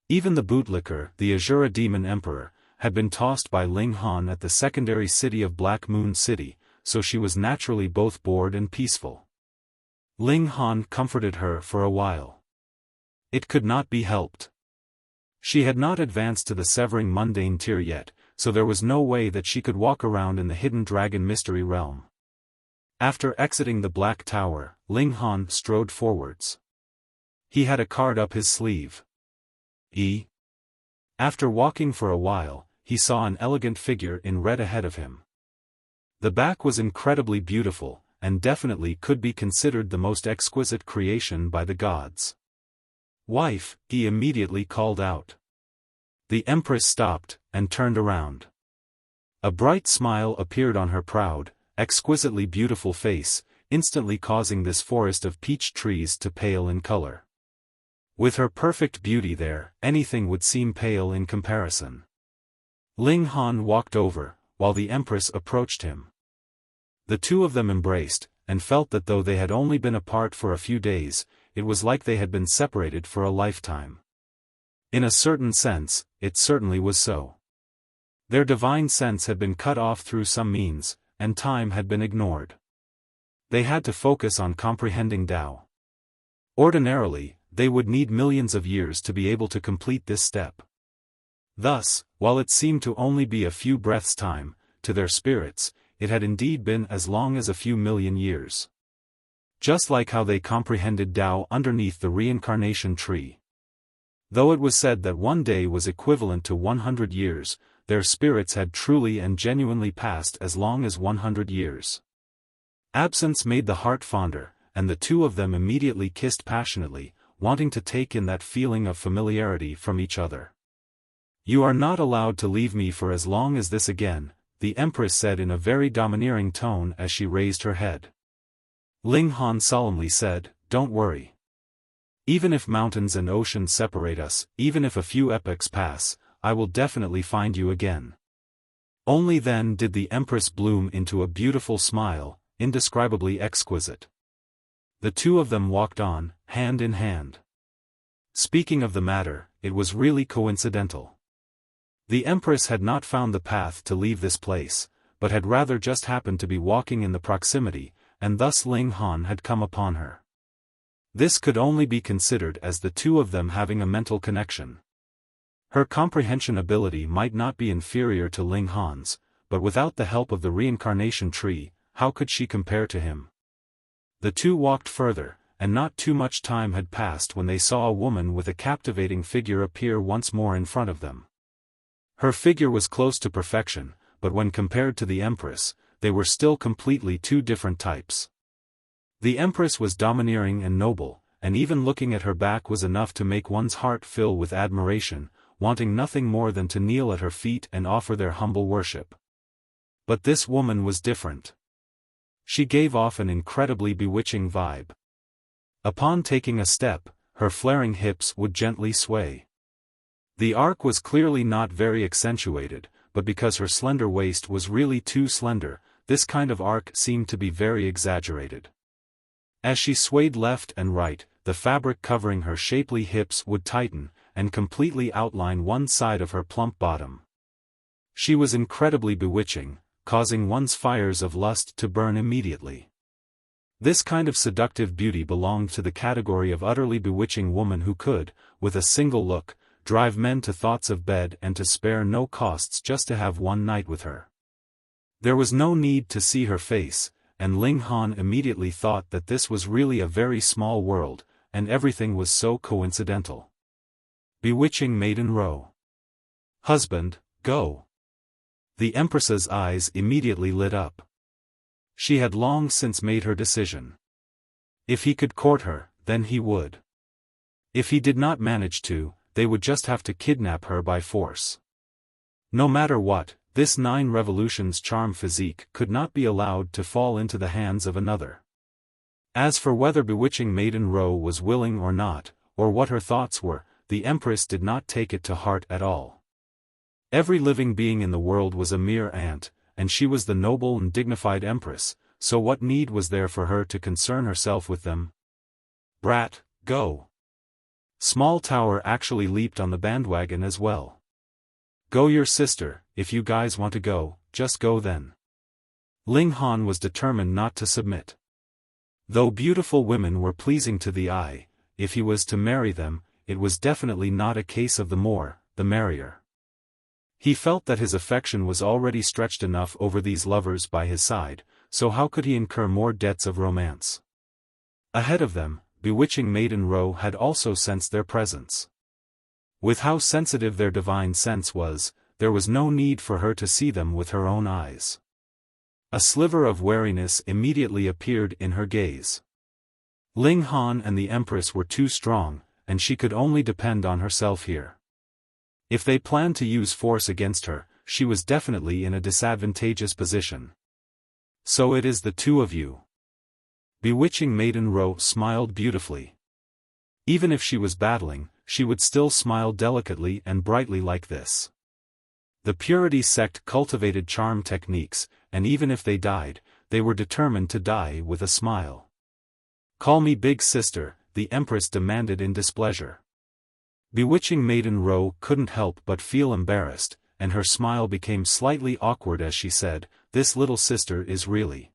Even the bootlicker, the Azura demon emperor, had been tossed by Ling Han at the secondary city of Black Moon City, so she was naturally both bored and peaceful. Ling Han comforted her for a while. It could not be helped. She had not advanced to the severing mundane tier yet, so there was no way that she could walk around in the hidden dragon mystery realm. After exiting the Black Tower, Ling Han strode forwards. He had a card up his sleeve. After walking for a while, he saw an elegant figure in red ahead of him. The back was incredibly beautiful, and definitely could be considered the most exquisite creation by the gods. Wife, he immediately called out. The Empress stopped, and turned around. A bright smile appeared on her proud, exquisitely beautiful face, instantly causing this forest of peach trees to pale in color. With her perfect beauty there, anything would seem pale in comparison. Ling Han walked over, while the Empress approached him. The two of them embraced, and felt that though they had only been apart for a few days, it was like they had been separated for a lifetime. In a certain sense, it certainly was so. Their divine sense had been cut off through some means, and time had been ignored. They had to focus on comprehending Dao. Ordinarily, they would need millions of years to be able to complete this step. Thus, while it seemed to only be a few breaths' time, to their spirits, it had indeed been as long as a few million years. Just like how they comprehended Dao underneath the reincarnation tree. Though it was said that one day was equivalent to 100 years, their spirits had truly and genuinely passed as long as 100 years. Absence made the heart fonder, and the two of them immediately kissed passionately, wanting to take in that feeling of familiarity from each other. "You are not allowed to leave me for as long as this again," the Empress said in a very domineering tone as she raised her head. Ling Han solemnly said, "Don't worry. Even if mountains and oceans separate us, even if a few epochs pass, I will definitely find you again." Only then did the Empress bloom into a beautiful smile, indescribably exquisite. The two of them walked on, hand in hand. Speaking of the matter, it was really coincidental. The Empress had not found the path to leave this place, but had rather just happened to be walking in the proximity, and thus Ling Han had come upon her. This could only be considered as the two of them having a mental connection. Her comprehension ability might not be inferior to Ling Han's, but without the help of the reincarnation tree, how could she compare to him? The two walked further, and not too much time had passed when they saw a woman with a captivating figure appear once more in front of them. Her figure was close to perfection, but when compared to the Empress, they were still completely two different types. The Empress was domineering and noble, and even looking at her back was enough to make one's heart fill with admiration, wanting nothing more than to kneel at her feet and offer their humble worship. But this woman was different. She gave off an incredibly bewitching vibe. Upon taking a step, her flaring hips would gently sway. The arc was clearly not very accentuated, but because her slender waist was really too slender, this kind of arc seemed to be very exaggerated. As she swayed left and right, the fabric covering her shapely hips would tighten, and completely outline one side of her plump bottom. She was incredibly bewitching, causing one's fires of lust to burn immediately. This kind of seductive beauty belonged to the category of utterly bewitching woman who could, with a single look, drive men to thoughts of bed and to spare no costs just to have one night with her. There was no need to see her face, and Ling Han immediately thought that this was really a very small world, and everything was so coincidental. Bewitching maiden row. Husband, go. The Empress's eyes immediately lit up. She had long since made her decision. If he could court her, then he would. If he did not manage to, they would just have to kidnap her by force. No matter what, this 9 revolutions charm physique could not be allowed to fall into the hands of another. As for whether bewitching maiden row was willing or not, or what her thoughts were, the Empress did not take it to heart at all. Every living being in the world was a mere ant, and she was the noble and dignified Empress, so what need was there for her to concern herself with them? Brat, go. Small Tower actually leaped on the bandwagon as well. Go your sister, if you guys want to go, just go then. Ling Han was determined not to submit. Though beautiful women were pleasing to the eye, if he was to marry them, it was definitely not a case of the more, the merrier. He felt that his affection was already stretched enough over these lovers by his side, so how could he incur more debts of romance? Ahead of them, bewitching maiden row had also sensed their presence. With how sensitive their divine sense was, there was no need for her to see them with her own eyes. A sliver of wariness immediately appeared in her gaze. Ling Han and the Empress were too strong, and she could only depend on herself here. If they planned to use force against her, she was definitely in a disadvantageous position. So it is the two of you. Bewitching maiden row smiled beautifully. Even if she was battling, she would still smile delicately and brightly like this. The Purity sect cultivated charm techniques, and even if they died, they were determined to die with a smile. Call me big sister, the Empress demanded in displeasure. Bewitching Maiden Ro couldn't help but feel embarrassed, and her smile became slightly awkward as she said, "This little sister is really..."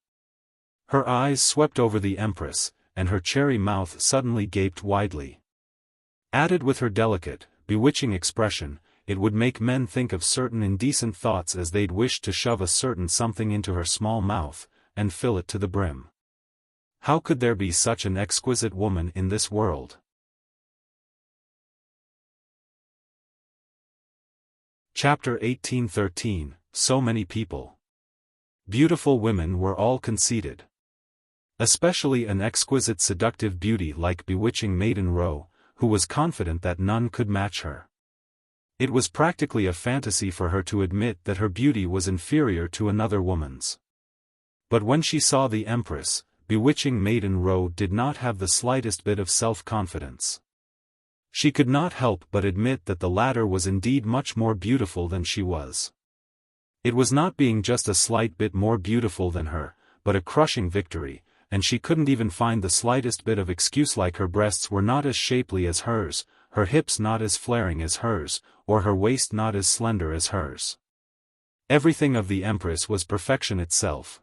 Her eyes swept over the Empress, and her cherry mouth suddenly gaped widely. Added with her delicate, bewitching expression, it would make men think of certain indecent thoughts as they'd wish to shove a certain something into her small mouth, and fill it to the brim. How could there be such an exquisite woman in this world? Chapter 1813, So Many People. Beautiful women were all conceited. Especially an exquisite seductive beauty like bewitching Maiden Ro, who was confident that none could match her. It was practically a fantasy for her to admit that her beauty was inferior to another woman's. But when she saw the Empress, bewitching Maiden Ro did not have the slightest bit of self-confidence. She could not help but admit that the latter was indeed much more beautiful than she was. It was not being just a slight bit more beautiful than her, but a crushing victory, and she couldn't even find the slightest bit of excuse, like her breasts were not as shapely as hers, her hips not as flaring as hers, or her waist not as slender as hers. Everything of the Empress was perfection itself.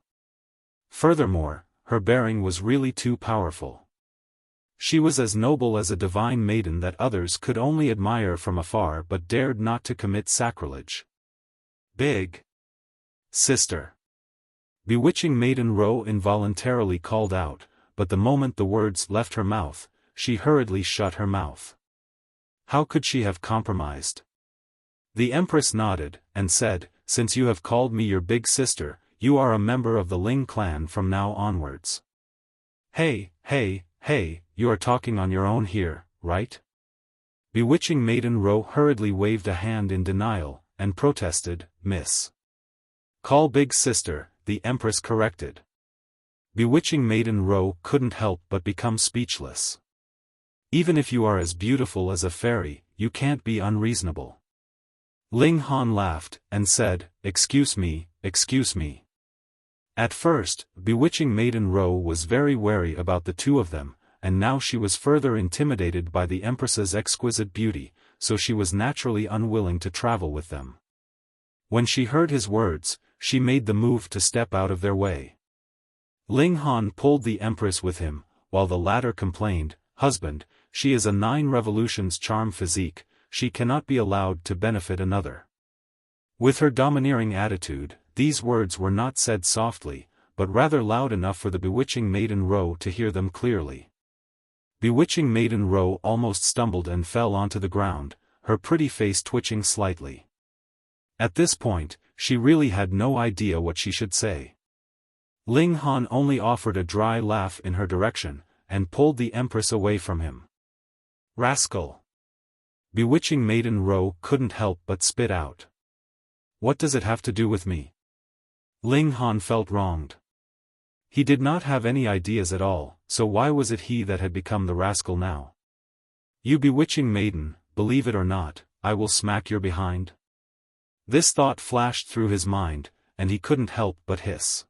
Furthermore, her bearing was really too powerful. She was as noble as a divine maiden that others could only admire from afar but dared not to commit sacrilege. Big sister. Bewitching Maiden Ro involuntarily called out, but the moment the words left her mouth, she hurriedly shut her mouth. How could she have compromised? The Empress nodded, and said, "Since you have called me your big sister, you are a member of the Ling clan from now onwards." Hey, you are talking on your own here, right? Bewitching Maiden Ro hurriedly waved a hand in denial, and protested, "Miss. Call big sister," the Empress corrected. Bewitching Maiden Ro couldn't help but become speechless. Even if you are as beautiful as a fairy, you can't be unreasonable. Ling Han laughed, and said, excuse me. At first, bewitching Maiden Ro was very wary about the two of them, and now she was further intimidated by the Empress's exquisite beauty, so she was naturally unwilling to travel with them. When she heard his words, she made the move to step out of their way. Ling Han pulled the Empress with him, while the latter complained, "Husband, she is a 9 revolutions charm physique, she cannot be allowed to benefit another." With her domineering attitude, these words were not said softly, but rather loud enough for the bewitching Maiden Ro to hear them clearly. Bewitching Maiden Ro almost stumbled and fell onto the ground, her pretty face twitching slightly. At this point, she really had no idea what she should say. Ling Han only offered a dry laugh in her direction, and pulled the Empress away from him. "Rascal!" Bewitching Maiden Ro couldn't help but spit out. "What does it have to do with me?" Ling Han felt wronged. He did not have any ideas at all, so why was it he that had become the rascal now? "You bewitching maiden, believe it or not, I will smack your behind." This thought flashed through his mind, and he couldn't help but hiss.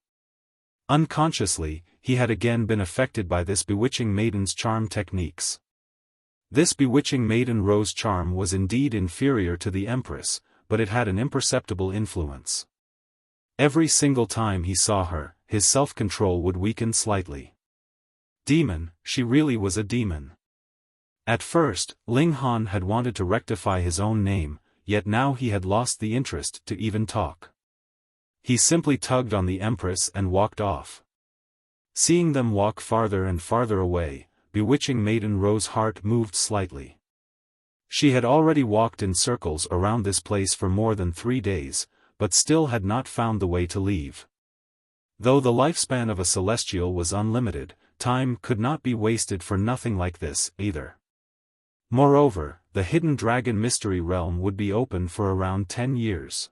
Unconsciously, he had again been affected by this bewitching maiden's charm techniques. This bewitching Maiden Ro's charm was indeed inferior to the Empress, but it had an imperceptible influence. Every single time he saw her, his self-control would weaken slightly. Demon, she really was a demon. At first, Ling Han had wanted to rectify his own name, yet now he had lost the interest to even talk. He simply tugged on the Empress and walked off. Seeing them walk farther and farther away, bewitching Maiden Ro's heart moved slightly. She had already walked in circles around this place for more than 3 days, but still had not found the way to leave. Though the lifespan of a celestial was unlimited, time could not be wasted for nothing like this, either. Moreover, the hidden dragon mystery realm would be open for around 10 years.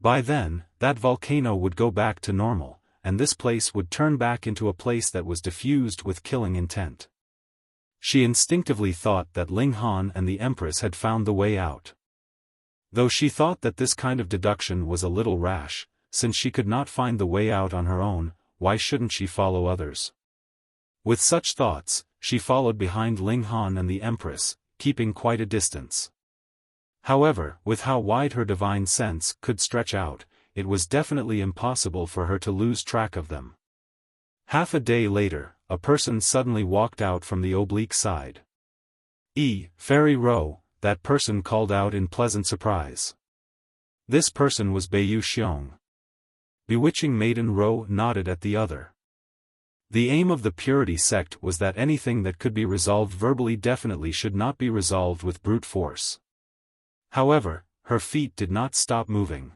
By then, that volcano would go back to normal, and this place would turn back into a place that was diffused with killing intent. She instinctively thought that Ling Han and the Empress had found the way out. Though she thought that this kind of deduction was a little rash, since she could not find the way out on her own, why shouldn't she follow others? With such thoughts, she followed behind Ling Han and the Empress, keeping quite a distance. However, with how wide her divine sense could stretch out, it was definitely impossible for her to lose track of them. Half a day later, a person suddenly walked out from the oblique side. Fairy Ro, that person called out in pleasant surprise. This person was Beiyu Xiong. Bewitching Maiden Ro nodded at the other. The aim of the Purity sect was that anything that could be resolved verbally definitely should not be resolved with brute force. However, her feet did not stop moving.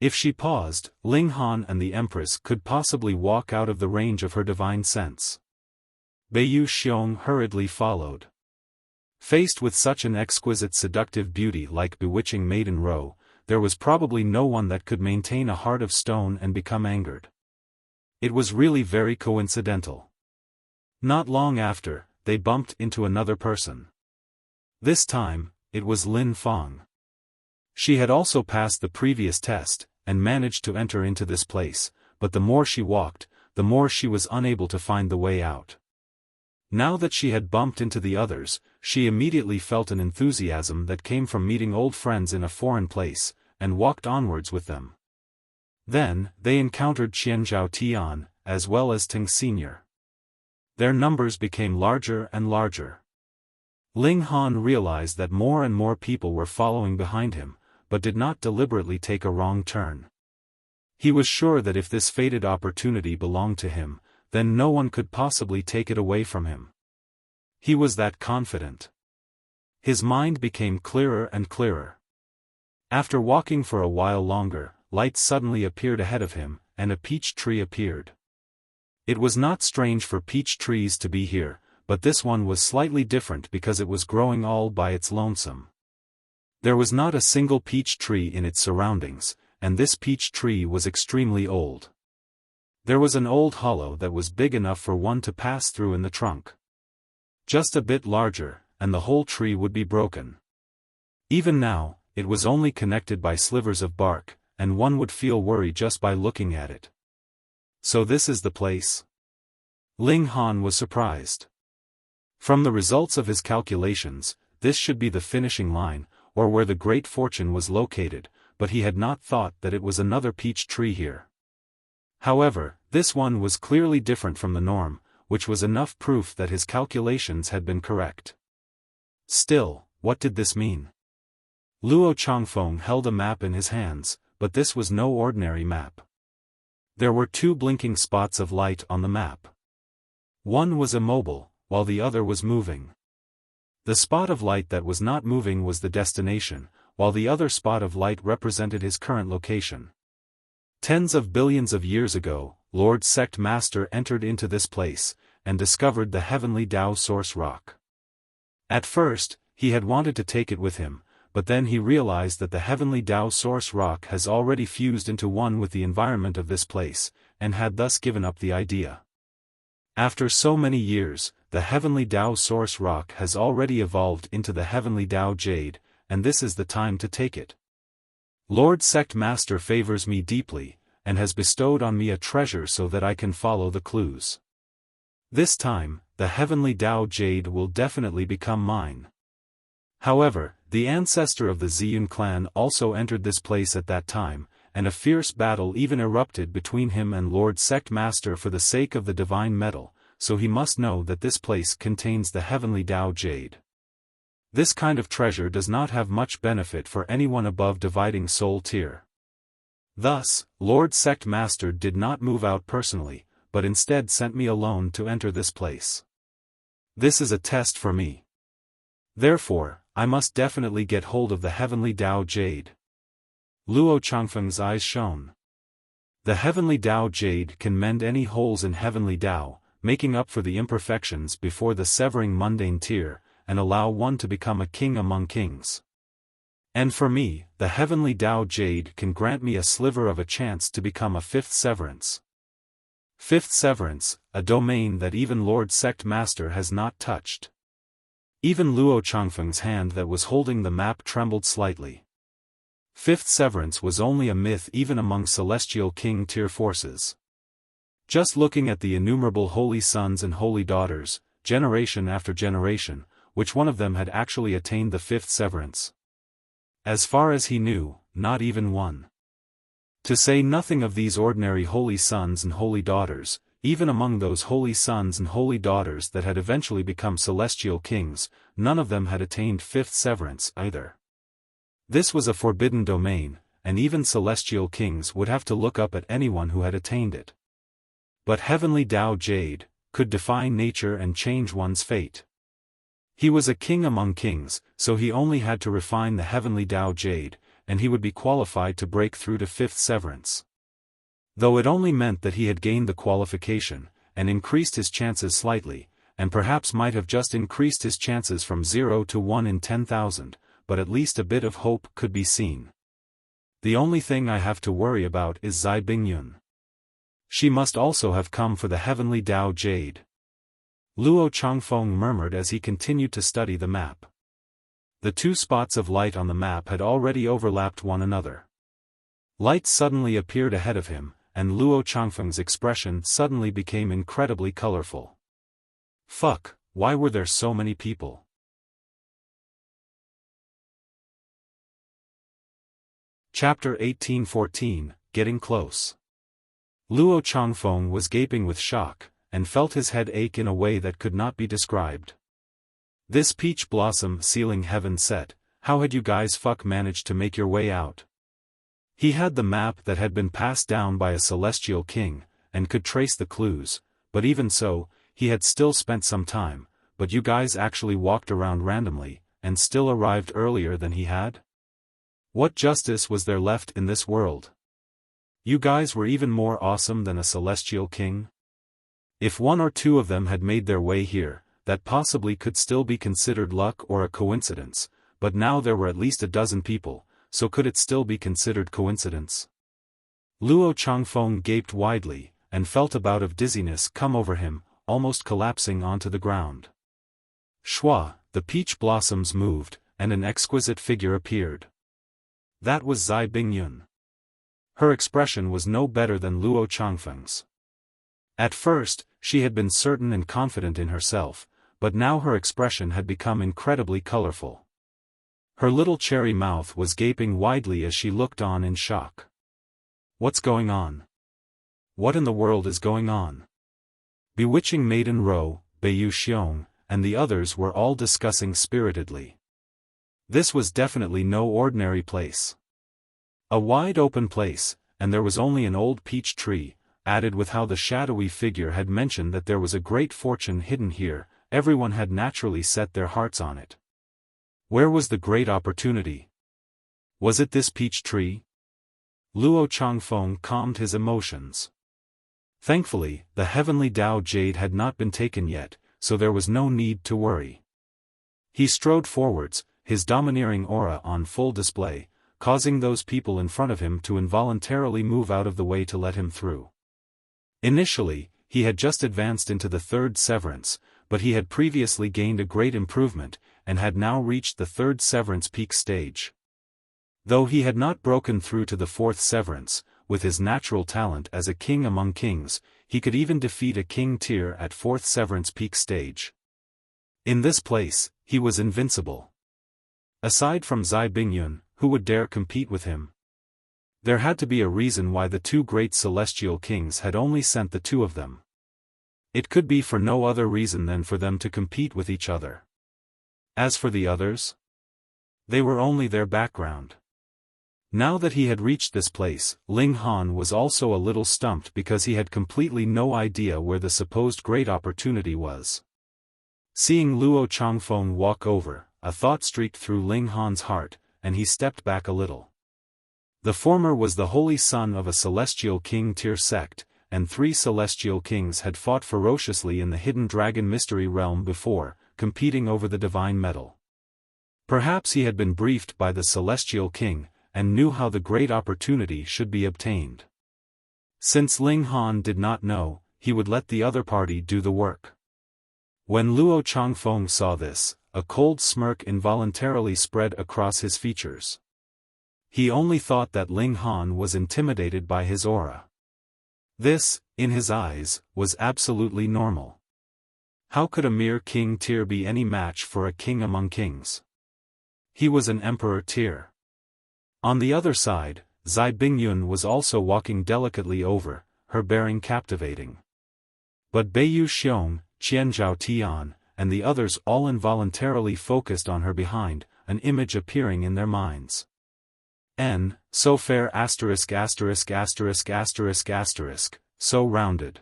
If she paused, Ling Han and the Empress could possibly walk out of the range of her divine sense. Beiyu Xiong hurriedly followed. Faced with such an exquisite seductive beauty like bewitching Maiden Ro, there was probably no one that could maintain a heart of stone and become angered. It was really very coincidental. Not long after, they bumped into another person. This time, it was Lin Fong. She had also passed the previous test, and managed to enter into this place, but the more she walked, the more she was unable to find the way out. Now that she had bumped into the others, she immediately felt an enthusiasm that came from meeting old friends in a foreign place, and walked onwards with them. Then, they encountered Qian Zhao Tian, as well as Ting Sr. Their numbers became larger and larger. Ling Han realized that more and more people were following behind him, but did not deliberately take a wrong turn. He was sure that if this fated opportunity belonged to him, then no one could possibly take it away from him. He was that confident. His mind became clearer and clearer. After walking for a while longer, light suddenly appeared ahead of him, and a peach tree appeared. It was not strange for peach trees to be here, but this one was slightly different because it was growing all by its lonesome. There was not a single peach tree in its surroundings, and this peach tree was extremely old. There was an old hollow that was big enough for one to pass through in the trunk. Just a bit larger, and the whole tree would be broken. Even now, it was only connected by slivers of bark, and one would feel worry just by looking at it. So this is the place? Ling Han was surprised. From the results of his calculations, this should be the finishing line, or where the great fortune was located, but he had not thought that it was another peach tree here. However, this one was clearly different from the norm, which was enough proof that his calculations had been correct. Still, what did this mean? Luo Changfeng held a map in his hands, but this was no ordinary map. There were two blinking spots of light on the map. One was immobile, while the other was moving. The spot of light that was not moving was the destination, while the other spot of light represented his current location. Tens of billions of years ago, Lord Sect Master entered into this place, and discovered the heavenly Dao Source Rock. At first, he had wanted to take it with him, but then he realized that the heavenly Dao Source Rock has already fused into one with the environment of this place, and had thus given up the idea. After so many years, the heavenly Dao Source Rock has already evolved into the heavenly Dao Jade, and this is the time to take it. Lord Sect Master favors me deeply, and has bestowed on me a treasure so that I can follow the clues. This time, the heavenly Dao Jade will definitely become mine. However, the ancestor of the Ziyun clan also entered this place at that time, and a fierce battle even erupted between him and Lord Sect Master for the sake of the divine metal, so he must know that this place contains the heavenly Dao Jade. This kind of treasure does not have much benefit for anyone above dividing soul tier. Thus, Lord Sect Master did not move out personally, but instead sent me alone to enter this place. This is a test for me. Therefore, I must definitely get hold of the heavenly Dao Jade. Luo Changfeng's eyes shone. The heavenly Dao Jade can mend any holes in heavenly Dao, making up for the imperfections before the severing mundane tier, and allow one to become a king among kings. And for me, the heavenly Dao Jade can grant me a sliver of a chance to become a fifth Severance. Fifth Severance, a domain that even Lord Sect Master has not touched. Even Luo Changfeng's hand that was holding the map trembled slightly. Fifth Severance was only a myth even among celestial king tier forces. Just looking at the innumerable holy sons and holy daughters, generation after generation, which one of them had actually attained the fifth severance. As far as he knew, not even one. To say nothing of these ordinary holy sons and holy daughters, even among those holy sons and holy daughters that had eventually become celestial kings, none of them had attained fifth severance either. This was a forbidden domain, and even celestial kings would have to look up at anyone who had attained it. But heavenly Dao Jade could defy nature and change one's fate. He was a king among kings, so he only had to refine the heavenly Dao Jade, and he would be qualified to break through to fifth severance. Though it only meant that he had gained the qualification, and increased his chances slightly, and perhaps might have just increased his chances from 0 to 1 in 10,000, but at least a bit of hope could be seen. The only thing I have to worry about is Zai Bingyun. She must also have come for the heavenly Dao Jade. Luo Changfeng murmured as he continued to study the map. The two spots of light on the map had already overlapped one another. Light suddenly appeared ahead of him, and Luo Changfeng's expression suddenly became incredibly colorful. Fuck, why were there so many people? Chapter 1814, Getting Close. Luo Changfeng was gaping with shock, and felt his head ache in a way that could not be described. This peach blossom sealing heaven set, how had you guys managed to make your way out? He had the map that had been passed down by a celestial king, and could trace the clues, but even so, he had still spent some time, but you guys actually walked around randomly, and still arrived earlier than he had? What justice was there left in this world? You guys were even more awesome than a celestial king? If one or two of them had made their way here, that possibly could still be considered luck or a coincidence, but now there were at least a dozen people, so could it still be considered coincidence? Luo Changfeng gaped widely, and felt a bout of dizziness come over him, almost collapsing onto the ground. Shua, the peach blossoms moved, and an exquisite figure appeared. That was Zai Bingyun. Her expression was no better than Luo Changfeng's. At first, she had been certain and confident in herself, but now her expression had become incredibly colorful. Her little cherry mouth was gaping widely as she looked on in shock. What's going on? What in the world is going on? Bewitching Maiden Ro, Beiyu Xiong, and the others were all discussing spiritedly. This was definitely no ordinary place. A wide open place, and there was only an old peach tree, added with how the shadowy figure had mentioned that there was a great fortune hidden here, everyone had naturally set their hearts on it. Where was the great opportunity? Was it this peach tree? Luo Changfeng calmed his emotions. Thankfully, the heavenly Dao Jade had not been taken yet, so there was no need to worry. He strode forwards, his domineering aura on full display, causing those people in front of him to involuntarily move out of the way to let him through. Initially, he had just advanced into the third severance, but he had previously gained a great improvement, and had now reached the third severance peak stage. Though he had not broken through to the fourth severance, with his natural talent as a king among kings, he could even defeat a king tier at fourth severance peak stage. In this place, he was invincible. Aside from Zai Bingyun, who would dare compete with him? There had to be a reason why the two great celestial kings had only sent the two of them. It could be for no other reason than for them to compete with each other. As for the others, they were only their background. Now that he had reached this place, Ling Han was also a little stumped because he had completely no idea where the supposed great opportunity was. Seeing Luo Changfeng walk over, a thought streaked through Ling Han's heart, and he stepped back a little. The former was the holy son of a celestial king tier sect, and 3 celestial kings had fought ferociously in the hidden dragon mystery realm before, competing over the divine metal. Perhaps he had been briefed by the celestial king, and knew how the great opportunity should be obtained. Since Ling Han did not know, he would let the other party do the work. When Luo Changfeng saw this, a cold smirk involuntarily spread across his features. He only thought that Ling Han was intimidated by his aura. This, in his eyes, was absolutely normal. How could a mere king tier be any match for a king among kings? He was an emperor tier. On the other side, Zai Bingyun was also walking delicately over, her bearing captivating. But Beiyu Xiong, Qianzhao Tian, and the others all involuntarily focused on her behind, an image appearing in their minds. So fair *********, so rounded.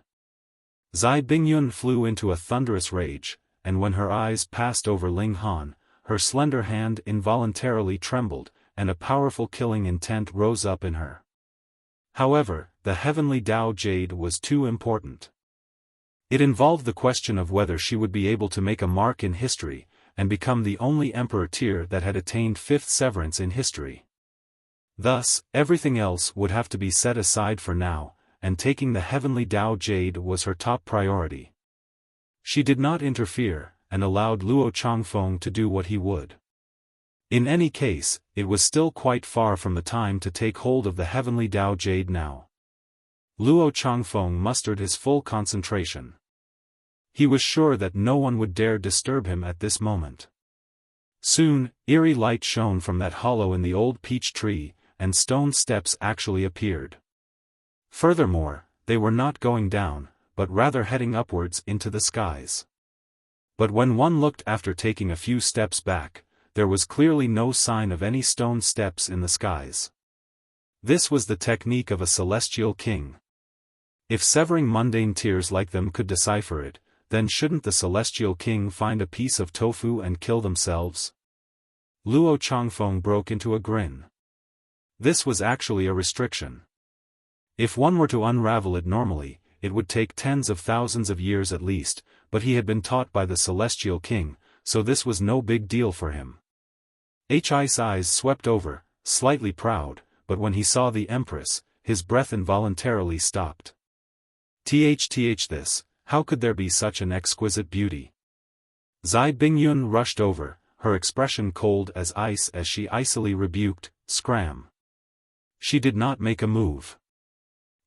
Zai Bingyun flew into a thunderous rage, and when her eyes passed over Ling Han, her slender hand involuntarily trembled, and a powerful killing intent rose up in her. However, the heavenly Dao Jade was too important. It involved the question of whether she would be able to make a mark in history, and become the only emperor tier that had attained 5th severance in history. Thus, everything else would have to be set aside for now, and taking the heavenly Dao Jade was her top priority. She did not interfere, and allowed Luo Changfeng to do what he would. In any case, it was still quite far from the time to take hold of the heavenly Dao Jade now. Luo Changfeng mustered his full concentration. He was sure that no one would dare disturb him at this moment. Soon, eerie light shone from that hollow in the old peach tree, and stone steps actually appeared. Furthermore, they were not going down, but rather heading upwards into the skies. But when one looked after taking a few steps back, there was clearly no sign of any stone steps in the skies. This was the technique of a celestial king. If severing mundane tiers like them could decipher it, then shouldn't the celestial king find a piece of tofu and kill themselves? Luo Changfeng broke into a grin. This was actually a restriction. If one were to unravel it normally, it would take tens of thousands of years at least, but he had been taught by the celestial king, so this was no big deal for him. His eyes swept over, slightly proud, but when he saw the Empress, his breath involuntarily stopped. This, how could there be such an exquisite beauty? Zai Bingyun rushed over, her expression cold as ice as she icily rebuked, "Scram." She did not make a move.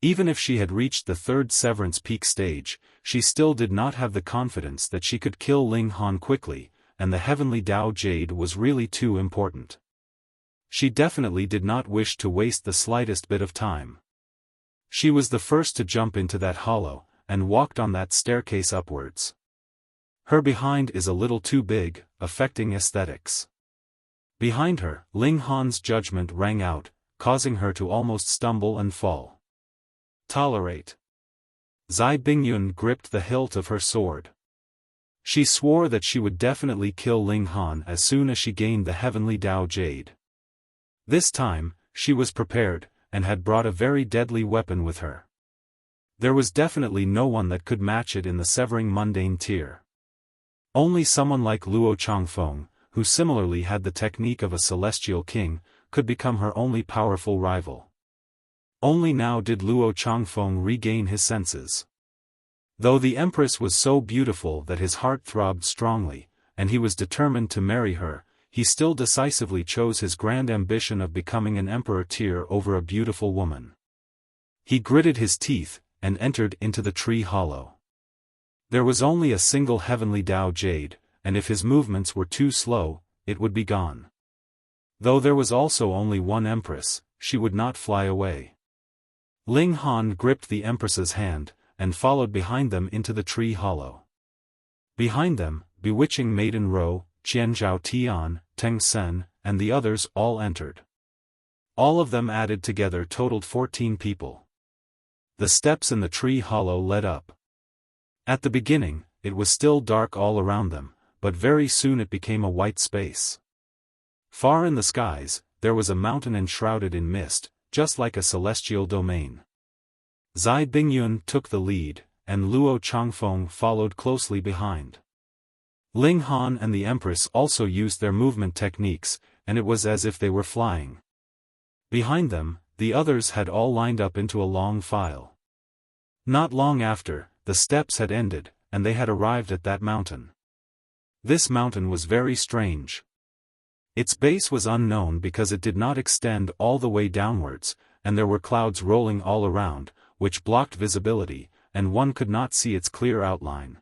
Even if she had reached the 3rd Severance Peak stage, she still did not have the confidence that she could kill Ling Han quickly, and the heavenly Dao Jade was really too important. She definitely did not wish to waste the slightest bit of time. She was the first to jump into that hollow, and walked on that staircase upwards. Her behind is a little too big, affecting aesthetics. Behind her, Ling Han's judgment rang out, causing her to almost stumble and fall. Tolerate. Zai Bingyun gripped the hilt of her sword. She swore that she would definitely kill Ling Han as soon as she gained the heavenly Dao Jade. This time, she was prepared, and had brought a very deadly weapon with her. There was definitely no one that could match it in the severing mundane tier. Only someone like Luo Changfeng, who similarly had the technique of a celestial king, could become her only powerful rival. Only now did Luo Changfeng regain his senses. Though the Empress was so beautiful that his heart throbbed strongly, and he was determined to marry her, he still decisively chose his grand ambition of becoming an emperor tier over a beautiful woman. He gritted his teeth, and entered into the tree hollow. There was only a single heavenly Dao Jade, and if his movements were too slow, it would be gone. Though there was also only one Empress, she would not fly away. Ling Han gripped the Empress's hand, and followed behind them into the tree hollow. Behind them, bewitching Maiden Ro, Qianzhao Tian, Teng Sen, and the others all entered. All of them added together totaled 14 people. The steps in the tree hollow led up. At the beginning, it was still dark all around them, but very soon it became a white space. Far in the skies, there was a mountain enshrouded in mist, just like a celestial domain. Zai Bingyun took the lead, and Luo Changfeng followed closely behind. Ling Han and the Empress also used their movement techniques, and it was as if they were flying. Behind them, the others had all lined up into a long file. Not long after, the steps had ended, and they had arrived at that mountain. This mountain was very strange. Its base was unknown because it did not extend all the way downwards, and there were clouds rolling all around, which blocked visibility, and one could not see its clear outline.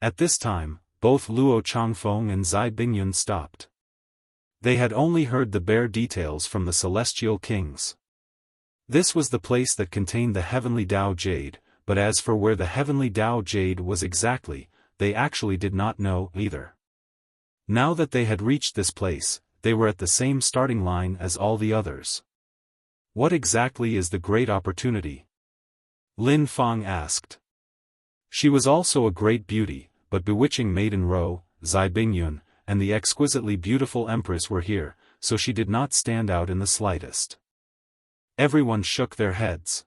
At this time, both Luo Changfeng and Zai Bingyun stopped. They had only heard the bare details from the celestial kings. This was the place that contained the heavenly Dao Jade, but as for where the heavenly Dao Jade was exactly, they actually did not know either. Now that they had reached this place, they were at the same starting line as all the others. What exactly is the great opportunity? Lin Fang asked. She was also a great beauty, but bewitching maiden Ro, Zai Bingyun, and the exquisitely beautiful Empress were here, so she did not stand out in the slightest. Everyone shook their heads.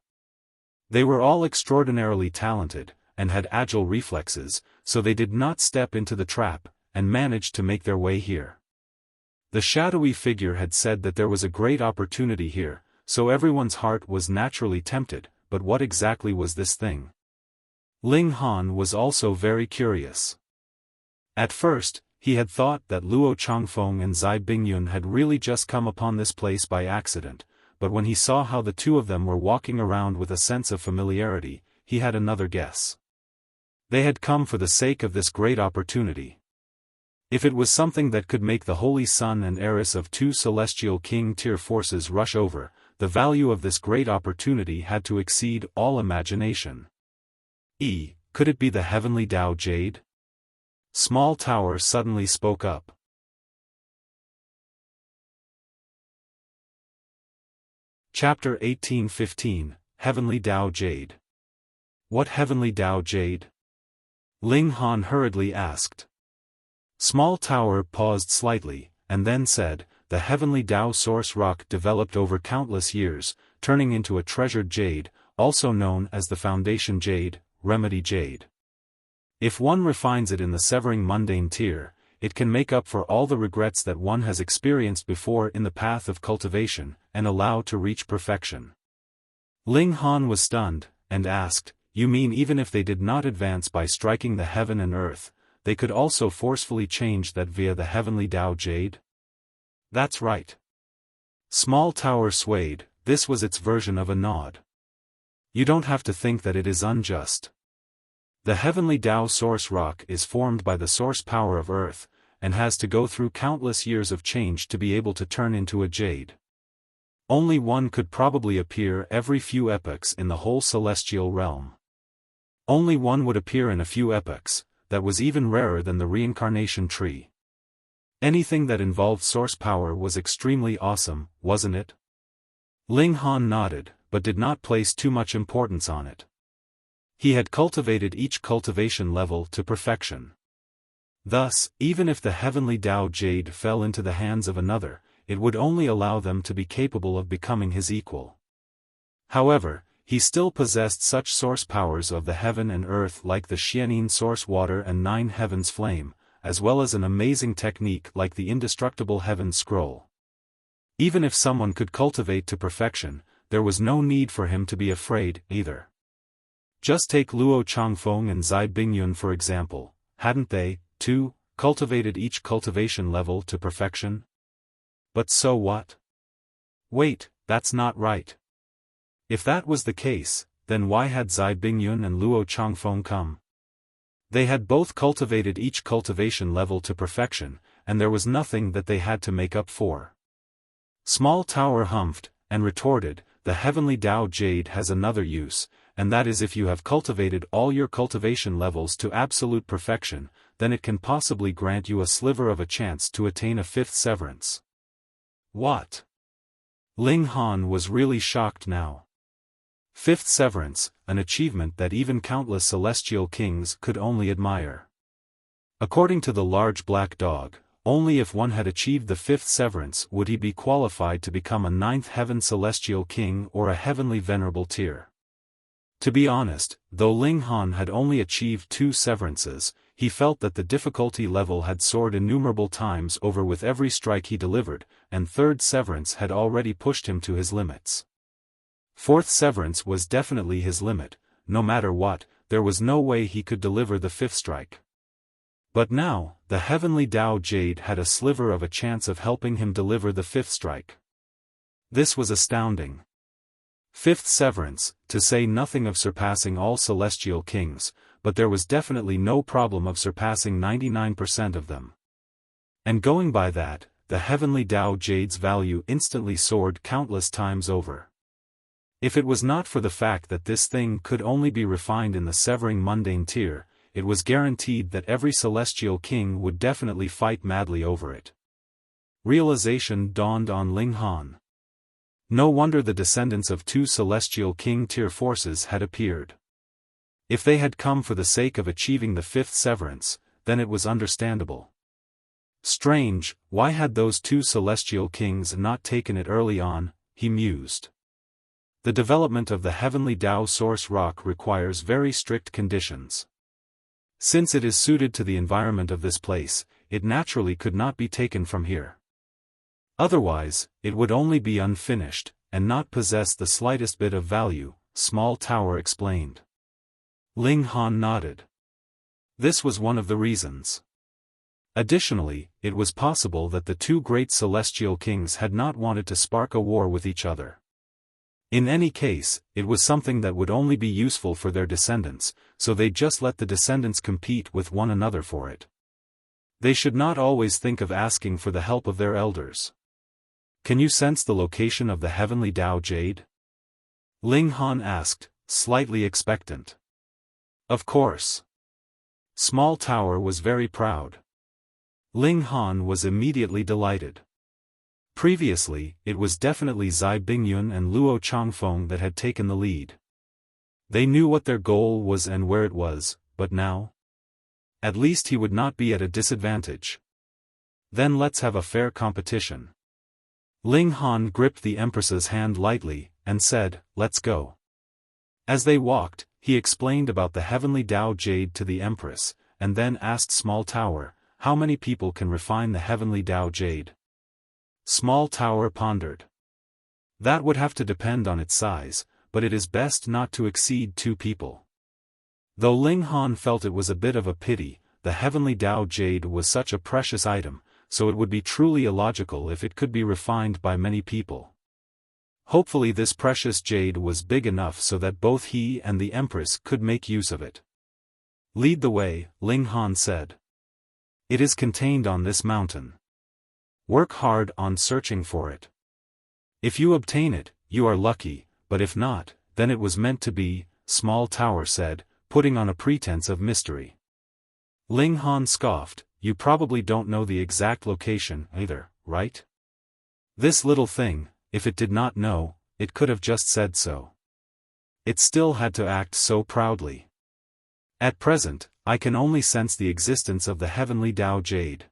They were all extraordinarily talented, and had agile reflexes, so they did not step into the trap, and managed to make their way here. The shadowy figure had said that there was a great opportunity here, so everyone's heart was naturally tempted, but what exactly was this thing? Ling Han was also very curious. At first, he had thought that Luo Changfeng and Zai Bingyun had really just come upon this place by accident, but when he saw how the two of them were walking around with a sense of familiarity, he had another guess. They had come for the sake of this great opportunity. If it was something that could make the holy son and heiress of two celestial king-tier forces rush over, the value of this great opportunity had to exceed all imagination. Could it be the heavenly Dao Jade? Small Tower suddenly spoke up. Chapter 1815, Heavenly Dao Jade. What heavenly Dao Jade? Ling Han hurriedly asked. Small Tower paused slightly, and then said, the heavenly Dao source rock developed over countless years, turning into a treasured jade, also known as the Foundation Jade, Remedy Jade. If one refines it in the severing mundane tier, it can make up for all the regrets that one has experienced before in the path of cultivation, and allow to reach perfection. Ling Han was stunned, and asked, you mean even if they did not advance by striking the heaven and earth, they could also forcefully change that via the heavenly Dao Jade? That's right. Small Tower swayed, this was its version of a nod. You don't have to think that it is unjust. The heavenly Dao source rock is formed by the source power of earth, and has to go through countless years of change to be able to turn into a jade. Only one could probably appear every few epochs in the whole celestial realm. Only one would appear in a few epochs, that was even rarer than the reincarnation tree. Anything that involved source power was extremely awesome, wasn't it? Ling Han nodded, but did not place too much importance on it. He had cultivated each cultivation level to perfection. Thus, even if the heavenly Dao Jade fell into the hands of another, it would only allow them to be capable of becoming his equal. However, he still possessed such source powers of the heaven and earth like the Xianin source water and nine heavens flame, as well as an amazing technique like the indestructible heaven scroll. Even if someone could cultivate to perfection, there was no need for him to be afraid, either. Just take Luo Changfeng and Zai Bingyun for example, hadn't they, too, cultivated each cultivation level to perfection? But so what? Wait, that's not right. If that was the case, then why had Zai Bingyun and Luo Changfeng come? They had both cultivated each cultivation level to perfection, and there was nothing that they had to make up for. Small Tower humphed, and retorted, the heavenly Dao Jade has another use, and that is if you have cultivated all your cultivation levels to absolute perfection, then it can possibly grant you a sliver of a chance to attain a fifth severance. What? Ling Han was really shocked now. Fifth severance, an achievement that even countless celestial kings could only admire. According to the large black dog, only if one had achieved the fifth severance would he be qualified to become a ninth heaven celestial king or a heavenly venerable tier. To be honest, though Ling Han had only achieved 2 severances, he felt that the difficulty level had soared innumerable times over with every strike he delivered, and 3rd severance had already pushed him to his limits. 4th severance was definitely his limit, no matter what, there was no way he could deliver the 5th strike. But now, the heavenly Dao Jade had a sliver of a chance of helping him deliver the 5th strike. This was astounding. 5th severance, to say nothing of surpassing all celestial kings, but there was definitely no problem of surpassing 99% of them. And going by that, the heavenly Dao Jade's value instantly soared countless times over. If it was not for the fact that this thing could only be refined in the severing mundane tier, it was guaranteed that every celestial king would definitely fight madly over it. Realization dawned on Ling Han. No wonder the descendants of two celestial king tier forces had appeared. If they had come for the sake of achieving the fifth severance, then it was understandable. Strange, why had those two celestial kings not taken it early on, he mused. The development of the heavenly Dao source rock requires very strict conditions. Since it is suited to the environment of this place, it naturally could not be taken from here. Otherwise, it would only be unfinished, and not possess the slightest bit of value, Small Tower explained. Ling Han nodded. This was one of the reasons. Additionally, it was possible that the two great celestial kings had not wanted to spark a war with each other. In any case, it was something that would only be useful for their descendants, so they just let the descendants compete with one another for it. They should not always think of asking for the help of their elders. Can you sense the location of the heavenly Dao Jade? Ling Han asked, slightly expectant. Of course. Small Tower was very proud. Ling Han was immediately delighted. Previously, it was definitely Zai Bingyun and Luo Changfeng that had taken the lead. They knew what their goal was and where it was, but now? At least he would not be at a disadvantage. Then let's have a fair competition. Ling Han gripped the Empress's hand lightly, and said, let's go. As they walked, he explained about the heavenly Dao Jade to the Empress, and then asked Small Tower, how many people can refine the heavenly Dao Jade? Small Tower pondered. That would have to depend on its size, but it is best not to exceed 2 people. Though Ling Han felt it was a bit of a pity, the heavenly Dao Jade was such a precious item, so it would be truly illogical if it could be refined by many people. Hopefully this precious jade was big enough so that both he and the Empress could make use of it. Lead the way, Ling Han said. It is contained on this mountain. Work hard on searching for it. If you obtain it, you are lucky, but if not, then it was meant to be, Small Tower said, putting on a pretense of mystery. Ling Han scoffed, you probably don't know the exact location either, right? This little thing, if it did not know, it could have just said so. It still had to act so proudly. At present, I can only sense the existence of the heavenly Dao Jade.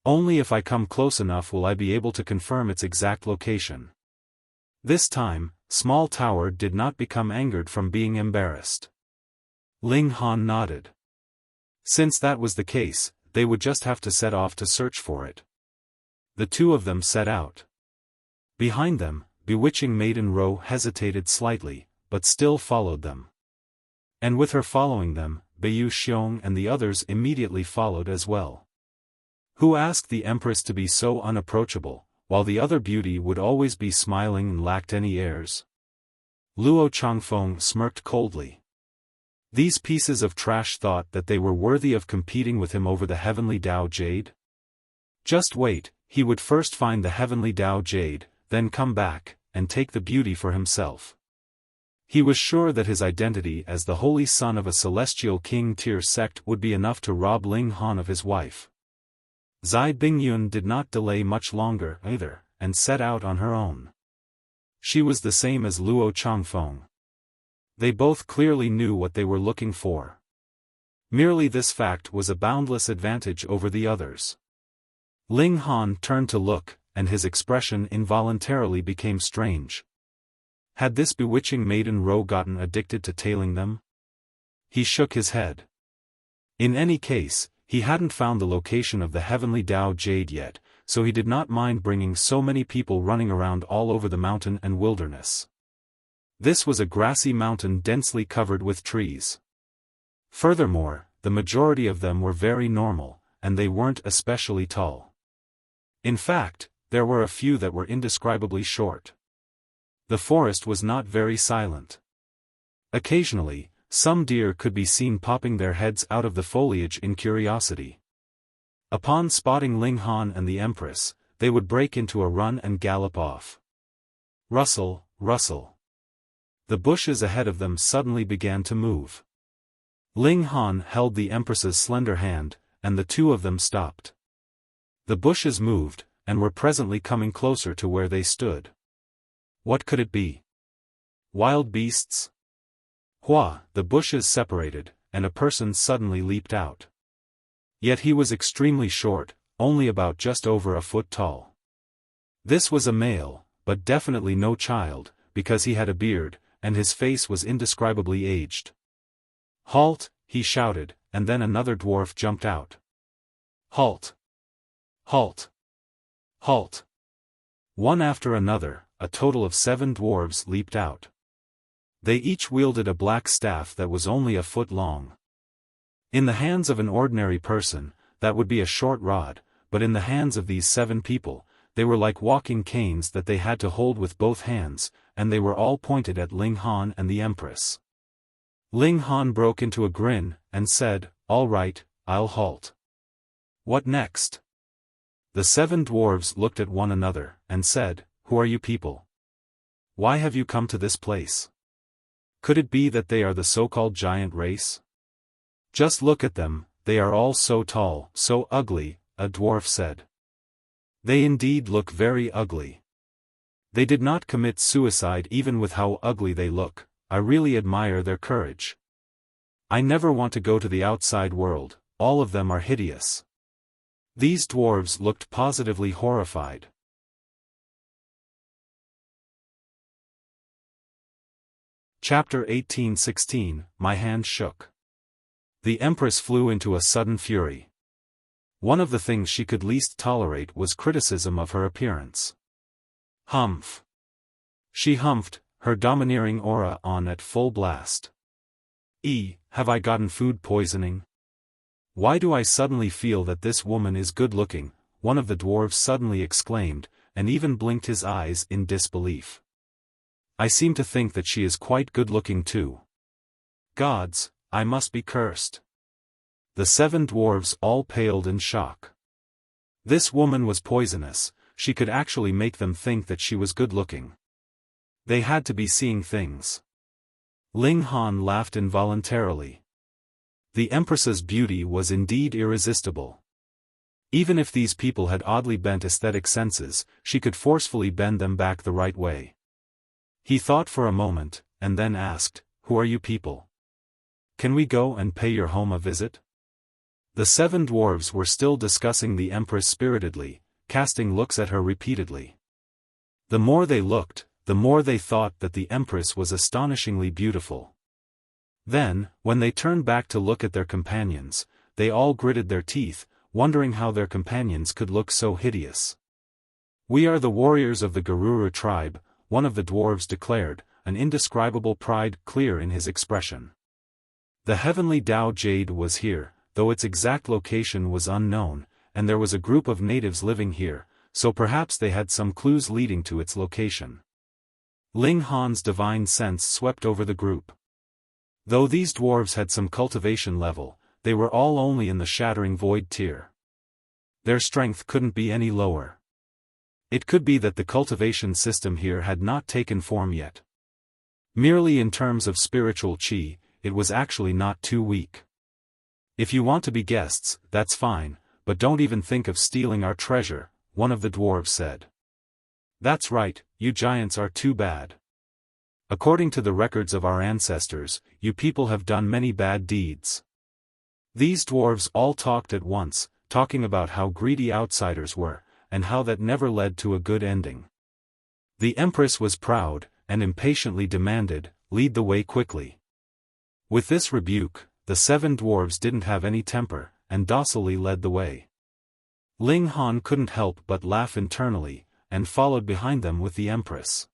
Only if I come close enough will I be able to confirm its exact location. This time, Small Tower did not become angered from being embarrassed. Ling Han nodded. Since that was the case, they would just have to set off to search for it. The two of them set out. Behind them, bewitching Maiden Ro hesitated slightly, but still followed them. And with her following them, Beiyu Xiong and the others immediately followed as well. Who asked the Empress to be so unapproachable, while the other beauty would always be smiling and lacked any airs? Luo Changfeng smirked coldly. These pieces of trash thought that they were worthy of competing with him over the heavenly Dao Jade? Just wait, he would first find the heavenly Dao Jade, then come back, and take the beauty for himself. He was sure that his identity as the holy son of a celestial king tier sect would be enough to rob Ling Han of his wife. Zai Bingyun did not delay much longer either, and set out on her own. She was the same as Luo Changfeng. They both clearly knew what they were looking for. Merely this fact was a boundless advantage over the others. Ling Han turned to look, and his expression involuntarily became strange. Had this bewitching Maiden Ro gotten addicted to tailing them? He shook his head. In any case, he hadn't found the location of the heavenly Dao Jade yet, so he did not mind bringing so many people running around all over the mountain and wilderness. This was a grassy mountain densely covered with trees. Furthermore, the majority of them were very normal, and they weren't especially tall. In fact, there were a few that were indescribably short. The forest was not very silent. Occasionally, some deer could be seen popping their heads out of the foliage in curiosity. Upon spotting Ling Han and the Empress, they would break into a run and gallop off. Rustle, rustle. The bushes ahead of them suddenly began to move. Ling Han held the Empress's slender hand, and the two of them stopped. The bushes moved, and were presently coming closer to where they stood. What could it be? Wild beasts? Hua! The bushes separated, and a person suddenly leaped out. Yet he was extremely short, only about just over a foot tall. This was a male, but definitely no child, because he had a beard, and his face was indescribably aged. "Halt!" he shouted, and then another dwarf jumped out. "Halt! Halt! Halt!" One after another, a total of 7 dwarves leaped out. They each wielded a black staff that was only a foot long. In the hands of an ordinary person, that would be a short rod, but in the hands of these 7 people, they were like walking canes that they had to hold with both hands, and they were all pointed at Ling Han and the Empress. Ling Han broke into a grin, and said, "All right, I'll halt." "What next?" The 7 dwarves looked at one another, and said, "Who are you people? Why have you come to this place? Could it be that they are the so-called giant race? Just look at them, they are all so tall, so ugly," a dwarf said. "They indeed look very ugly. They did not commit suicide even with how ugly they look. I really admire their courage. I never want to go to the outside world, all of them are hideous." These dwarves looked positively horrified. Chapter 18:16, My hand shook. The Empress flew into a sudden fury. One of the things she could least tolerate was criticism of her appearance. Humph. She humphed, her domineering aura on at full blast. Have I gotten food poisoning? Why do I suddenly feel that this woman is good-looking? One of the dwarves suddenly exclaimed, and even blinked his eyes in disbelief. I seem to think that she is quite good-looking too. Gods, I must be cursed. The 7 dwarves all paled in shock. This woman was poisonous, she could actually make them think that she was good-looking. They had to be seeing things. Ling Han laughed involuntarily. The Empress's beauty was indeed irresistible. Even if these people had oddly bent aesthetic senses, she could forcefully bend them back the right way. He thought for a moment, and then asked, "Who are you people? Can we go and pay your home a visit?" The 7 dwarves were still discussing the Empress spiritedly, casting looks at her repeatedly. The more they looked, the more they thought that the Empress was astonishingly beautiful. Then, when they turned back to look at their companions, they all gritted their teeth, wondering how their companions could look so hideous. "We are the warriors of the Garuru tribe," one of the dwarves declared, an indescribable pride clear in his expression. The heavenly Dao Jade was here, though its exact location was unknown, and there was a group of natives living here, so perhaps they had some clues leading to its location. Ling Han's divine sense swept over the group. Though these dwarves had some cultivation level, they were all only in the shattering void tier. Their strength couldn't be any lower. It could be that the cultivation system here had not taken form yet. Merely in terms of spiritual chi, it was actually not too weak. "If you want to be guests, that's fine, but don't even think of stealing our treasure," one of the dwarves said. "That's right, you giants are too bad. According to the records of our ancestors, you people have done many bad deeds." These dwarves all talked at once, talking about how greedy outsiders were, and how that never led to a good ending. The Empress was proud, and impatiently demanded, "Lead the way quickly." With this rebuke, the 7 dwarves didn't have any temper, and docilely led the way. Ling Han couldn't help but laugh internally, and followed behind them with the Empress.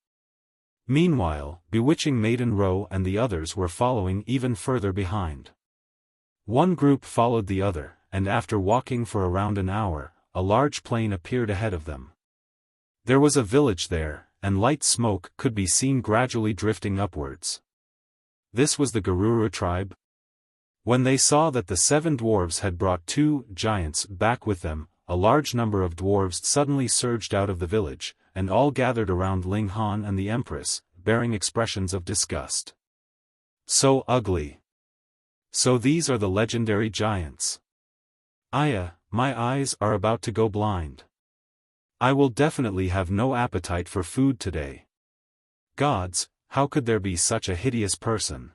Meanwhile, Bewitching Maiden Row and the others were following even further behind. One group followed the other, and after walking for around an hour, a large plain appeared ahead of them. There was a village there, and light smoke could be seen gradually drifting upwards. This was the Garuru tribe? When they saw that the 7 dwarves had brought 2 giants back with them, a large number of dwarves suddenly surged out of the village, and all gathered around Ling Han and the Empress, bearing expressions of disgust. So ugly. So these are the legendary giants. Aya, my eyes are about to go blind. I will definitely have no appetite for food today. Gods, how could there be such a hideous person?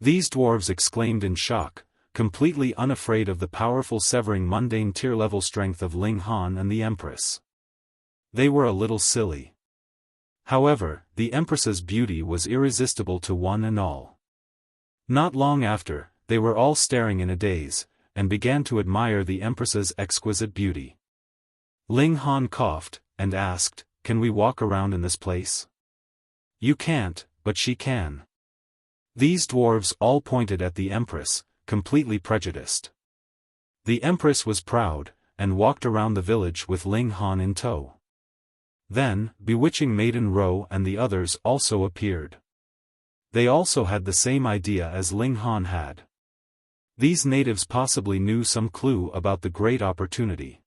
These dwarves exclaimed in shock, completely unafraid of the powerful severing mundane tier-level strength of Ling Han and the Empress. They were a little silly. However, the Empress's beauty was irresistible to one and all. Not long after, they were all staring in a daze, and began to admire the Empress's exquisite beauty. Ling Han coughed, and asked, "Can we walk around in this place?" "You can't, but she can." These dwarves all pointed at the Empress, completely prejudiced. The Empress was proud, and walked around the village with Ling Han in tow. Then, bewitching Maiden Ro and the others also appeared. They also had the same idea as Ling Han had. These natives possibly knew some clue about the great opportunity.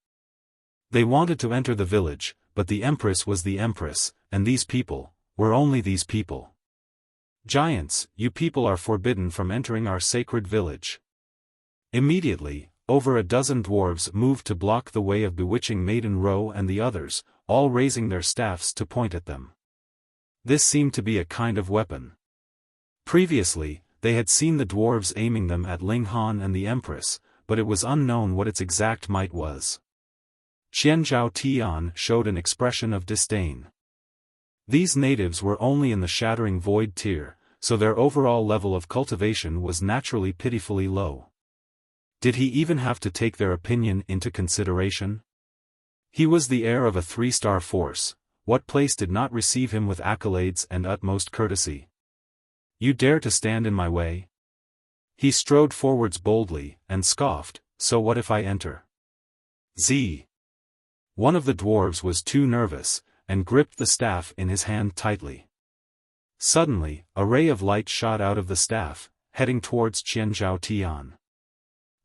They wanted to enter the village, but the Empress was the Empress, and these people were only these people. "Giants, you people are forbidden from entering our sacred village." Immediately, over a dozen dwarves moved to block the way of bewitching Maiden Ro and the others, all raising their staffs to point at them. This seemed to be a kind of weapon. Previously, they had seen the dwarves aiming them at Ling Han and the Empress, but it was unknown what its exact might was. Qianzhao Tian showed an expression of disdain. These natives were only in the shattering void tier, so their overall level of cultivation was naturally pitifully low. Did he even have to take their opinion into consideration? He was the heir of a 3-star force. What place did not receive him with accolades and utmost courtesy? "You dare to stand in my way?" He strode forwards boldly, and scoffed, "So what if I enter?" Z. One of the dwarves was too nervous, and gripped the staff in his hand tightly. Suddenly, a ray of light shot out of the staff, heading towards Qianzhao Tian.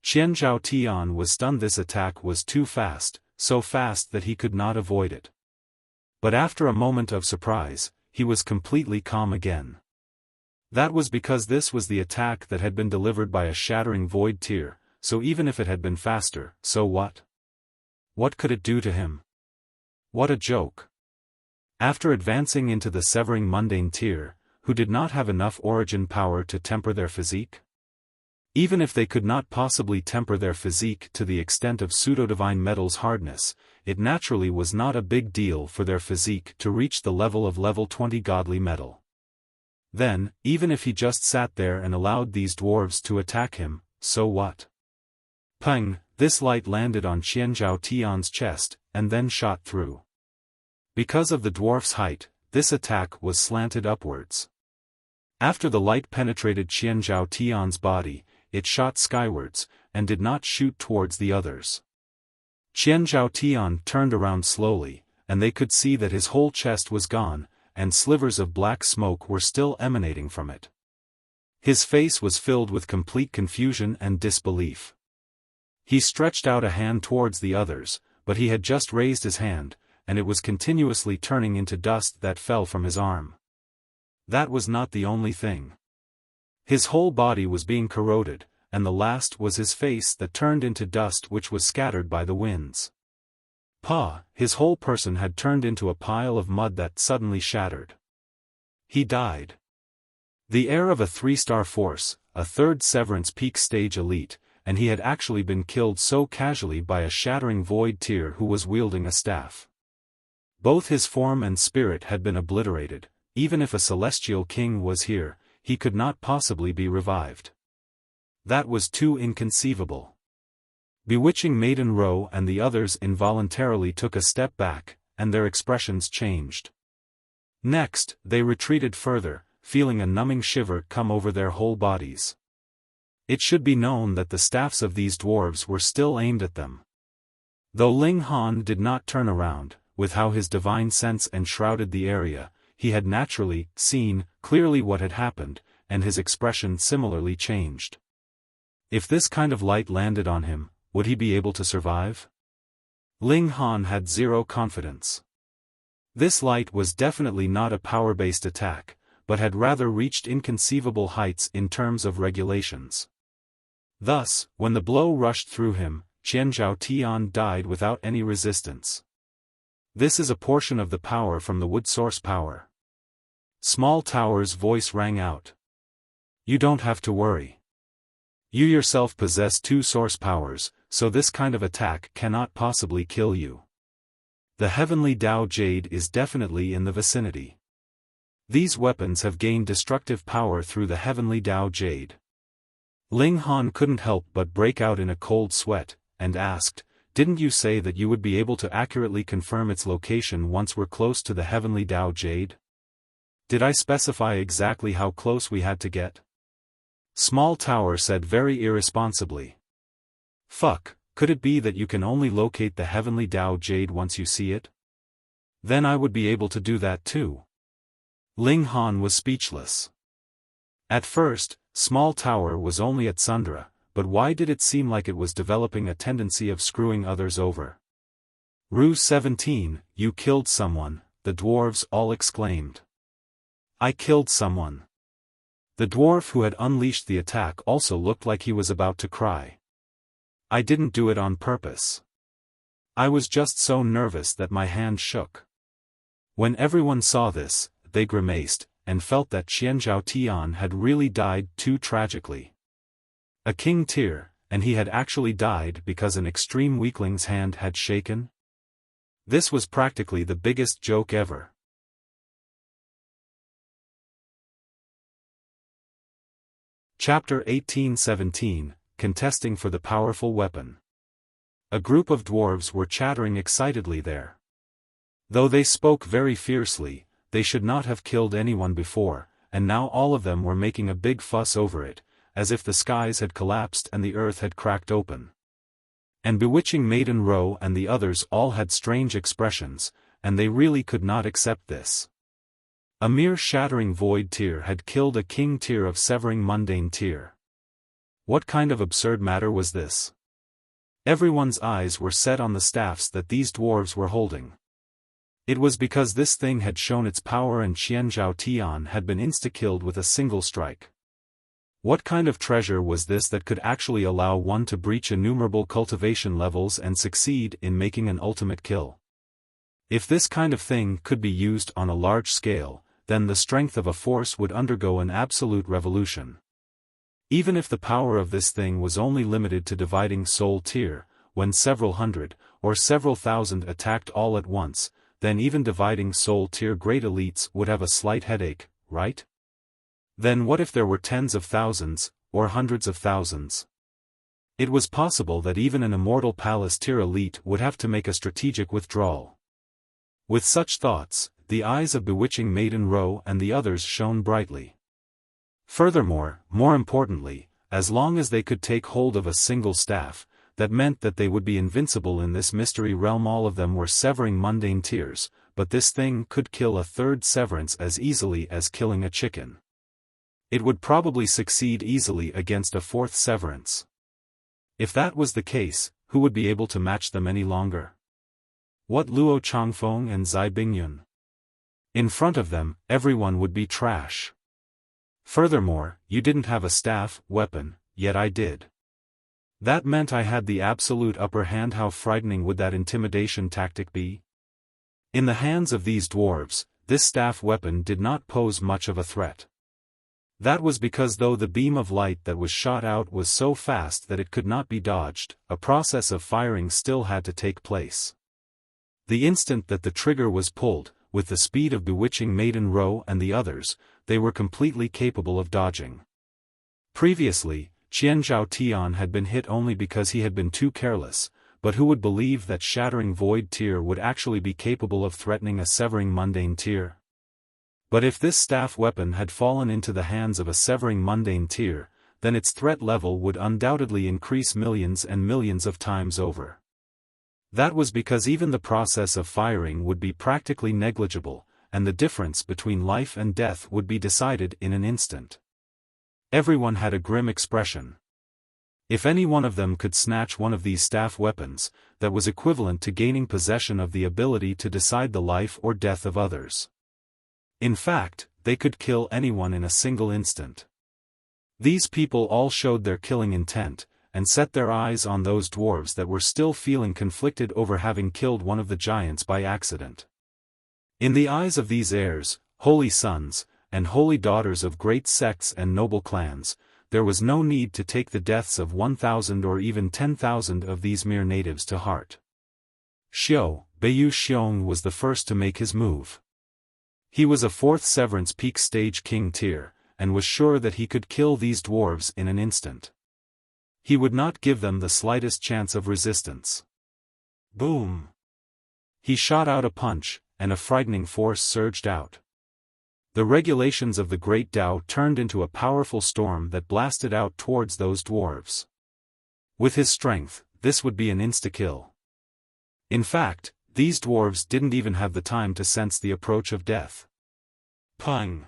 Qianzhao Tian was stunned. This attack was too fast, so fast that he could not avoid it. But after a moment of surprise, he was completely calm again. That was because this was the attack that had been delivered by a shattering void tier, so even if it had been faster, so what? What could it do to him? What a joke. After advancing into the severing mundane tier, who did not have enough origin power to temper their physique? Even if they could not possibly temper their physique to the extent of pseudo-divine metal's hardness, it naturally was not a big deal for their physique to reach the level of level 20 godly metal. Then, even if he just sat there and allowed these dwarves to attack him, so what? Pang! This light landed on Qianzhao Tian's chest, and then shot through. Because of the dwarf's height, this attack was slanted upwards. After the light penetrated Qianzhao Tian's body, it shot skywards, and did not shoot towards the others. Qianzhao Tian turned around slowly, and they could see that his whole chest was gone, and slivers of black smoke were still emanating from it. His face was filled with complete confusion and disbelief. He stretched out a hand towards the others, but he had just raised his hand, and it was continuously turning into dust that fell from his arm. That was not the only thing. His whole body was being corroded, and the last was his face that turned into dust which was scattered by the winds. His whole person had turned into a pile of mud that suddenly shattered. He died. The heir of a 3-star force, a 3rd Severance peak stage elite, and he had actually been killed so casually by a shattering void tier who was wielding a staff. Both his form and spirit had been obliterated. Even if a celestial king was here, he could not possibly be revived. That was too inconceivable. Bewitching Maiden Ro and the others involuntarily took a step back, and their expressions changed. Next, they retreated further, feeling a numbing shiver come over their whole bodies. It should be known that the staffs of these dwarves were still aimed at them. Though Ling Han did not turn around, with how his divine sense enshrouded the area, he had naturally seen clearly what had happened, and his expression similarly changed. If this kind of light landed on him, would he be able to survive? Ling Han had zero confidence. This light was definitely not a power-based attack, but had rather reached inconceivable heights in terms of regulations. Thus, when the blow rushed through him, Qianzhao Tian died without any resistance. This is a portion of the power from the wood source power. Small Tower's voice rang out. You don't have to worry. You yourself possess 2 source powers, so this kind of attack cannot possibly kill you. The heavenly Dao Jade is definitely in the vicinity. These weapons have gained destructive power through the heavenly Dao Jade. Ling Han couldn't help but break out in a cold sweat, and asked, didn't you say that you would be able to accurately confirm its location once we're close to the heavenly Dao Jade? Did I specify exactly how close we had to get? Small Tower said very irresponsibly. Fuck, could it be that you can only locate the heavenly Dao Jade once you see it? Then I would be able to do that too. Ling Han was speechless. At first, Small Tower was only at Sundra, but why did it seem like it was developing a tendency of screwing others over? Ruse 17, you killed someone, the dwarves all exclaimed. I killed someone. The dwarf who had unleashed the attack also looked like he was about to cry. I didn't do it on purpose. I was just so nervous that my hand shook. When everyone saw this, they grimaced, and felt that Qianzhao Tian had really died too tragically. A king tier, and he had actually died because an extreme weakling's hand had shaken? This was practically the biggest joke ever. Chapter 1817, Contesting for the Powerful Weapon. A group of dwarves were chattering excitedly there. Though they spoke very fiercely, they should not have killed anyone before, and now all of them were making a big fuss over it, as if the skies had collapsed and the earth had cracked open. And bewitching Maiden Row and the others all had strange expressions, and they really could not accept this. A mere shattering void tier had killed a king tier of severing mundane tier. What kind of absurd matter was this? Everyone's eyes were set on the staffs that these dwarves were holding. It was because this thing had shown its power and Qianzhao Tian had been insta-killed with a single strike. What kind of treasure was this that could actually allow one to breach innumerable cultivation levels and succeed in making an ultimate kill? If this kind of thing could be used on a large scale, then the strength of a force would undergo an absolute revolution. Even if the power of this thing was only limited to dividing soul tier, when several hundred, or several thousand attacked all at once, then even dividing soul tier great elites would have a slight headache, right? Then what if there were tens of thousands, or hundreds of thousands? It was possible that even an immortal palace tier elite would have to make a strategic withdrawal. With such thoughts, the eyes of bewitching Maiden Row and the others shone brightly. Furthermore, more importantly, as long as they could take hold of a single staff, that meant that they would be invincible in this mystery realm. All of them were severing mundane tiers, but this thing could kill a third severance as easily as killing a chicken. It would probably succeed easily against a fourth severance. If that was the case, who would be able to match them any longer? What Luo Changfeng and Zai Bingyun? In front of them, everyone would be trash. Furthermore, you didn't have a staff, weapon, yet I did. That meant I had the absolute upper hand. How frightening would that intimidation tactic be? In the hands of these dwarves, this staff weapon did not pose much of a threat. That was because though the beam of light that was shot out was so fast that it could not be dodged, a process of firing still had to take place. The instant that the trigger was pulled, with the speed of bewitching Maiden Row and the others, they were completely capable of dodging. Previously, Qianzhao Tian had been hit only because he had been too careless, but who would believe that shattering void tier would actually be capable of threatening a severing mundane tier? But if this staff weapon had fallen into the hands of a severing mundane tier, then its threat level would undoubtedly increase millions and millions of times over. That was because even the process of firing would be practically negligible, and the difference between life and death would be decided in an instant. Everyone had a grim expression. If any one of them could snatch one of these staff weapons, that was equivalent to gaining possession of the ability to decide the life or death of others. In fact, they could kill anyone in a single instant. These people all showed their killing intent, and set their eyes on those dwarves that were still feeling conflicted over having killed one of the giants by accident. In the eyes of these heirs, holy sons, and holy daughters of great sects and noble clans, there was no need to take the deaths of 1,000 or even 10,000 of these mere natives to heart. Beiyu Xiong was the first to make his move. He was a 4th Severance Peak Stage King tier, and was sure that he could kill these dwarves in an instant. He would not give them the slightest chance of resistance. Boom! He shot out a punch, and a frightening force surged out. The regulations of the Great Dao turned into a powerful storm that blasted out towards those dwarves. With his strength, this would be an insta-kill. In fact, these dwarves didn't even have the time to sense the approach of death. Pang!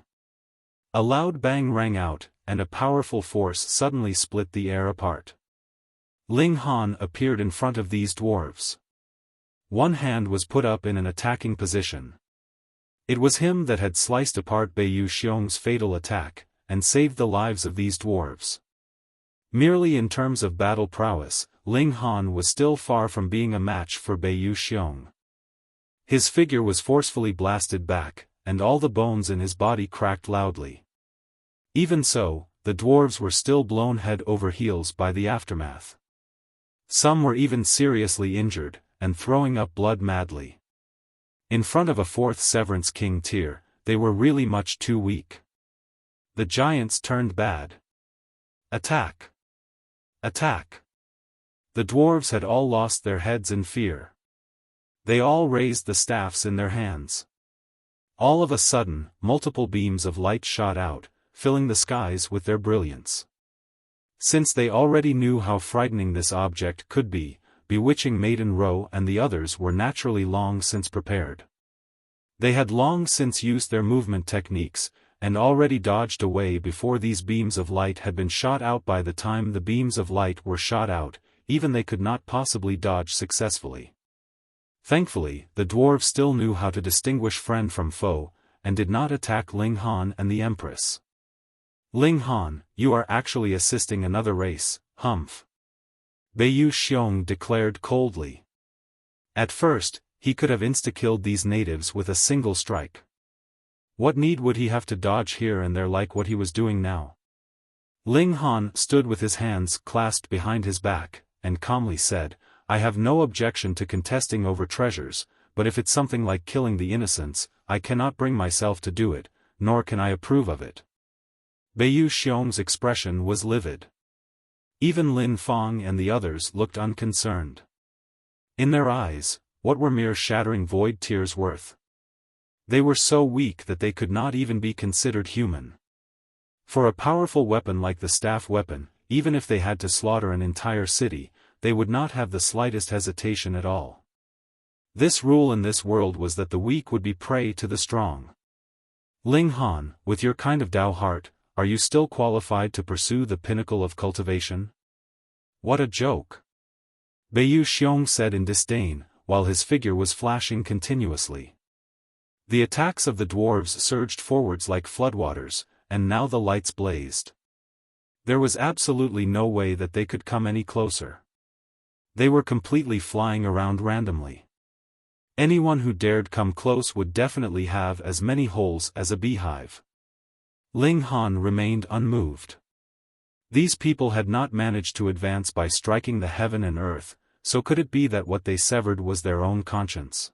A loud bang rang out, and a powerful force suddenly split the air apart. Ling Han appeared in front of these dwarves. One hand was put up in an attacking position. It was him that had sliced apart Beiyu Xiong's fatal attack, and saved the lives of these dwarves. Merely in terms of battle prowess, Ling Han was still far from being a match for Beiyu Xiong. His figure was forcefully blasted back, and all the bones in his body cracked loudly. Even so, the dwarves were still blown head over heels by the aftermath. Some were even seriously injured, and throwing up blood madly. In front of a 4th Severance King tier, they were really much too weak. The giants turned bad. Attack! Attack! The dwarves had all lost their heads in fear. They all raised the staffs in their hands. All of a sudden, multiple beams of light shot out, filling the skies with their brilliance. Since they already knew how frightening this object could be, Bewitching Maiden Row and the others were naturally long since prepared. They had long since used their movement techniques, and already dodged away before these beams of light had been shot out. By the time the beams of light were shot out, even they could not possibly dodge successfully. Thankfully, the dwarves still knew how to distinguish friend from foe, and did not attack Ling Han and the Empress. Ling Han, you are actually assisting another race, humph. Beiyu Xiong declared coldly. At first, he could have insta-killed these natives with a single strike. What need would he have to dodge here and there like what he was doing now? Ling Han stood with his hands clasped behind his back, and calmly said, I have no objection to contesting over treasures, but if it's something like killing the innocents, I cannot bring myself to do it, nor can I approve of it. Beiyu Xiong's expression was livid. Even Lin Fang and the others looked unconcerned. In their eyes, what were mere shattering void tears worth? They were so weak that they could not even be considered human. For a powerful weapon like the staff weapon, even if they had to slaughter an entire city, they would not have the slightest hesitation at all. This rule in this world was that the weak would be prey to the strong. Ling Han, with your kind of Dao Heart, are you still qualified to pursue the pinnacle of cultivation? What a joke! Beiyu Xiong said in disdain, while his figure was flashing continuously. The attacks of the dwarves surged forwards like floodwaters, and now the lights blazed. There was absolutely no way that they could come any closer. They were completely flying around randomly. Anyone who dared come close would definitely have as many holes as a beehive. Ling Han remained unmoved. These people had not managed to advance by striking the heaven and earth, so could it be that what they severed was their own conscience?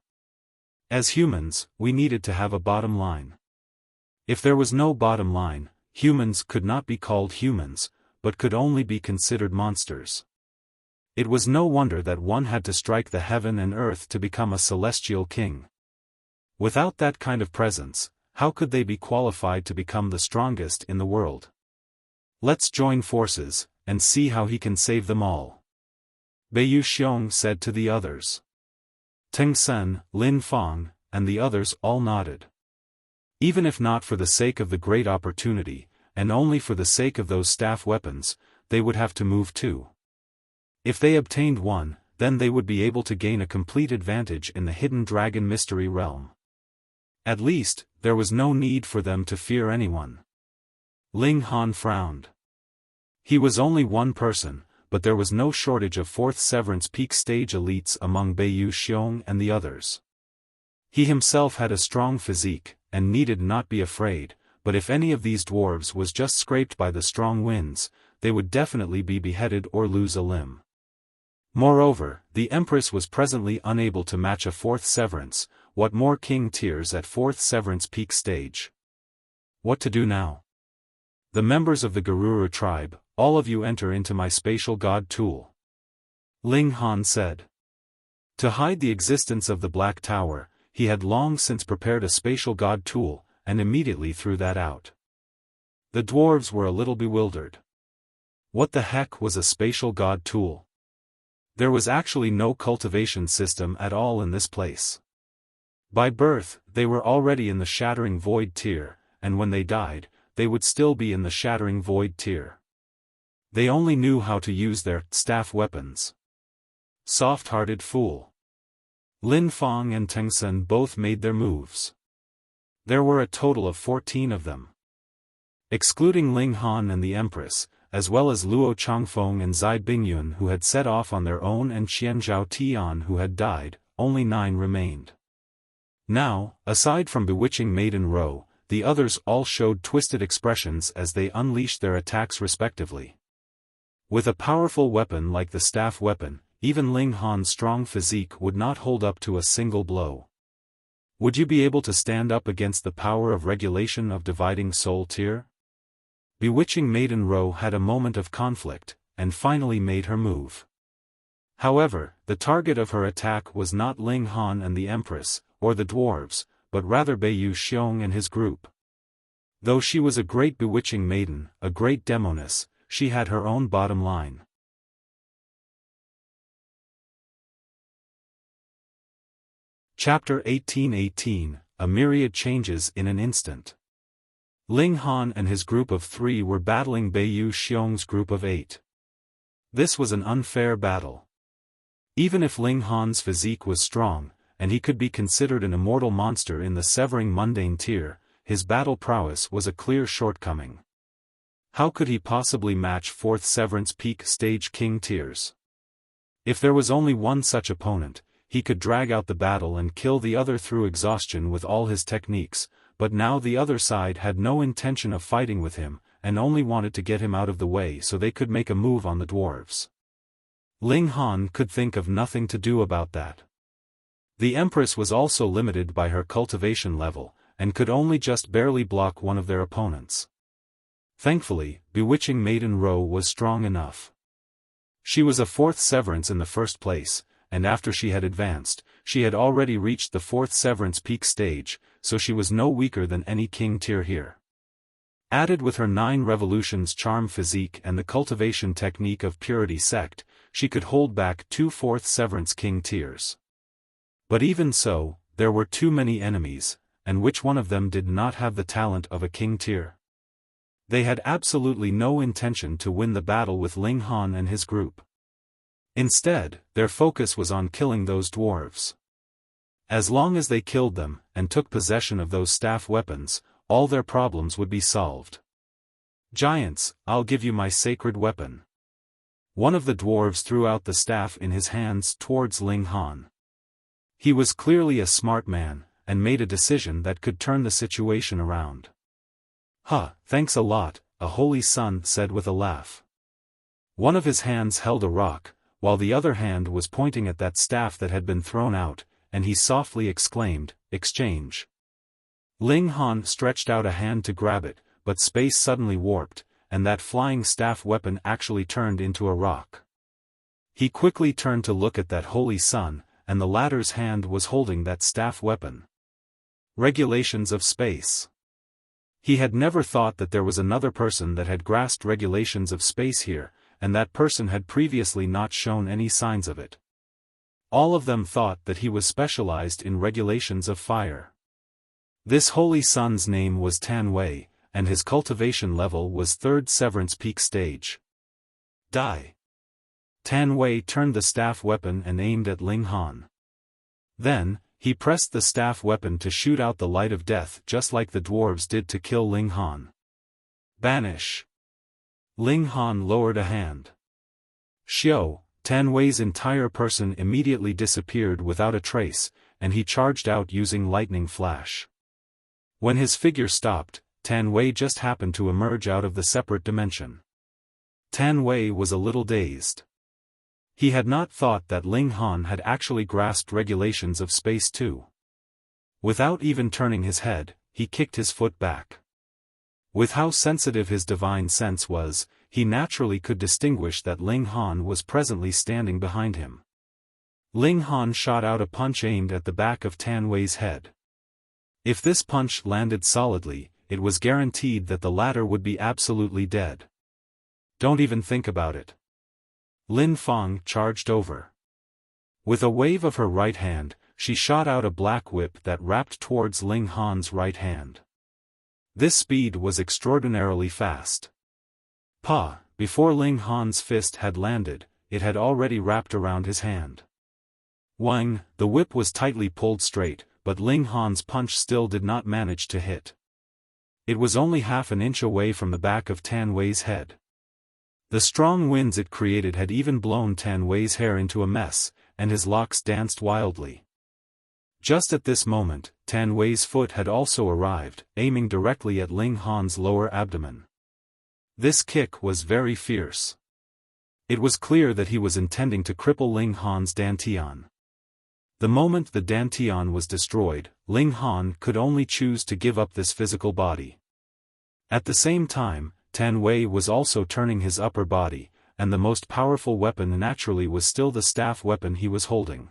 As humans, we needed to have a bottom line. If there was no bottom line, humans could not be called humans, but could only be considered monsters. It was no wonder that one had to strike the heaven and earth to become a celestial king. Without that kind of presence, how could they be qualified to become the strongest in the world? Let's join forces, and see how he can save them all. Beiyu Xiong said to the others. Teng Sen, Lin Fang, and the others all nodded. Even if not for the sake of the great opportunity, and only for the sake of those staff weapons, they would have to move too. If they obtained one, then they would be able to gain a complete advantage in the hidden dragon mystery realm. At least, there was no need for them to fear anyone. Ling Han frowned. He was only one person, but there was no shortage of 4th Severance Peak stage elites among Beiyu Xiong and the others. He himself had a strong physique, and needed not be afraid, but if any of these dwarves was just scraped by the strong winds, they would definitely be beheaded or lose a limb. Moreover, the Empress was presently unable to match a 4th Severance, what more king tiers at 4th Severance Peak stage. What to do now? The members of the Garuru tribe, all of you enter into my spatial god tool. Ling Han said. To hide the existence of the Black Tower, he had long since prepared a spatial god tool, and immediately threw that out. The dwarves were a little bewildered. What the heck was a spatial god tool? There was actually no cultivation system at all in this place. By birth, they were already in the Shattering Void tier, and when they died, they would still be in the Shattering Void tier. They only knew how to use their staff weapons. Soft-hearted fool. Lin Fong and Teng Sen both made their moves. There were a total of 14 of them. Excluding Ling Han and the Empress, as well as Luo Changfeng and Zai Bingyun who had set off on their own and Qian Zhao Tian who had died, only 9 remained. Now, aside from bewitching Maiden Ro, the others all showed twisted expressions as they unleashed their attacks respectively. With a powerful weapon like the staff weapon, even Ling Han's strong physique would not hold up to a single blow. Would you be able to stand up against the power of regulation of dividing soul tier? Bewitching Maiden Ro had a moment of conflict, and finally made her move. However, the target of her attack was not Ling Han and the Empress, or the dwarves, but rather Beiyu Xiong and his group. Though she was a great bewitching maiden, a great demoness, she had her own bottom line. Chapter 1818, A Myriad Changes in an Instant. Ling Han and his group of 3 were battling Beiyu Xiong's group of 8. This was an unfair battle. Even if Ling Han's physique was strong, and he could be considered an immortal monster in the Severing Mundane tier, his battle prowess was a clear shortcoming. How could he possibly match 4th Severance Peak stage king tiers? If there was only one such opponent, he could drag out the battle and kill the other through exhaustion with all his techniques, but now the other side had no intention of fighting with him, and only wanted to get him out of the way so they could make a move on the dwarves. Ling Han could think of nothing to do about that. The Empress was also limited by her cultivation level, and could only just barely block one of their opponents. Thankfully, bewitching Maiden Ro was strong enough. She was a 4th Severance in the first place, and after she had advanced, she had already reached the 4th Severance Peak stage, so she was no weaker than any king tier here. Added with her 9 revolutions charm physique and the cultivation technique of Purity Sect, she could hold back 2 4th Severance king tiers. But even so, there were too many enemies, and which one of them did not have the talent of a king tier? They had absolutely no intention to win the battle with Ling Han and his group. Instead, their focus was on killing those dwarves. As long as they killed them, and took possession of those staff weapons, all their problems would be solved. Giants, I'll give you my sacred weapon. One of the dwarves threw out the staff in his hands towards Ling Han. He was clearly a smart man, and made a decision that could turn the situation around. Thanks a lot, a holy son said with a laugh. One of his hands held a rock, while the other hand was pointing at that staff that had been thrown out, and he softly exclaimed, "Exchange." Ling Han stretched out a hand to grab it, but space suddenly warped, and that flying staff weapon actually turned into a rock. He quickly turned to look at that holy son, and the latter's hand was holding that staff weapon. Regulations of space. He had never thought that there was another person that had grasped regulations of space here, and that person had previously not shown any signs of it. All of them thought that he was specialized in regulations of fire. This holy son's name was Tan Wei, and his cultivation level was 3rd Severance peak stage. Die. Tan Wei turned the staff weapon and aimed at Ling Han. Then, he pressed the staff weapon to shoot out the light of death just like the dwarves did to kill Ling Han. Banish. Ling Han lowered a hand. Xiao, Tan Wei's entire person immediately disappeared without a trace, and he charged out using lightning flash. When his figure stopped, Tan Wei just happened to emerge out of the separate dimension. Tan Wei was a little dazed. He had not thought that Ling Han had actually grasped regulations of space too. Without even turning his head, he kicked his foot back. With how sensitive his divine sense was, he naturally could distinguish that Ling Han was presently standing behind him. Ling Han shot out a punch aimed at the back of Tan Wei's head. If this punch landed solidly, it was guaranteed that the latter would be absolutely dead. Don't even think about it. Lin Fang charged over. With a wave of her right hand, she shot out a black whip that wrapped towards Ling Han's right hand. This speed was extraordinarily fast. Before Ling Han's fist had landed, it had already wrapped around his hand. Wang, the whip was tightly pulled straight, but Ling Han's punch still did not manage to hit. It was only half an inch away from the back of Tan Wei's head. The strong winds it created had even blown Tan Wei's hair into a mess, and his locks danced wildly. Just at this moment, Tan Wei's foot had also arrived, aiming directly at Ling Han's lower abdomen. This kick was very fierce. It was clear that he was intending to cripple Ling Han's dantian. The moment the dantian was destroyed, Ling Han could only choose to give up this physical body. At the same time, Tan Wei was also turning his upper body, and the most powerful weapon naturally was still the staff weapon he was holding.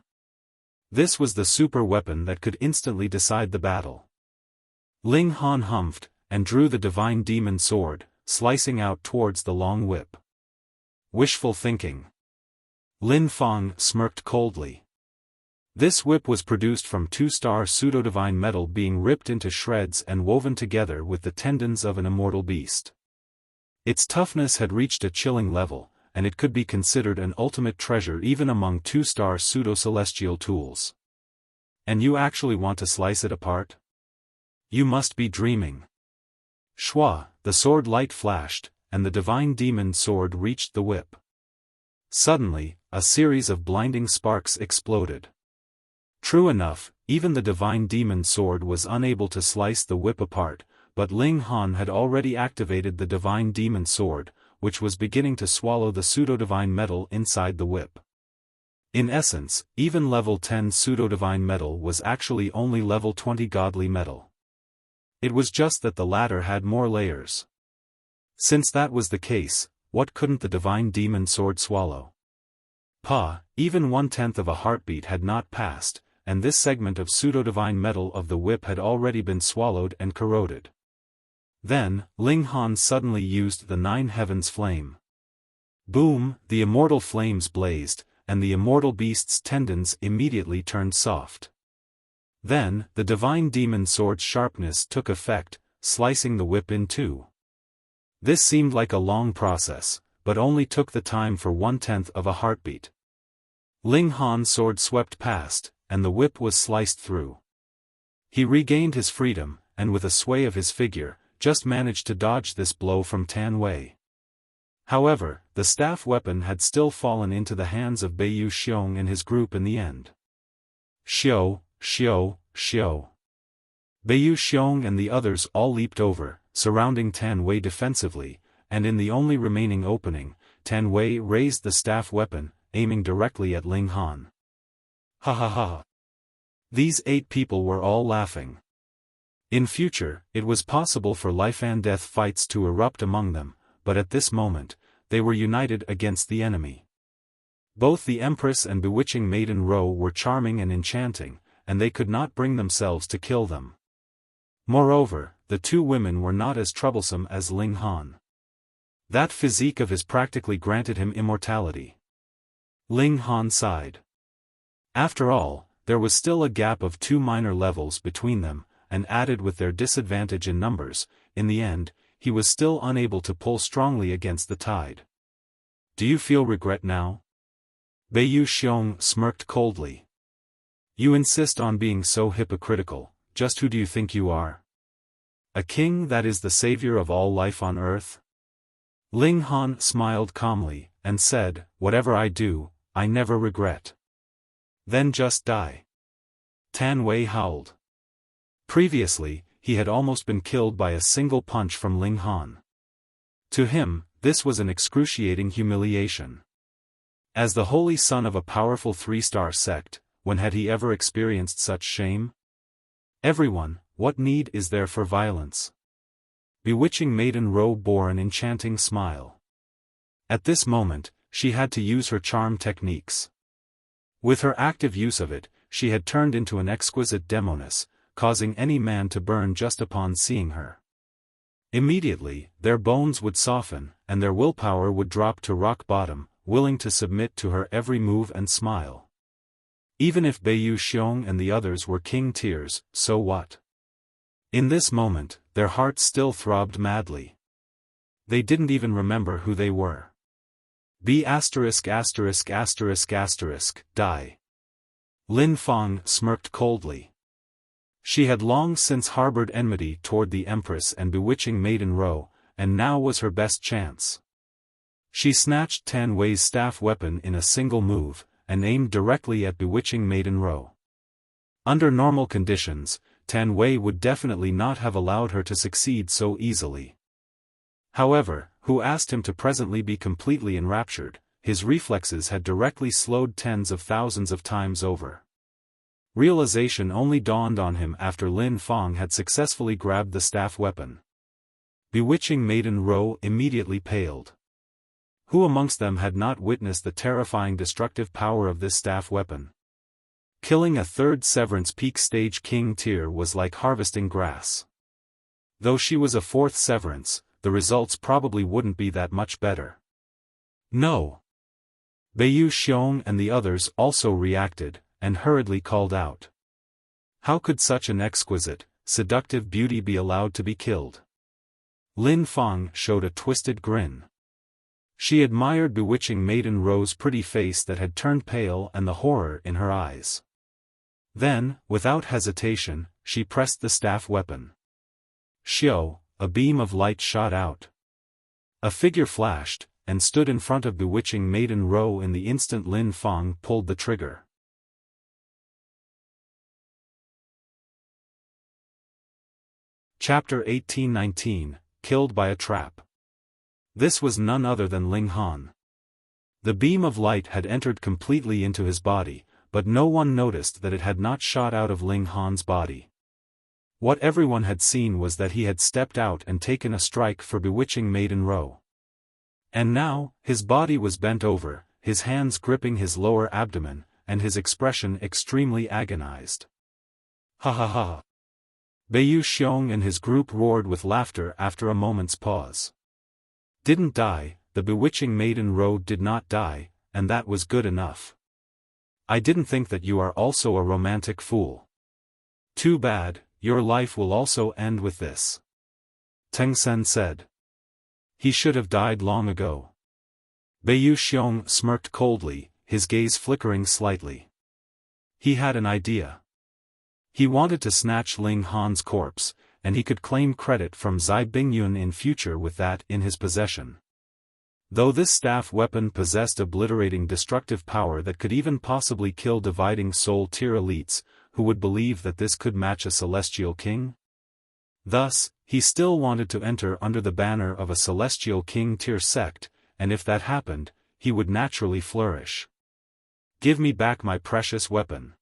This was the super weapon that could instantly decide the battle. Ling Han humphed, and drew the divine demon sword, slicing out towards the long whip. Wishful thinking. Lin Fang smirked coldly. This whip was produced from 2-star pseudo-divine metal being ripped into shreds and woven together with the tendons of an immortal beast. Its toughness had reached a chilling level, and it could be considered an ultimate treasure even among 2-star pseudo-celestial tools. And you actually want to slice it apart? You must be dreaming. Shua, the sword light flashed, and the divine demon sword reached the whip. Suddenly, a series of blinding sparks exploded. True enough, even the divine demon sword was unable to slice the whip apart, but Ling Han had already activated the divine demon sword, which was beginning to swallow the pseudo-divine metal inside the whip. In essence, even level 10 pseudo-divine metal was actually only level 20 godly metal. It was just that the latter had more layers. Since that was the case, what couldn't the divine demon sword swallow? Even 1/10 of a heartbeat had not passed, and this segment of pseudo-divine metal of the whip had already been swallowed and corroded. Then, Ling Han suddenly used the 9 heavens flame. Boom, the immortal flames blazed, and the immortal beast's tendons immediately turned soft. Then, the divine demon sword's sharpness took effect, slicing the whip in two. This seemed like a long process, but only took the time for 1/10 of a heartbeat. Ling Han's sword swept past, and the whip was sliced through. He regained his freedom, and with a sway of his figure, just managed to dodge this blow from Tan Wei. However, the staff weapon had still fallen into the hands of Beiyu Xiong and his group in the end. Xiao. Beiyu Xiong and the others all leaped over, surrounding Tan Wei defensively, and in the only remaining opening, Tan Wei raised the staff weapon, aiming directly at Ling Han. Ha ha ha. These 8 people were all laughing. In future, it was possible for life and death fights to erupt among them, but at this moment, they were united against the enemy. Both the Empress and bewitching Maiden Ro were charming and enchanting, and they could not bring themselves to kill them. Moreover, the 2 women were not as troublesome as Ling Han. That physique of his practically granted him immortality. Ling Han sighed. After all, there was still a gap of 2 minor levels between them, and added with their disadvantage in numbers, in the end, he was still unable to pull strongly against the tide. Do you feel regret now? Beiyu Xiong smirked coldly. You insist on being so hypocritical, just who do you think you are? A king that is the savior of all life on earth? Ling Han smiled calmly, and said, whatever I do, I never regret. Then just die. Tan Wei howled. Previously, he had almost been killed by a single punch from Ling Han. To him, this was an excruciating humiliation. As the holy son of a powerful three-star sect, when had he ever experienced such shame? Everyone, what need is there for violence? Bewitching Maiden Ro bore an enchanting smile. At this moment, she had to use her charm techniques. With her active use of it, she had turned into an exquisite demoness, causing any man to burn just upon seeing her. Immediately, their bones would soften, and their willpower would drop to rock bottom, willing to submit to her every move and smile. Even if Beiyu Xiong and the others were king tiers, so what? In this moment, their hearts still throbbed madly. They didn't even remember who they were. B**********, die. Lin Fang smirked coldly. She had long since harbored enmity toward the Empress and bewitching Maiden Ro, and now was her best chance. She snatched Tan Wei's staff weapon in a single move, and aimed directly at bewitching Maiden Ro. Under normal conditions, Tan Wei would definitely not have allowed her to succeed so easily. However, who asked him to presently be completely enraptured, his reflexes had directly slowed tens of thousands of times over. Realization only dawned on him after Lin Fang had successfully grabbed the staff weapon. Bewitching Maiden Ro immediately paled. Who amongst them had not witnessed the terrifying destructive power of this staff weapon? Killing a third Severance peak stage king tier was like harvesting grass. Though she was a fourth Severance, the results probably wouldn't be that much better. No. Beiyu Xiong and the others also reacted, and hurriedly called out. How could such an exquisite, seductive beauty be allowed to be killed? Lin Fang showed a twisted grin. She admired bewitching Maiden Ro's pretty face that had turned pale and the horror in her eyes. Then, without hesitation, she pressed the staff weapon. Xiao, a beam of light shot out. A figure flashed, and stood in front of bewitching Maiden Ro in the instant Lin Fang pulled the trigger. Chapter 1819, Killed by a Trap. This was none other than Ling Han. The beam of light had entered completely into his body, but no one noticed that it had not shot out of Ling Han's body. What everyone had seen was that he had stepped out and taken a strike for bewitching Maiden Ro. And now, his body was bent over, his hands gripping his lower abdomen, and his expression extremely agonized. Ha ha ha. Beiyu Xiong and his group roared with laughter after a moment's pause. Didn't die, the bewitching Maiden Ro did not die, and that was good enough. I didn't think that you are also a romantic fool. Too bad, your life will also end with this. Teng Sen said. He should have died long ago. Beiyu Xiong smirked coldly, his gaze flickering slightly. He had an idea. He wanted to snatch Ling Han's corpse, and he could claim credit from Zai Bingyun in future with that in his possession. Though this staff weapon possessed obliterating destructive power that could even possibly kill dividing soul tier elites, who would believe that this could match a celestial king? Thus, he still wanted to enter under the banner of a celestial king tier sect, and if that happened, he would naturally flourish. Give me back my precious weapon.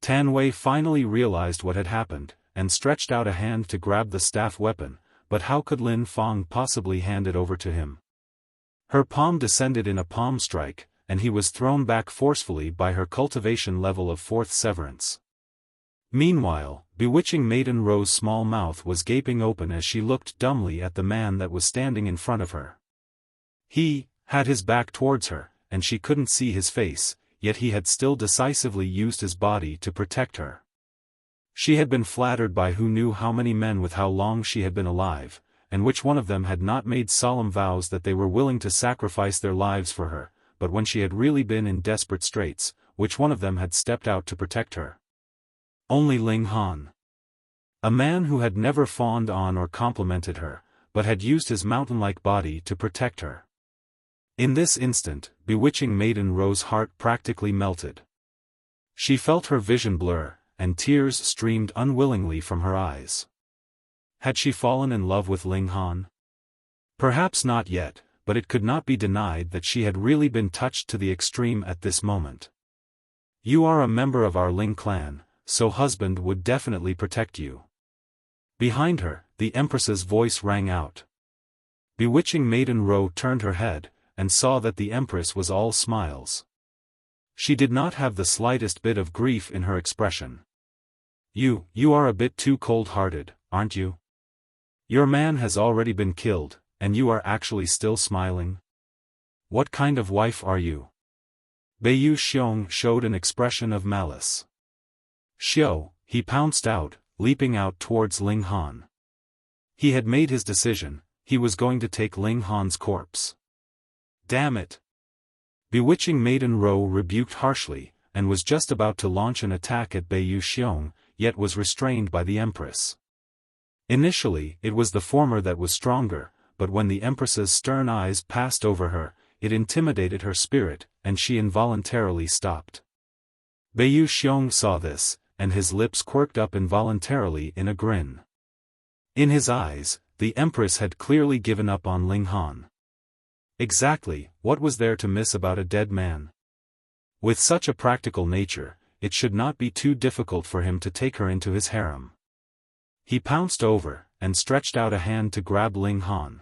Tan Wei finally realized what had happened, and stretched out a hand to grab the staff weapon, but how could Lin Fang possibly hand it over to him? Her palm descended in a palm strike, and he was thrown back forcefully by her cultivation level of fourth Severance. Meanwhile, bewitching Maiden Ro's small mouth was gaping open as she looked dumbly at the man that was standing in front of her. He had his back towards her, and she couldn't see his face, yet he had still decisively used his body to protect her. She had been flattered by who knew how many men with how long she had been alive, and which one of them had not made solemn vows that they were willing to sacrifice their lives for her, but when she had really been in desperate straits, which one of them had stepped out to protect her? Only Ling Han. A man who had never fawned on or complimented her, but had used his mountain-like body to protect her. In this instant, bewitching Maiden Ro's heart practically melted. She felt her vision blur, and tears streamed unwillingly from her eyes. Had she fallen in love with Ling Han? Perhaps not yet, but it could not be denied that she had really been touched to the extreme at this moment. You are a member of our Ling clan, so husband would definitely protect you. Behind her, the Empress's voice rang out. Bewitching Maiden Ro turned her head, and saw that the Empress was all smiles. She did not have the slightest bit of grief in her expression. You are a bit too cold-hearted, aren't you? Your man has already been killed, and you are actually still smiling? What kind of wife are you? Beiyu Xiong showed an expression of malice. Xiao, he pounced out, leaping out towards Ling Han. He had made his decision, he was going to take Ling Han's corpse. Damn it! Bewitching Maiden Ro rebuked harshly, and was just about to launch an attack at Beiyu Xiong, yet was restrained by the Empress. Initially, it was the former that was stronger, but when the Empress's stern eyes passed over her, it intimidated her spirit, and she involuntarily stopped. Beiyu Xiong saw this, and his lips quirked up involuntarily in a grin. In his eyes, the Empress had clearly given up on Ling Han. Exactly, what was there to miss about a dead man? With such a practical nature, it should not be too difficult for him to take her into his harem. He pounced over, and stretched out a hand to grab Ling Han.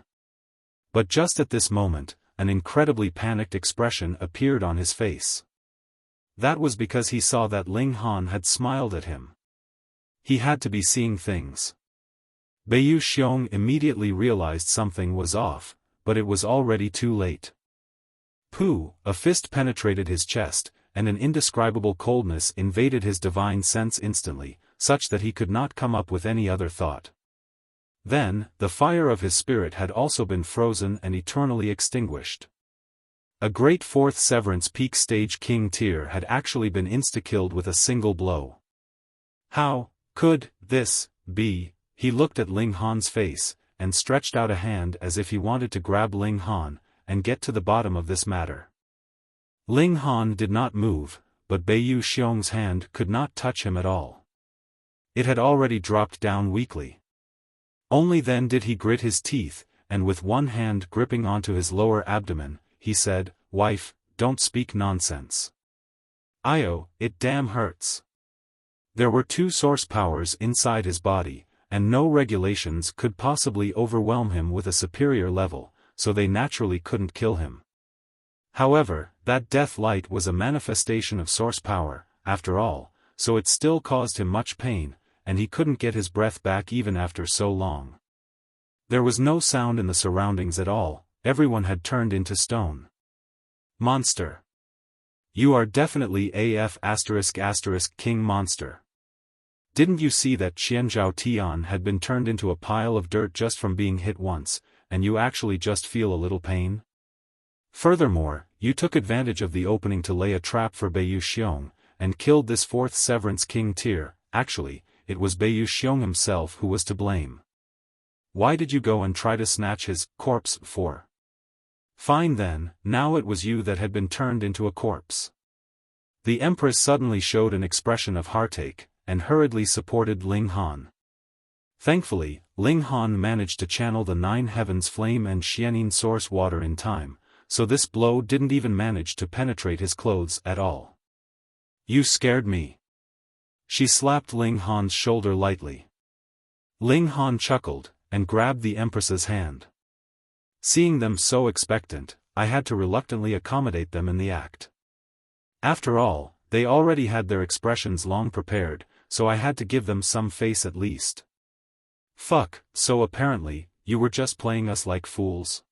But just at this moment, an incredibly panicked expression appeared on his face. That was because he saw that Ling Han had smiled at him. He had to be seeing things. Beiyu Xiong immediately realized something was off, but it was already too late. Pooh! A fist penetrated his chest, and an indescribable coldness invaded his divine sense instantly, such that he could not come up with any other thought. Then, the fire of his spirit had also been frozen and eternally extinguished. A great fourth Severance peak stage king tier had actually been insta-killed with a single blow. How could this be? He looked at Ling Han's face, and stretched out a hand as if he wanted to grab Ling Han, and get to the bottom of this matter. Ling Han did not move, but Beiyu Xiong's hand could not touch him at all. It had already dropped down weakly. Only then did he grit his teeth, and with one hand gripping onto his lower abdomen, he said, "Wife, don't speak nonsense. It damn hurts." There were two source powers inside his body, and no regulations could possibly overwhelm him with a superior level, so they naturally couldn't kill him. However, that death light was a manifestation of source power, after all, so it still caused him much pain, and he couldn't get his breath back even after so long. There was no sound in the surroundings at all, everyone had turned into stone. Monster. You are definitely AF*** king monster. Didn't you see that Qianzhao Tian had been turned into a pile of dirt just from being hit once, and you actually just feel a little pain? Furthermore, you took advantage of the opening to lay a trap for Beiyu Xiong, and killed this fourth Severance king tier. Actually, it was Beiyu Xiong himself who was to blame. Why did you go and try to snatch his corpse for? Fine then, now it was you that had been turned into a corpse. The Empress suddenly showed an expression of heartache, and hurriedly supported Ling Han. Thankfully, Ling Han managed to channel the Nine Heavens flame and Xianin source water in time, so this blow didn't even manage to penetrate his clothes at all. You scared me. She slapped Ling Han's shoulder lightly. Ling Han chuckled, and grabbed the Empress's hand. Seeing them so expectant, I had to reluctantly accommodate them in the act. After all, they already had their expressions long prepared, so I had to give them some face at least. Fuck, so apparently, you were just playing us like fools.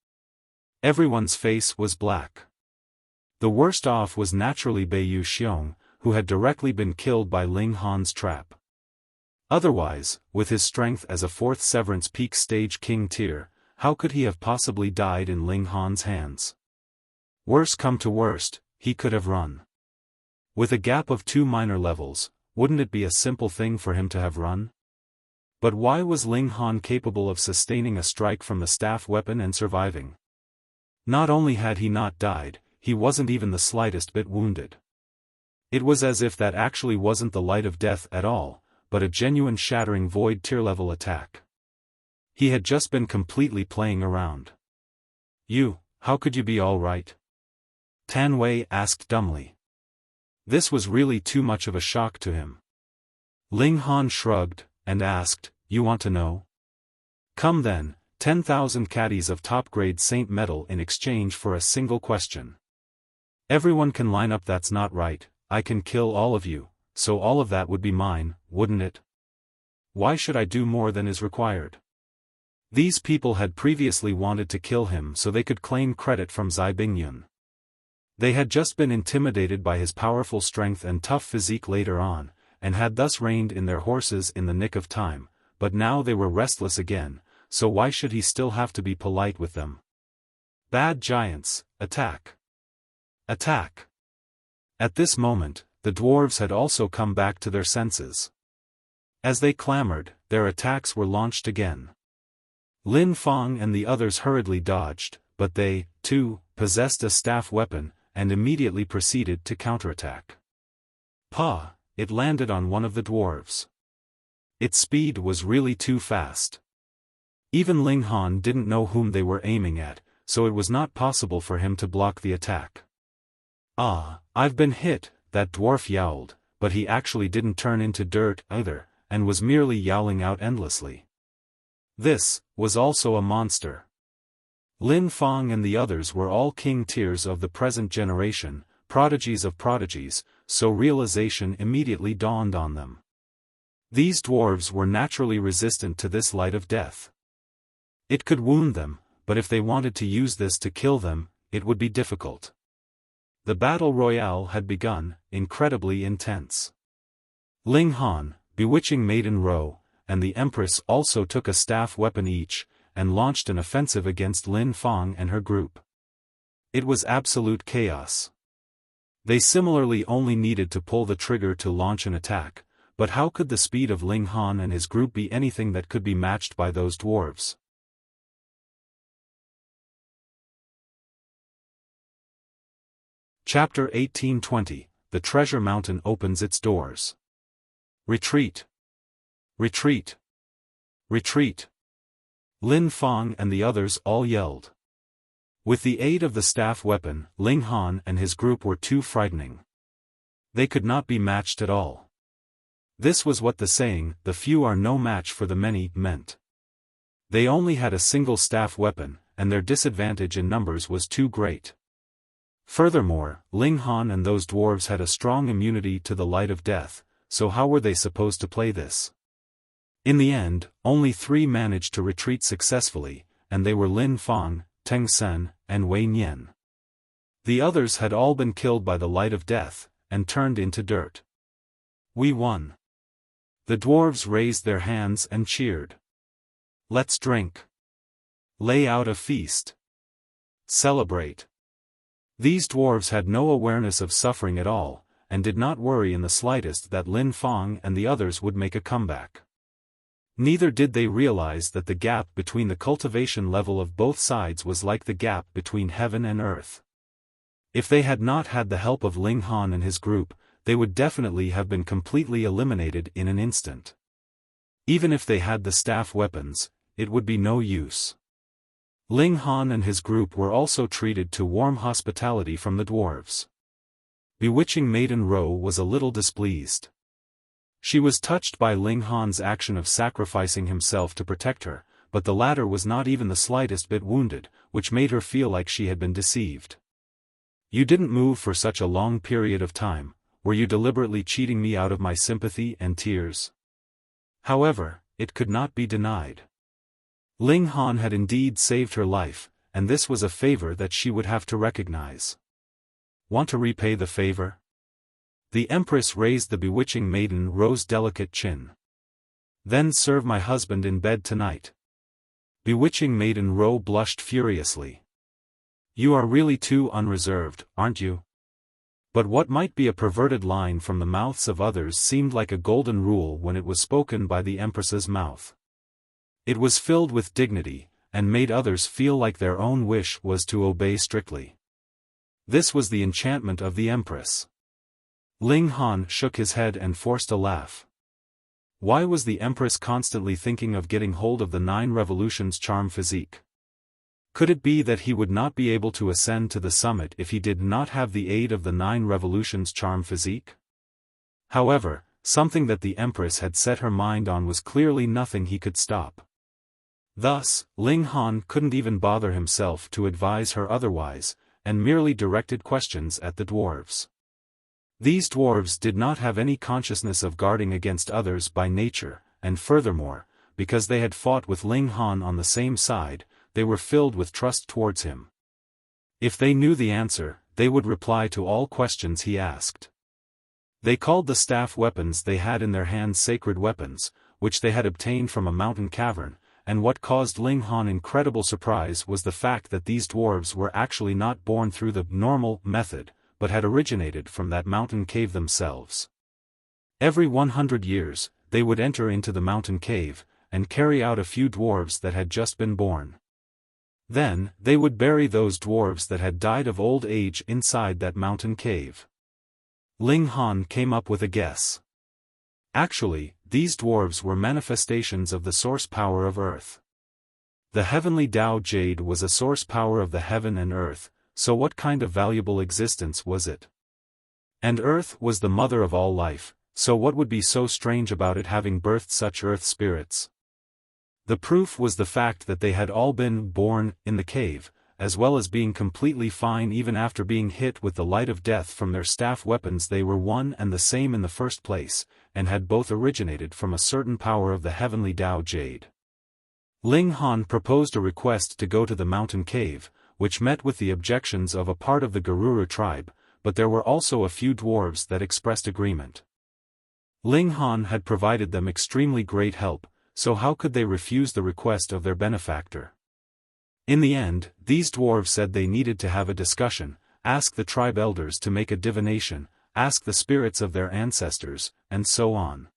Everyone's face was black. The worst off was naturally Beiyu Xiong, who had directly been killed by Ling Han's trap. Otherwise, with his strength as a fourth Severance Peak Stage King tier, how could he have possibly died in Ling Han's hands? Worse come to worst, he could have run. With a gap of 2 minor levels, wouldn't it be a simple thing for him to have run? But why was Ling Han capable of sustaining a strike from the staff weapon and surviving? Not only had he not died, he wasn't even the slightest bit wounded. It was as if that actually wasn't the light of death at all, but a genuine shattering void tier level attack. He had just been completely playing around. How could you be all right? Tan Wei asked dumbly. This was really too much of a shock to him. Ling Han shrugged, and asked, you want to know? Come then, 10,000 caddies of top-grade Saint metal in exchange for a single question. Everyone can line up. That's not right, I can kill all of you, so all of that would be mine, wouldn't it? Why should I do more than is required? These people had previously wanted to kill him so they could claim credit from Zai Bingyun. They had just been intimidated by his powerful strength and tough physique later on, and had thus reined in their horses in the nick of time, but now they were restless again, so why should he still have to be polite with them? Bad giants, attack! Attack! At this moment, the dwarves had also come back to their senses. As they clamored, their attacks were launched again. Lin Fang and the others hurriedly dodged, but they, too, possessed a staff weapon, and immediately proceeded to counterattack. It landed on one of the dwarves. Its speed was really too fast. Even Ling Han didn't know whom they were aiming at, so it was not possible for him to block the attack. I've been hit, that dwarf yowled, but he actually didn't turn into dirt either, and was merely yowling out endlessly. This was also a monster. Lin Fang and the others were all king tiers of the present generation, prodigies of prodigies, so realization immediately dawned on them. These dwarves were naturally resistant to this light of death. It could wound them, but if they wanted to use this to kill them, it would be difficult. The battle royale had begun, incredibly intense. Ling Han, Bewitching Maiden Ro, and the Empress also took a staff weapon each, and launched an offensive against Lin Fang and her group. It was absolute chaos. They similarly only needed to pull the trigger to launch an attack, but how could the speed of Ling Han and his group be anything that could be matched by those dwarves? Chapter 1820, The Treasure Mountain opens its doors. Retreat! Retreat! Retreat! Lin Fang and the others all yelled. With the aid of the staff weapon, Ling Han and his group were too frightening. They could not be matched at all. This was what the saying, "the few are no match for the many," meant. They only had a single staff weapon, and their disadvantage in numbers was too great. Furthermore, Ling Han and those dwarves had a strong immunity to the light of death, so how were they supposed to play this? In the end, only 3 managed to retreat successfully, and they were Lin Fang, Teng Sen, and Wei Nian. The others had all been killed by the light of death, and turned into dirt. We won. The dwarves raised their hands and cheered. Let's drink. Lay out a feast. Celebrate. These dwarves had no awareness of suffering at all, and did not worry in the slightest that Lin Fang and the others would make a comeback. Neither did they realize that the gap between the cultivation level of both sides was like the gap between heaven and earth. If they had not had the help of Ling Han and his group, they would definitely have been completely eliminated in an instant. Even if they had the staff weapons, it would be no use. Ling Han and his group were also treated to warm hospitality from the dwarves. Bewitching Maiden Ro was a little displeased. She was touched by Ling Han's action of sacrificing himself to protect her, but the latter was not even the slightest bit wounded, which made her feel like she had been deceived. You didn't move for such a long period of time, were you deliberately cheating me out of my sympathy and tears? However, it could not be denied. Ling Han had indeed saved her life, and this was a favor that she would have to recognize. Want to repay the favor? The Empress raised the Bewitching Maiden Ro's delicate chin. Then serve my husband in bed tonight. Bewitching Maiden Ro blushed furiously. You are really too unreserved, aren't you? But what might be a perverted line from the mouths of others seemed like a golden rule when it was spoken by the Empress's mouth. It was filled with dignity, and made others feel like their own wish was to obey strictly. This was the enchantment of the Empress. Ling Han shook his head and forced a laugh. Why was the Empress constantly thinking of getting hold of the 9 Revolutions charm physique? Could it be that he would not be able to ascend to the summit if he did not have the aid of the 9 Revolutions charm physique? However, something that the Empress had set her mind on was clearly nothing he could stop. Thus, Ling Han couldn't even bother himself to advise her otherwise, and merely directed questions at the dwarves. These dwarves did not have any consciousness of guarding against others by nature, and furthermore, because they had fought with Ling Han on the same side, they were filled with trust towards him. If they knew the answer, they would reply to all questions he asked. They called the staff weapons they had in their hands sacred weapons, which they had obtained from a mountain cavern, and what caused Ling Han incredible surprise was the fact that these dwarves were actually not born through the normal method, but had originated from that mountain cave themselves. Every 100 years, they would enter into the mountain cave, and carry out a few dwarves that had just been born. Then, they would bury those dwarves that had died of old age inside that mountain cave. Ling Han came up with a guess. Actually, these dwarves were manifestations of the source power of earth. The heavenly Dao Jade was a source power of the heaven and earth, so what kind of valuable existence was it? And earth was the mother of all life, so what would be so strange about it having birthed such earth spirits? The proof was the fact that they had all been born in the cave, as well as being completely fine even after being hit with the light of death from their staff weapons. They were one and the same in the first place, and had both originated from a certain power of the heavenly Dao Jade. Ling Han proposed a request to go to the mountain cave, which met with the objections of a part of the Garuru tribe, but there were also a few dwarves that expressed agreement. Ling Han had provided them extremely great help, so how could they refuse the request of their benefactor? In the end, these dwarves said they needed to have a discussion, ask the tribe elders to make a divination, ask the spirits of their ancestors, and so on.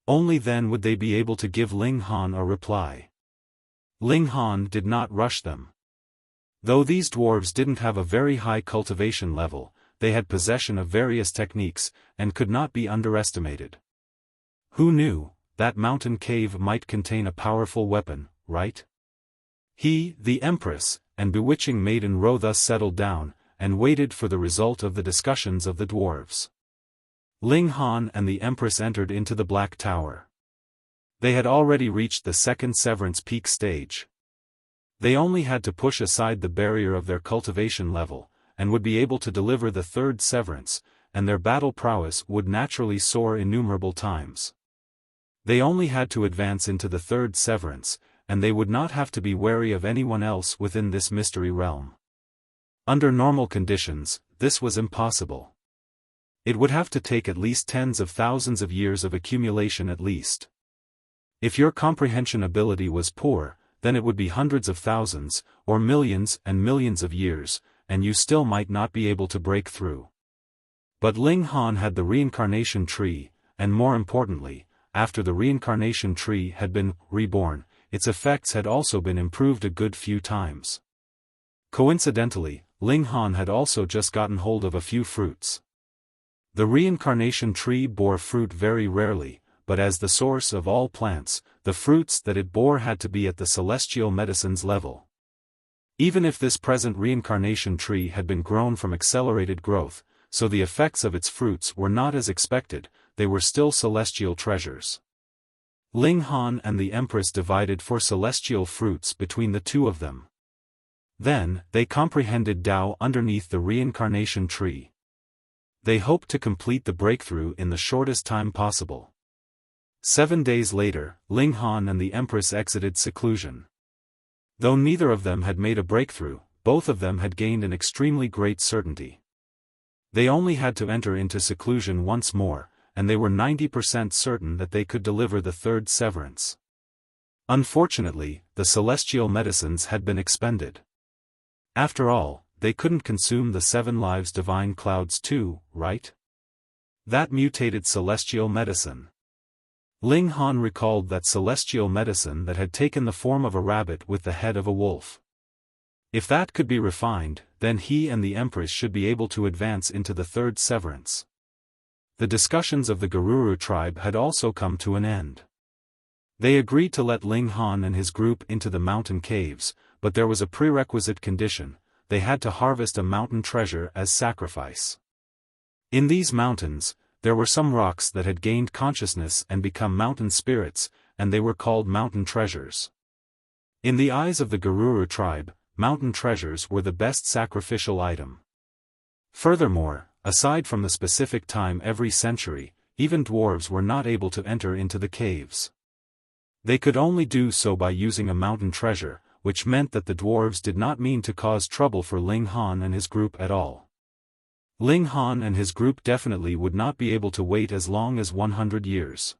Only then would they be able to give Ling Han a reply. Ling Han did not rush them. Though these dwarves didn't have a very high cultivation level, they had possession of various techniques, and could not be underestimated. Who knew, that mountain cave might contain a powerful weapon, right? He, the Empress, and bewitching Maiden Ro thus settled down, and waited for the result of the discussions of the dwarves. Ling Han and the Empress entered into the Black Tower. They had already reached the second Severance peak stage. They only had to push aside the barrier of their cultivation level, and would be able to deliver the third Severance, and their battle prowess would naturally soar innumerable times. They only had to advance into the third Severance, and they would not have to be wary of anyone else within this mystery realm. Under normal conditions, this was impossible. It would have to take at least tens of thousands of years of accumulation at least. If your comprehension ability was poor, then it would be hundreds of thousands, or millions and millions of years, and you still might not be able to break through. But Ling Han had the reincarnation tree, and more importantly, after the reincarnation tree had been reborn, its effects had also been improved a good few times. Coincidentally, Ling Han had also just gotten hold of a few fruits. The reincarnation tree bore fruit very rarely, but as the source of all plants, the fruits that it bore had to be at the celestial medicines level. Even if this present reincarnation tree had been grown from accelerated growth, so the effects of its fruits were not as expected, they were still celestial treasures. Ling Han and the Empress divided for celestial fruits between the two of them. Then, they comprehended Tao underneath the reincarnation tree. They hoped to complete the breakthrough in the shortest time possible. 7 days later, Ling Han and the Empress exited seclusion. Though neither of them had made a breakthrough, both of them had gained an extremely great certainty. They only had to enter into seclusion once more, and they were 90% certain that they could deliver the third severance. Unfortunately, the celestial medicines had been expended. After all, they couldn't consume the 7 lives divine clouds too, right? That mutated celestial medicine. Ling Han recalled that celestial medicine that had taken the form of a rabbit with the head of a wolf. If that could be refined, then he and the Empress should be able to advance into the third severance. The discussions of the Garuru tribe had also come to an end. They agreed to let Ling Han and his group into the mountain caves, but there was a prerequisite condition: they had to harvest a mountain treasure as sacrifice. In these mountains, there were some rocks that had gained consciousness and become mountain spirits, and they were called mountain treasures. In the eyes of the Garuru tribe, mountain treasures were the best sacrificial item. Furthermore, aside from the specific time every century, even dwarves were not able to enter into the caves. They could only do so by using a mountain treasure, which meant that the dwarves did not mean to cause trouble for Ling Han and his group at all. Ling Han and his group definitely would not be able to wait as long as 100 years.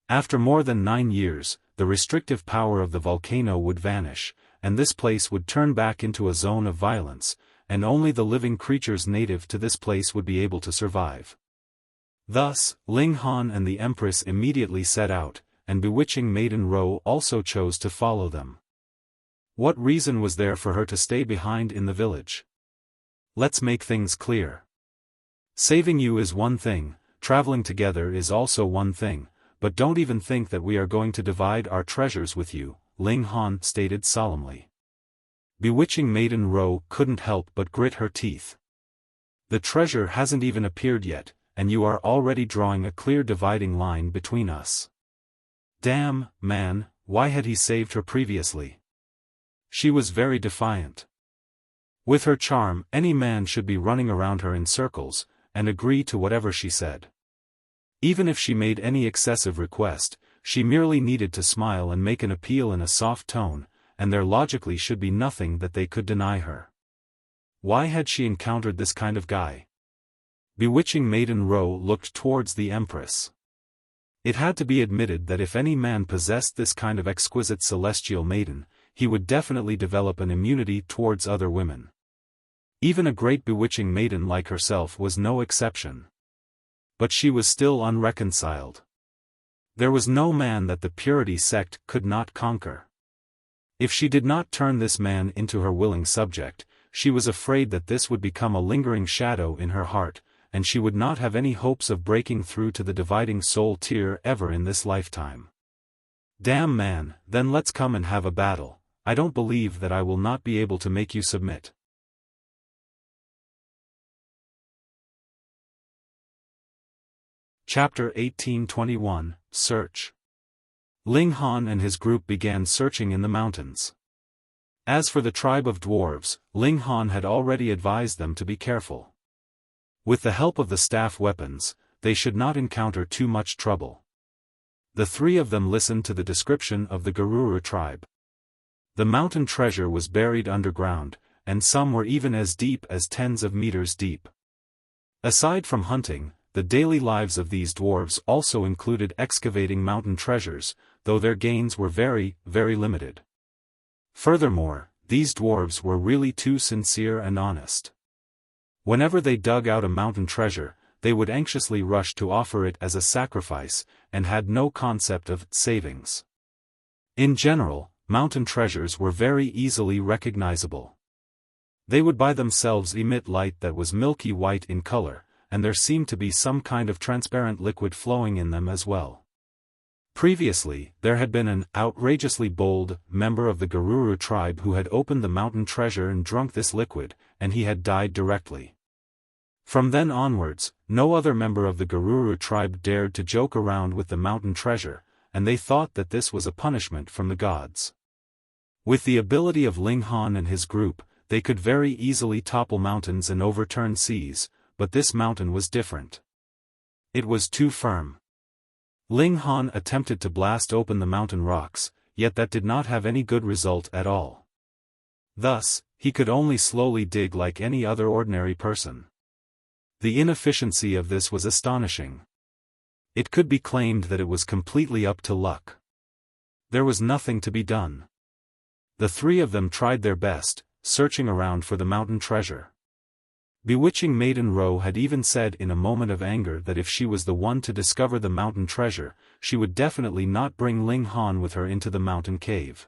After more than 9 years, the restrictive power of the volcano would vanish, and this place would turn back into a zone of violence, and only the living creatures native to this place would be able to survive. Thus, Ling Han and the Empress immediately set out, and bewitching Maiden Ro also chose to follow them. What reason was there for her to stay behind in the village? Let's make things clear. Saving you is one thing, traveling together is also one thing, but don't even think that we are going to divide our treasures with you, Ling Han stated solemnly. Bewitching Maiden Ro couldn't help but grit her teeth. The treasure hasn't even appeared yet, and you are already drawing a clear dividing line between us. Damn, man, why had he saved her previously? She was very defiant. With her charm, any man should be running around her in circles, and agree to whatever she said. Even if she made any excessive request, she merely needed to smile and make an appeal in a soft tone, and there logically should be nothing that they could deny her. Why had she encountered this kind of guy? Bewitching Maiden Ro looked towards the Empress. It had to be admitted that if any man possessed this kind of exquisite celestial maiden, he would definitely develop an immunity towards other women. Even a great bewitching maiden like herself was no exception. But she was still unreconciled. There was no man that the purity sect could not conquer. If she did not turn this man into her willing subject, she was afraid that this would become a lingering shadow in her heart, and she would not have any hopes of breaking through to the dividing soul tier ever in this lifetime. Damn man, then let's come and have a battle. I don't believe that I will not be able to make you submit. Chapter 1821, Search. Ling Han and his group began searching in the mountains. As for the tribe of dwarves, Ling Han had already advised them to be careful. With the help of the staff weapons, they should not encounter too much trouble. The 3 of them listened to the description of the Garuru tribe. The mountain treasure was buried underground, and some were even as deep as tens of meters deep. Aside from hunting, the daily lives of these dwarves also included excavating mountain treasures, though their gains were very, very limited. Furthermore, these dwarves were really too sincere and honest. Whenever they dug out a mountain treasure, they would anxiously rush to offer it as a sacrifice, and had no concept of savings. In general, mountain treasures were very easily recognizable. They would by themselves emit light that was milky white in color, and there seemed to be some kind of transparent liquid flowing in them as well. Previously, there had been an outrageously bold member of the Garuru tribe who had opened the mountain treasure and drunk this liquid, and he had died directly. From then onwards, no other member of the Garuru tribe dared to joke around with the mountain treasure, and they thought that this was a punishment from the gods. With the ability of Ling Han and his group, they could very easily topple mountains and overturn seas, but this mountain was different. It was too firm. Ling Han attempted to blast open the mountain rocks, yet that did not have any good result at all. Thus, he could only slowly dig like any other ordinary person. The inefficiency of this was astonishing. It could be claimed that it was completely up to luck. There was nothing to be done. The three of them tried their best, searching around for the mountain treasure. Bewitching Maiden Ro had even said in a moment of anger that if she was the one to discover the mountain treasure, she would definitely not bring Ling Han with her into the mountain cave.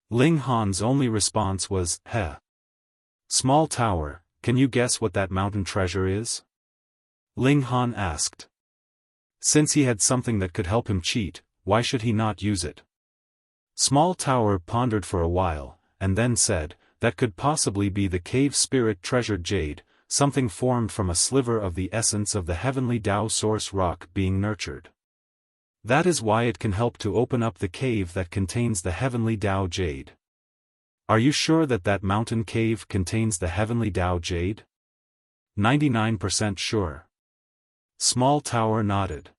Ling Han's only response was, "Heh. Small Tower, can you guess what that mountain treasure is?" Ling Han asked. Since he had something that could help him cheat, why should he not use it? Small Tower pondered for a while, and then said, "That could possibly be the cave spirit treasured jade, something formed from a sliver of the essence of the heavenly Dao source rock being nurtured. That is why it can help to open up the cave that contains the heavenly Dao jade." "Are you sure that that mountain cave contains the heavenly Dao jade?" 99% sure. Small Tower nodded.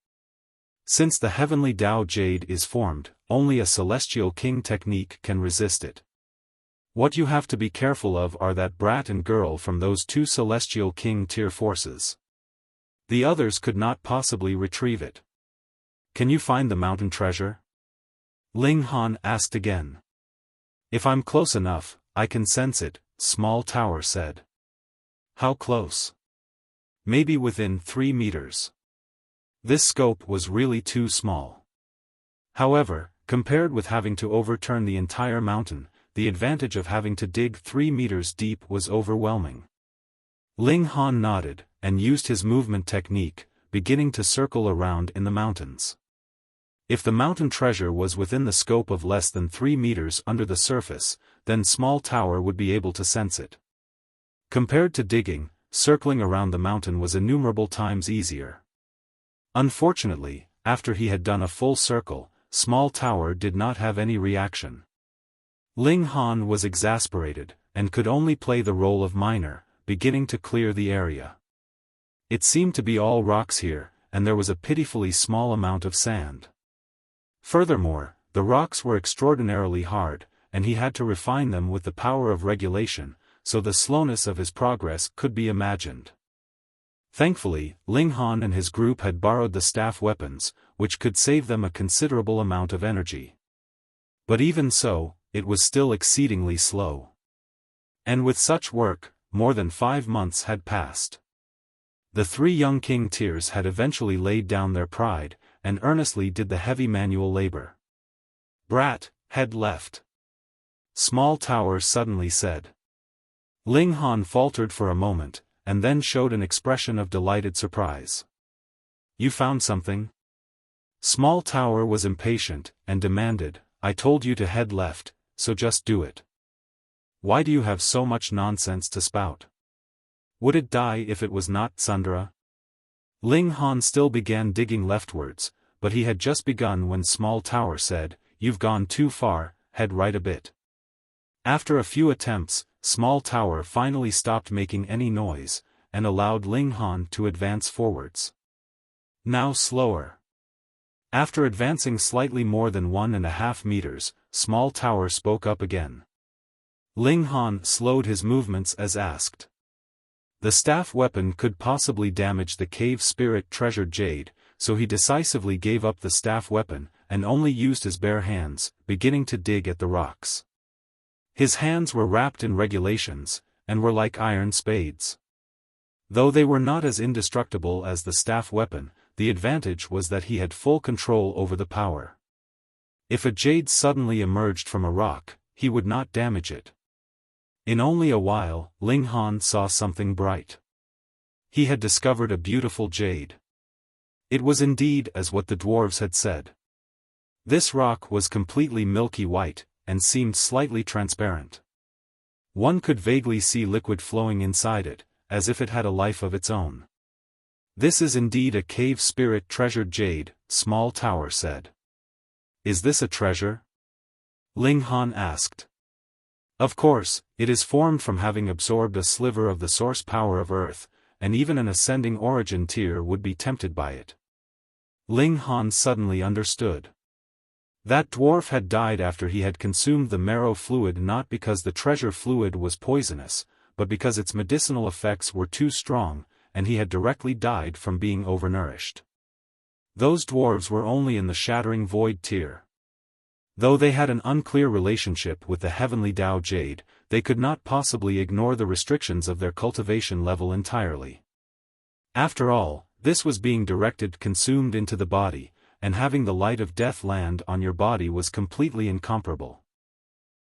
Since the heavenly Dao jade is formed, only a celestial king technique can resist it. What you have to be careful of are that brat and girl from those two celestial king tier forces. The others could not possibly retrieve it. Can you find the mountain treasure? Ling Han asked again. If I'm close enough, I can sense it, Small Tower said. How close? Maybe within 3 meters. This scope was really too small. However, compared with having to overturn the entire mountain, the advantage of having to dig 3 meters deep was overwhelming. Ling Han nodded, and used his movement technique, beginning to circle around in the mountains. If the mountain treasure was within the scope of less than 3 meters under the surface, then Small Tower would be able to sense it. Compared to digging, circling around the mountain was innumerable times easier. Unfortunately, after he had done a full circle, Small Tower did not have any reaction. Ling Han was exasperated, and could only play the role of miner, beginning to clear the area. It seemed to be all rocks here, and there was a pitifully small amount of sand. Furthermore, the rocks were extraordinarily hard, and he had to refine them with the power of regulation, so the slowness of his progress could be imagined. Thankfully, Ling Han and his group had borrowed the staff weapons, which could save them a considerable amount of energy. But even so, it was still exceedingly slow. And with such work, more than 5 months had passed. The 3 young king tiers had eventually laid down their pride, and earnestly did the heavy manual labor. Brat, head left. Small Tower suddenly said. Ling Han faltered for a moment, and then showed an expression of delighted surprise. You found something? Small Tower was impatient, and demanded, I told you to head left, so just do it. Why do you have so much nonsense to spout? Would it die if it was not Sundara? Ling Han still began digging leftwards, but he had just begun when Small Tower said, You've gone too far, head right a bit. After a few attempts, Small Tower finally stopped making any noise, and allowed Ling Han to advance forwards. Now slower. After advancing slightly more than 1.5 meters, Small Tower spoke up again. Ling Han slowed his movements as asked. The staff weapon could possibly damage the cave spirit treasured jade, so he decisively gave up the staff weapon, and only used his bare hands, beginning to dig at the rocks. His hands were wrapped in regulations, and were like iron spades. Though they were not as indestructible as the staff weapon, the advantage was that he had full control over the power. If a jade suddenly emerged from a rock, he would not damage it. In only a while, Ling Han saw something bright. He had discovered a beautiful jade. It was indeed as what the dwarves had said. This rock was completely milky white, and seemed slightly transparent. One could vaguely see liquid flowing inside it, as if it had a life of its own. This is indeed a cave spirit treasured jade, Small Tower said. Is this a treasure? Ling Han asked. Of course, it is formed from having absorbed a sliver of the source power of Earth, and even an ascending origin tier would be tempted by it. Ling Han suddenly understood. That dwarf had died after he had consumed the marrow fluid, not because the treasure fluid was poisonous, but because its medicinal effects were too strong, and he had directly died from being overnourished. Those dwarves were only in the shattering void tier. Though they had an unclear relationship with the heavenly Dao Jade, they could not possibly ignore the restrictions of their cultivation level entirely. After all, this was being directed consumed into the body, and having the light of death land on your body was completely incomparable.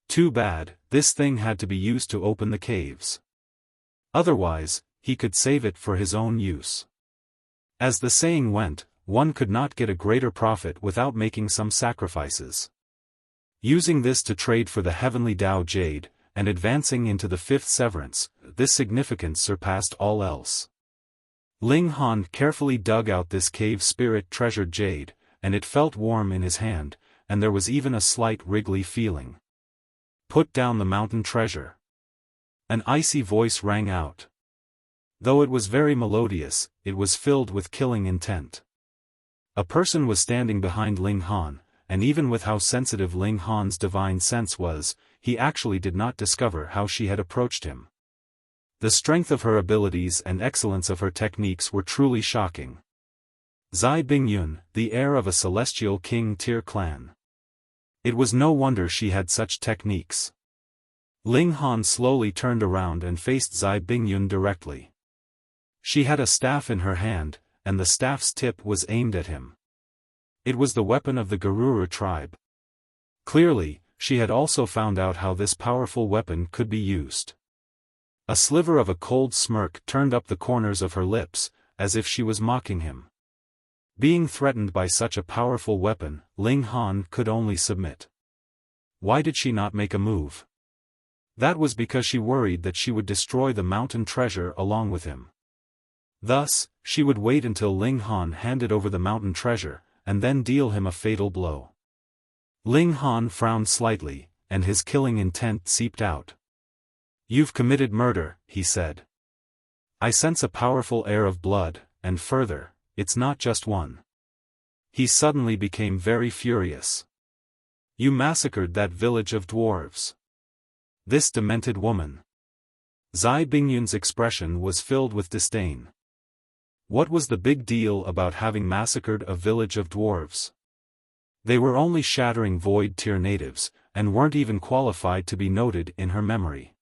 Too bad, this thing had to be used to open the caves. Otherwise, he could save it for his own use. As the saying went, one could not get a greater profit without making some sacrifices. Using this to trade for the heavenly Dao Jade, and advancing into the fifth severance, this significance surpassed all else. Ling Han carefully dug out this cave spirit treasured jade, and it felt warm in his hand, and there was even a slight wriggly feeling. Put down the mountain treasure. An icy voice rang out. Though it was very melodious, it was filled with killing intent. A person was standing behind Ling Han, and even with how sensitive Ling Han's divine sense was, he actually did not discover how she had approached him. The strength of her abilities and excellence of her techniques were truly shocking. Zai Bingyun, the heir of a celestial king-tier clan. It was no wonder she had such techniques. Ling Han slowly turned around and faced Zai Bingyun directly. She had a staff in her hand, and the staff's tip was aimed at him. It was the weapon of the Garura tribe. Clearly, she had also found out how this powerful weapon could be used. A sliver of a cold smirk turned up the corners of her lips, as if she was mocking him. Being threatened by such a powerful weapon, Ling Han could only submit. Why did she not make a move? That was because she worried that she would destroy the mountain treasure along with him. Thus, she would wait until Ling Han handed over the mountain treasure, and then deal him a fatal blow. Ling Han frowned slightly, and his killing intent seeped out. "You've committed murder," he said. "I sense a powerful air of blood, and further, it's not just one." He suddenly became very furious. "You massacred that village of dwarves. This demented woman." Zai Bingyun's expression was filled with disdain. What was the big deal about having massacred a village of dwarves? They were only shattering void tier natives, and weren't even qualified to be noted in her memory.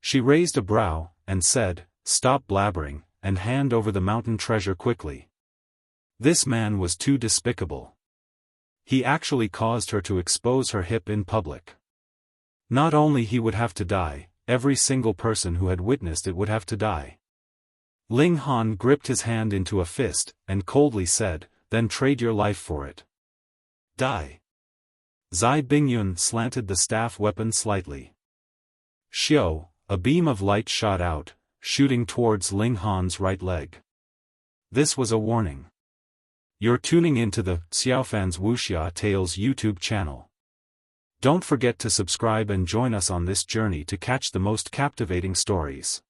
She raised a brow, and said, "Stop blabbering, and hand over the mountain treasure quickly." This man was too despicable. He actually caused her to expose her hip in public. Not only he would have to die, every single person who had witnessed it would have to die. Ling Han gripped his hand into a fist, and coldly said, "Then trade your life for it. Die." Zai Bingyun slanted the staff weapon slightly. Xiao, a beam of light shot out, shooting towards Ling Han's right leg. This was a warning. You're tuning into the Xiaofan's Wuxia Tales YouTube channel. Don't forget to subscribe and join us on this journey to catch the most captivating stories.